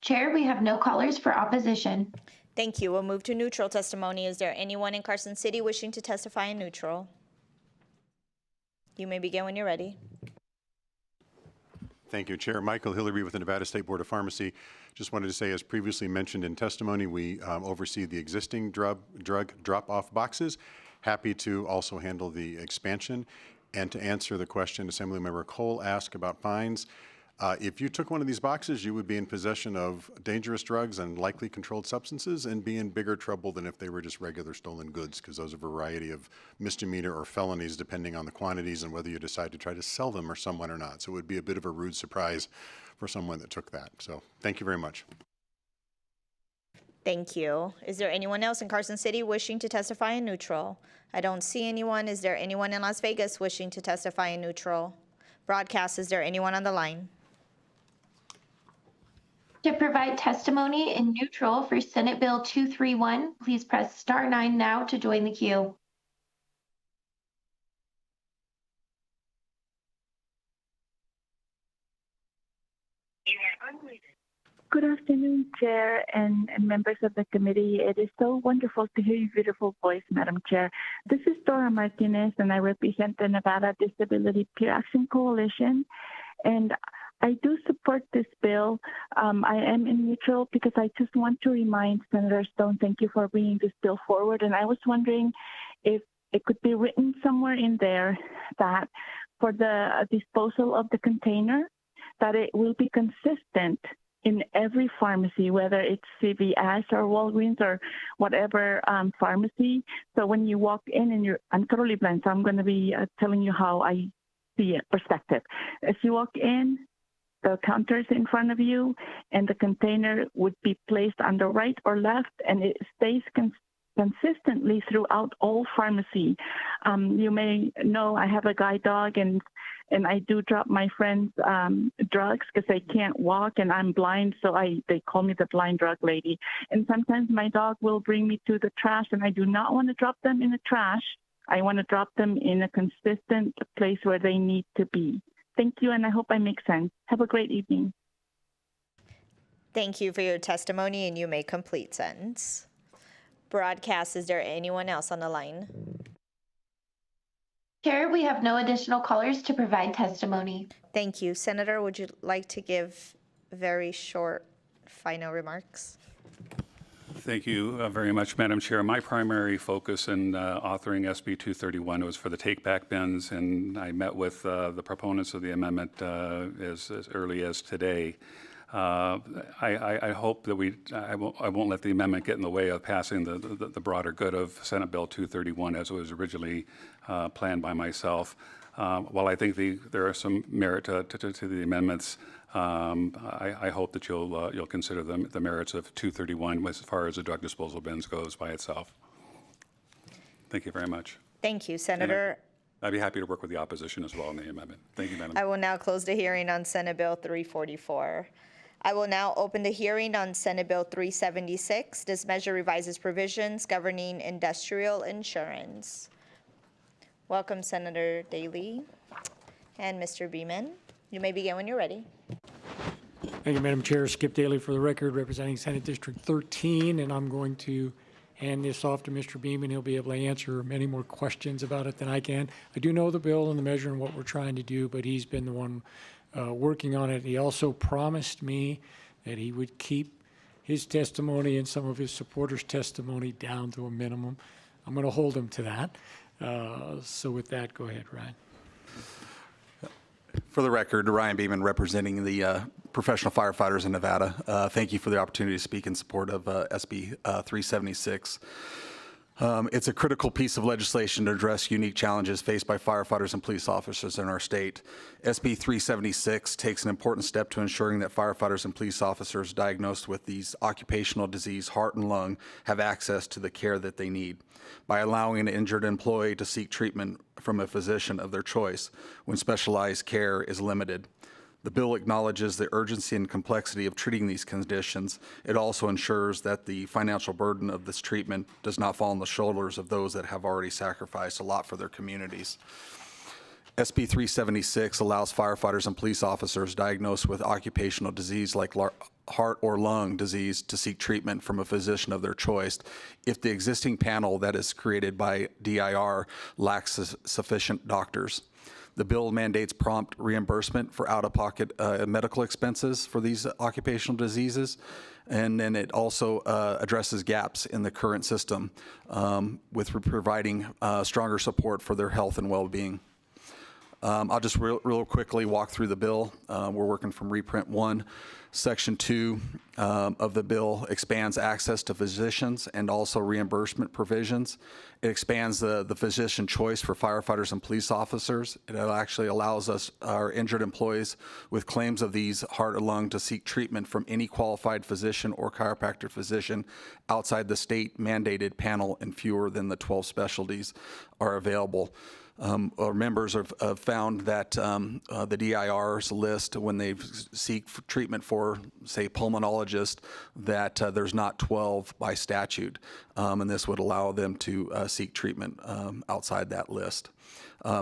P: Chair, we have no callers for opposition.
A: Thank you. We'll move to neutral testimony. Is there anyone in Carson City wishing to testify in neutral? You may begin when you're ready.
H: Thank you, Chair. Michael Hillary with the Nevada State Board of Pharmacy. Just wanted to say, as previously mentioned in testimony, we oversee the existing drug drop-off boxes. Happy to also handle the expansion. And to answer the question Assemblymember Cole asked about fines, if you took one of these boxes, you would be in possession of dangerous drugs and likely controlled substances and be in bigger trouble than if they were just regular stolen goods, because those are a variety of misdemeanor or felonies depending on the quantities and whether you decide to try to sell them or someone or not. So it would be a bit of a rude surprise for someone that took that. So thank you very much.
A: Thank you. Is there anyone else in Carson City wishing to testify in neutral? I don't see anyone. Is there anyone in Las Vegas wishing to testify in neutral? Broadcast, is there anyone on the line?
P: To provide testimony in neutral for Senate Bill 231, please press *9 now to join the queue.
L: Good afternoon, Chair and members of the committee. It is so wonderful to hear your beautiful voice, Madam Chair. This is Dora Martinez, and I represent the Nevada Disability Peer Action Coalition. And I do support this bill. I am in neutral because I just want to remind Senator Stone, thank you for bringing this bill forward. And I was wondering if it could be written somewhere in there that for the disposal of the container, that it will be consistent in every pharmacy, whether it's CVS or Walgreens or whatever pharmacy. So when you walk in and I'm totally blind, so I'm going to be telling you how I see it, perspective. As you walk in, the counters in front of you, and the container would be placed on the right or left, and it stays consistently throughout all pharmacy. You may know I have a guide dog, and I do drop my friends' drugs because they can't walk, and I'm blind, so they call me the blind drug lady. And sometimes my dog will bring me to the trash, and I do not want to drop them in the trash. I want to drop them in a consistent place where they need to be. Thank you, and I hope I make sense. Have a great evening.
A: Thank you for your testimony, and you may complete sentence. Broadcast, is there anyone else on the line?
P: Chair, we have no additional callers to provide testimony.
A: Thank you. Senator, would you like to give very short final remarks?
U: Thank you very much, Madam Chair. My primary focus in authoring SB 231 was for the take-back bins, and I met with the proponents of the amendment as early as today. I hope that I won't let the amendment get in the way of passing the broader good of Senate Bill 231 as it was originally planned by myself. While I think there are some merit to the amendments, I hope that you'll consider the merits of 231 as far as the drug disposal bins goes by itself. Thank you very much.
A: Thank you, Senator.
U: I'd be happy to work with the opposition as well on the amendment. Thank you, Madam.
A: I will now close the hearing on Senate Bill 344. I will now open the hearing on Senate Bill 376. This measure revises provisions governing industrial insurance. Welcome, Senator Daly and Mr. Beeman. You may begin when you're ready.
N: Thank you, Madam Chair. Skip Daly for the record, representing Senate District 13, and I'm going to hand this off to Mr. Beeman. He'll be able to answer many more questions about it than I can. I do know the bill and the measure and what we're trying to do, but he's been the one working on it. He also promised me that he would keep his testimony and some of his supporters' testimony down to a minimum. I'm going to hold him to that. So with that, go ahead, Ryan.
T: For the record, Ryan Beeman representing the professional firefighters in Nevada. Thank you for the opportunity to speak in support of SB 376. It's a critical piece of legislation to address unique challenges faced by firefighters and police officers in our state. SB 376 takes an important step to ensuring that firefighters and police officers diagnosed with these occupational disease, heart and lung, have access to the care that they need by allowing an injured employee to seek treatment from a physician of their choice when specialized care is limited. The bill acknowledges the urgency and complexity of treating these conditions. It also ensures that the financial burden of this treatment does not fall on the shoulders of those that have already sacrificed a lot for their communities. SB 376 allows firefighters and police officers diagnosed with occupational disease like heart or lung disease to seek treatment from a physician of their choice if the existing panel that is created by DIR lacks sufficient doctors. The bill mandates prompt reimbursement for out-of-pocket medical expenses for these occupational diseases, and then it also addresses gaps in the current system with providing stronger support for their health and well-being. I'll just real quickly walk through the bill. We're working from reprint 1. Section 2 of the bill expands access to physicians and also reimbursement provisions. It expands the physician choice for firefighters and police officers. It actually allows our injured employees with claims of these heart or lung to seek treatment from any qualified physician or chiropractor physician outside the state mandated panel, and fewer than the 12 specialties are available. Our members have found that the DIR's list, when they seek treatment for, say, pulmonologist, that there's not 12 by statute, and this would allow them to seek treatment outside that list.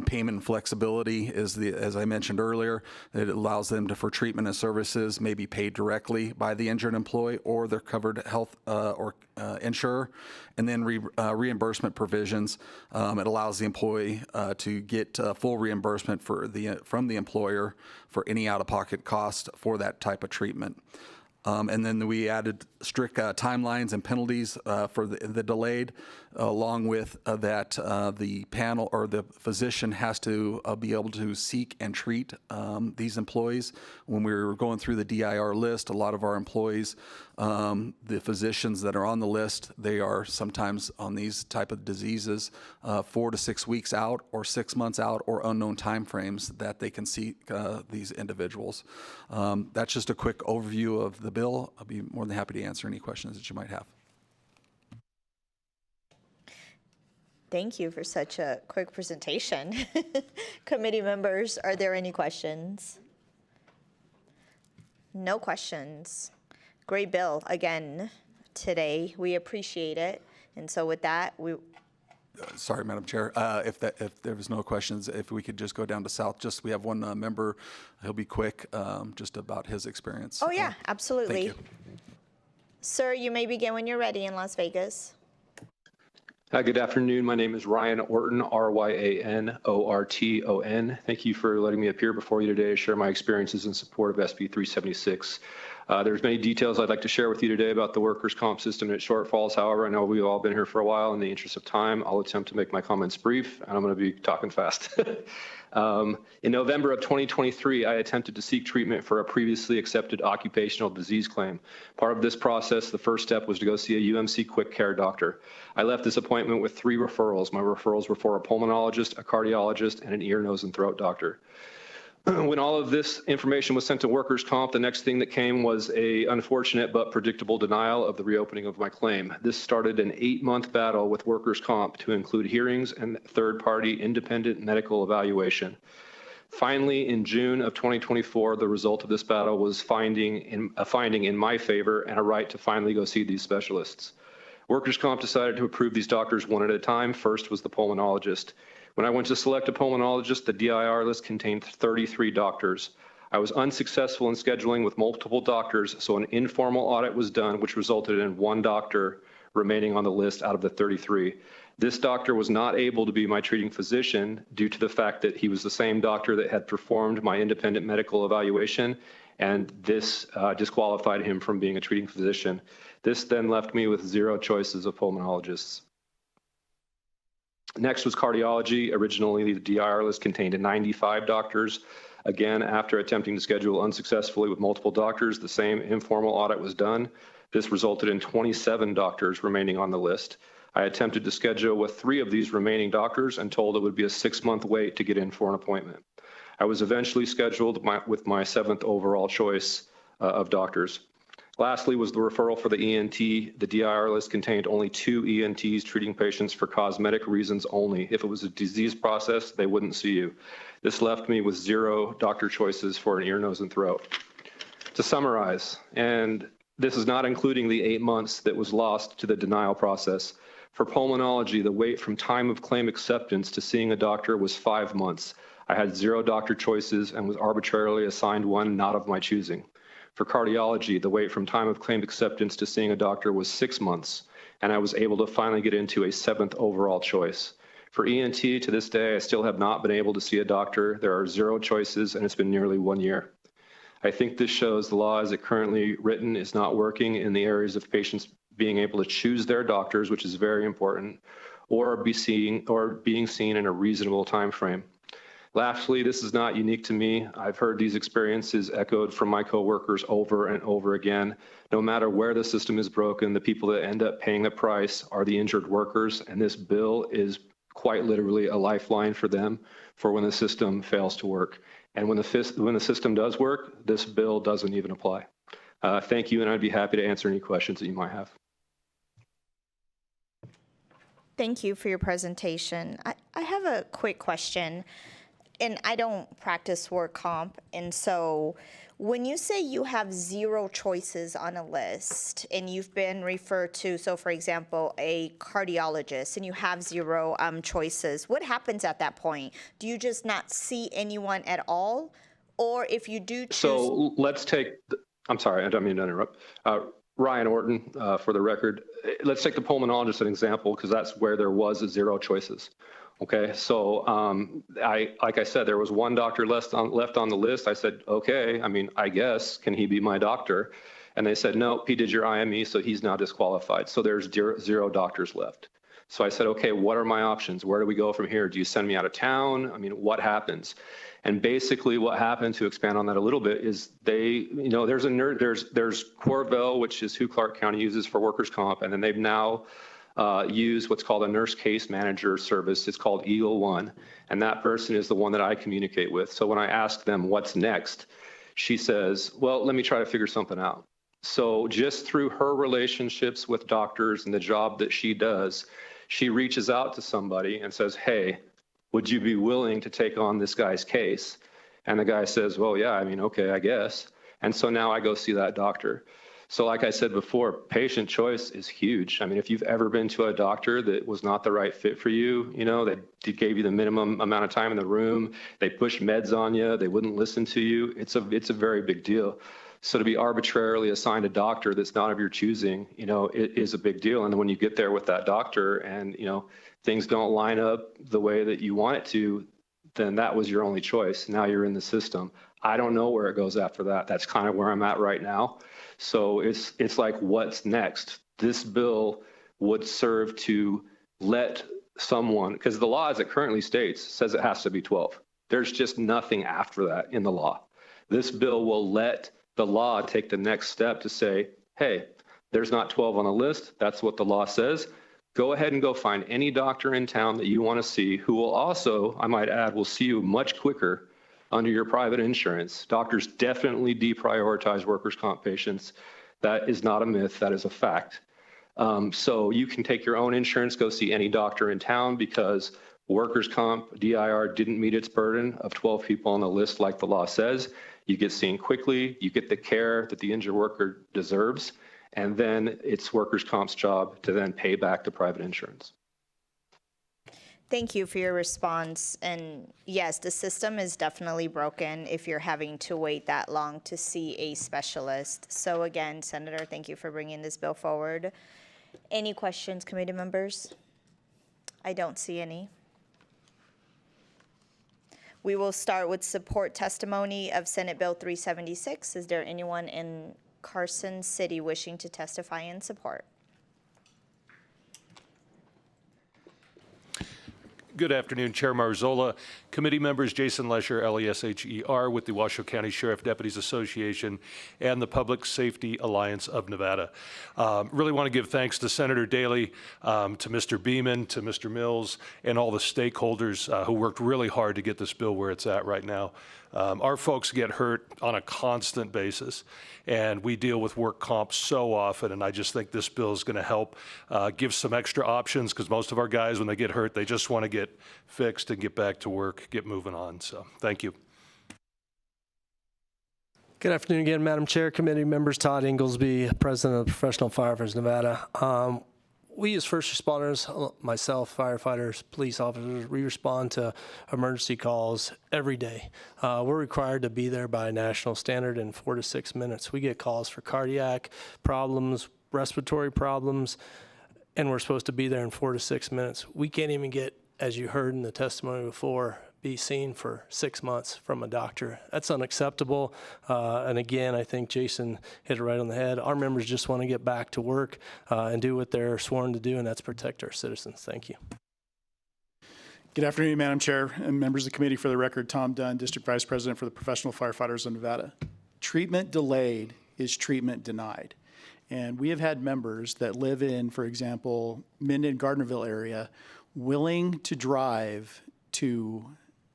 T: Payment flexibility is as I mentioned earlier, it allows them to, for treatment and services, may be paid directly by the injured employee or their covered health or insurer. And then reimbursement provisions, it allows the employee to get full reimbursement from the employer for any out-of-pocket cost for that type of treatment. And then we added strict timelines and penalties for the delayed, along with that the panel or the physician has to be able to seek and treat these employees. When we were going through the DIR list, a lot of our employees, the physicians that are on the list, they are sometimes on these type of diseases 4 to 6 weeks out or 6 months out or unknown timeframes that they can see these individuals. That's just a quick overview of the bill. I'll be more than happy to answer any questions that you might have.
A: Thank you for such a quick presentation. Committee members, are there any questions? No questions. Great bill again today. We appreciate it. And so with that,
T: Sorry, Madam Chair. If there was no questions, if we could just go down to South. We have one member. He'll be quick, just about his experience.
A: Oh yeah, absolutely.
T: Thank you.
A: Sir, you may begin when you're ready in Las Vegas.
W: Hi, good afternoon. My name is Ryan Orton, RYANORTON. Thank you for letting me appear before you today to share my experiences in support of SB 376. There's many details I'd like to share with you today about the workers' comp system and its shortfalls. However, I know we've all been here for a while. In the interest of time, I'll attempt to make my comments brief, and I'm going to be talking fast. In November of 2023, I attempted to seek treatment for a previously accepted occupational disease claim. Part of this process, the first step was to go see a UMC Quick Care doctor. I left this appointment with 3 referrals. My referrals were for a pulmonologist, a cardiologist, and an ear, nose, and throat doctor. When all of this information was sent to workers' comp, the next thing that came was a unfortunate but predictable denial of the reopening of my claim. This started an 8-month battle with workers' comp to include hearings and third-party independent medical evaluation. Finally, in June of 2024, the result of this battle was a finding in my favor and a right to finally go see these specialists. Workers' comp decided to approve these doctors one at a time. First was the pulmonologist. When I went to select a pulmonologist, the DIR list contained 33 doctors. I was unsuccessful in scheduling with multiple doctors, so an informal audit was done, which resulted in 1 doctor remaining on the list out of the 33. This doctor was not able to be my treating physician due to the fact that he was the same doctor that had performed my independent medical evaluation, and this disqualified him from being a treating physician. This then left me with 0 choices of pulmonologists. Next was cardiology. Originally, the DIR list contained 95 doctors. Again, after attempting to schedule unsuccessfully with multiple doctors, the same informal audit was done. This resulted in 27 doctors remaining on the list. I attempted to schedule with 3 of these remaining doctors and told it would be a 6-month wait to get in for an appointment. I was eventually scheduled with my 7th overall choice of doctors. Lastly was the referral for the ENT. The DIR list contained only 2 ENTs treating patients for cosmetic reasons only. If it was a disease process, they wouldn't see you. This left me with 0 doctor choices for an ear, nose, and throat. To summarize, and this is not including the 8 months that was lost to the denial process. For pulmonology, the wait from time of claim acceptance to seeing a doctor was 5 months. I had 0 doctor choices and was arbitrarily assigned one not of my choosing. For cardiology, the wait from time of claim acceptance to seeing a doctor was 6 months, and I was able to finally get into a 7th overall choice. For ENT, to this day, I still have not been able to see a doctor. There are 0 choices, and it's been nearly 1 year. I think this shows the law as it currently written is not working in the areas of patients being able to choose their doctors, which is very important, or being seen in a reasonable time frame. Lastly, this is not unique to me. I've heard these experiences echoed from my coworkers over and over again. No matter where the system is broken, the people that end up paying the price are the injured workers, and this bill is quite literally a lifeline for them for when the system fails to work. And when the system does work, this bill doesn't even apply. Thank you, and I'd be happy to answer any questions that you might have.
A: Thank you for your presentation. I have a quick question. And I don't practice work comp, and so when you say you have 0 choices on a list and you've been referred to, so for example, a cardiologist, and you have 0 choices, what happens at that point? Do you just not see anyone at all? Or if you do choose...
W: So let's take, I'm sorry, I don't mean to interrupt. Ryan Orton, for the record. Let's take the pulmonologist as an example, because that's where there was 0 choices. Okay, so like I said, there was 1 doctor left on the list. I said, okay, I mean, I guess, can he be my doctor? And they said, no, he did your IME, so he's now disqualified. So there's 0 doctors left. So I said, okay, what are my options? Where do we go from here? Do you send me out of town? I mean, what happens? And basically what happened, to expand on that a little bit, is there's Corvell, which is who Clark County uses for workers' comp, and then they've now use what's called a nurse case manager service. It's called Eagle One, and that person is the one that I communicate with. So when I ask them what's next, she says, well, let me try to figure something out. So just through her relationships with doctors and the job that she does, she reaches out to somebody and says, hey, would you be willing to take on this guy's case? And the guy says, well, yeah, I mean, okay, I guess. And so now I go see that doctor. So like I said before, patient choice is huge. I mean, if you've ever been to a doctor that was not the right fit for you, they gave you the minimum amount of time in the room, they pushed meds on you, they wouldn't listen to you, it's a very big deal. So to be arbitrarily assigned a doctor that's not of your choosing, it is a big deal. And then when you get there with that doctor and, things don't line up the way that you want it to, then that was your only choice. Now you're in the system. I don't know where it goes after that. That's kind of where I'm at right now. So it's like, what's next? This bill would serve to let someone, because the law as it currently states says it has to be 12. There's just nothing after that in the law. This bill will let the law take the next step to say, hey, there's not 12 on the list. That's what the law says. Go ahead and go find any doctor in town that you want to see, who will also, I might add, will see you much quicker under your private insurance. Doctors definitely deprioritize workers' comp patients. That is not a myth, that is a fact. So you can take your own insurance, go see any doctor in town because workers' comp, DIR didn't meet its burden of 12 people on the list like the law says. You get seen quickly, you get the care that the injured worker deserves, and then it's workers' comp's job to then pay back the private insurance.
A: Thank you for your response. And yes, the system is definitely broken if you're having to wait that long to see a specialist. So again, Senator, thank you for bringing this bill forward. Any questions, committee members? I don't see any. We will start with support testimony of Senate Bill 376. Is there anyone in Carson City wishing to testify in support?
E: Good afternoon, Chair Marzola, committee members Jason Lesher, Lesher, with the Washoe County Sheriff Deputies Association and the Public Safety Alliance of Nevada. Really want to give thanks to Senator Daley, to Mr. Beeman, to Mr. Mills, and all the stakeholders who worked really hard to get this bill where it's at right now. Our folks get hurt on a constant basis, and we deal with work comp so often, and I just think this bill is going to help give some extra options, because most of our guys, when they get hurt, they just want to get fixed and get back to work, get moving on. So thank you.
Q: Good afternoon again, Madam Chair, committee members. Todd Inglesby, President of Professional Firefighters Nevada. We as first responders, myself, firefighters, police officers, we respond to emergency calls every day. We're required to be there by national standard in 4 to 6 minutes. We get calls for cardiac problems, respiratory problems, and we're supposed to be there in 4 to 6 minutes. We can't even get, as you heard in the testimony before, be seen for 6 months from a doctor. That's unacceptable. And again, I think Jason hit it right on the head. Our members just want to get back to work and do what they're sworn to do, and that's protect our citizens. Thank you.
S: Good afternoon, Madam Chair and members of the committee. For the record, Tom Dunn, District Vice President for the Professional Firefighters of Nevada. Treatment delayed is treatment denied. And we have had members that live in, for example, Minden, Gardnerville area, willing to drive to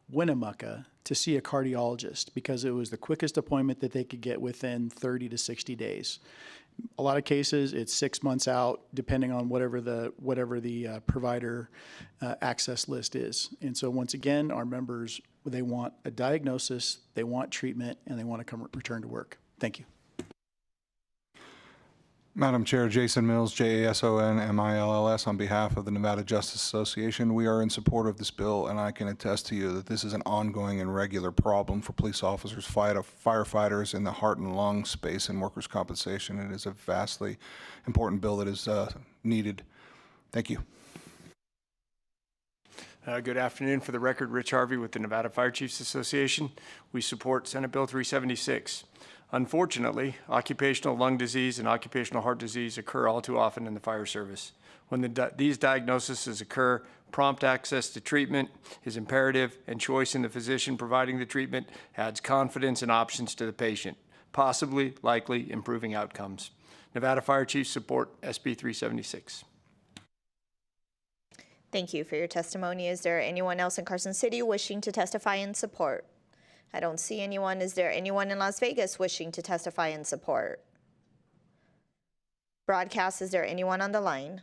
S: Winnemucca to see a cardiologist because it was the quickest appointment that they could get within 30 to 60 days. A lot of cases, it's 6 months out, depending on whatever the provider access list is. And so once again, our members, they want a diagnosis, they want treatment, and they want to return to work. Thank you.
X: Madam Chair, Jason Mills, JASONMILLS, on behalf of the Nevada Justice Association. We are in support of this bill, and I can attest to you that this is an ongoing and regular problem for police officers, firefighters in the heart and lung space and workers' compensation. It is a vastly important bill that is needed. Thank you.
Y: Good afternoon. For the record, Rich Harvey with the Nevada Fire Chiefs Association. We support Senate Bill 376. Unfortunately, occupational lung disease and occupational heart disease occur all too often in the fire service. When these diagnoses occur, prompt access to treatment is imperative, and choice in the physician providing the treatment adds confidence and options to the patient, possibly, likely improving outcomes. Nevada Fire Chiefs support SB 376.
A: Thank you for your testimony. Is there anyone else in Carson City wishing to testify in support? I don't see anyone. Is there anyone in Las Vegas wishing to testify in support? Broadcast, is there anyone on the line?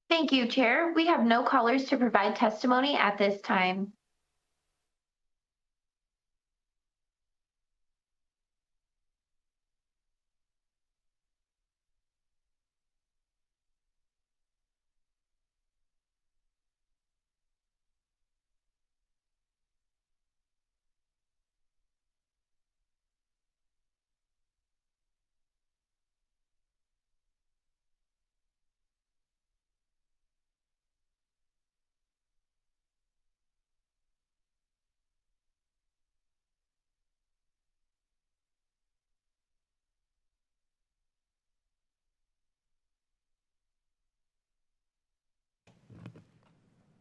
P: Thank you, Chair. We have no callers to provide testimony at this time.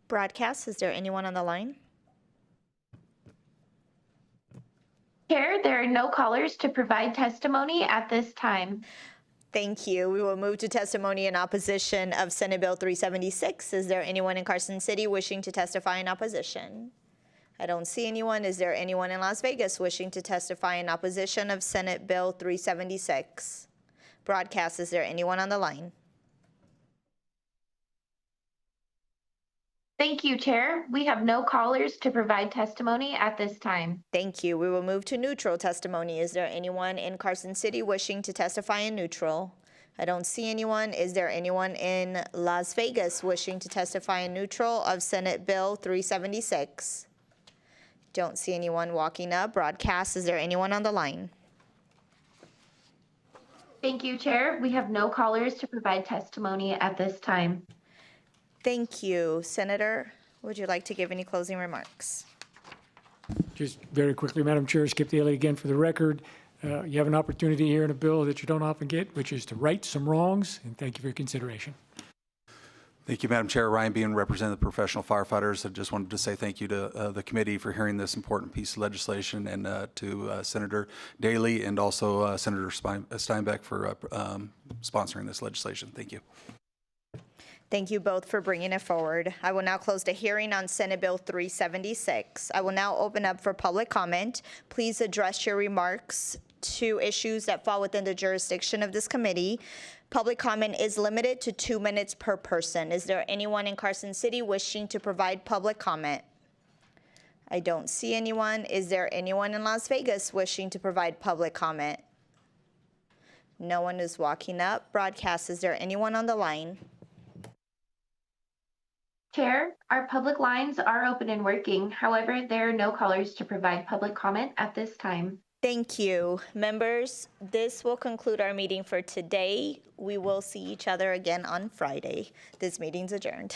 A: Broadcast, is there anyone on the line?
P: Chair, there are no callers to provide testimony at this time.
A: Thank you. We will move to testimony in opposition of Senate Bill 376. Is there anyone in Carson City wishing to testify in opposition? I don't see anyone. Is there anyone in Las Vegas wishing to testify in opposition of Senate Bill 376? Broadcast, is there anyone on the line?
P: Thank you, Chair. We have no callers to provide testimony at this time.
A: Thank you. We will move to neutral testimony. Is there anyone in Carson City wishing to testify in neutral? I don't see anyone. Is there anyone in Las Vegas wishing to testify in neutral of Senate Bill 376? Don't see anyone walking up. Broadcast, is there anyone on the line?
P: Thank you, Chair. We have no callers to provide testimony at this time.
A: Thank you. Senator, would you like to give any closing remarks?
N: Just very quickly, Madam Chair, Skip Daly again for the record. You have an opportunity here in a bill that you don't often get, which is to right some wrongs, and thank you for your consideration.
T: Thank you, Madam Chair. Ryan Bean, representing the professional firefighters. I just wanted to say thank you to the committee for hearing this important piece of legislation, and to Senator Daly and also Senator Steinbeck for sponsoring this legislation. Thank you.
A: Thank you both for bringing it forward. I will now close the hearing on Senate Bill 376. I will now open up for public comment. Please address your remarks to issues that fall within the jurisdiction of this committee. Public comment is limited to 2 minutes per person. Is there anyone in Carson City wishing to provide public comment? I don't see anyone. Is there anyone in Las Vegas wishing to provide public comment? No one is walking up. Broadcast, is there anyone on the line?
P: Chair, our public lines are open and working. However, there are no callers to provide public comment at this time.
A: Thank you. Members, this will conclude our meeting for today. We will see each other again on Friday. This meeting's adjourned.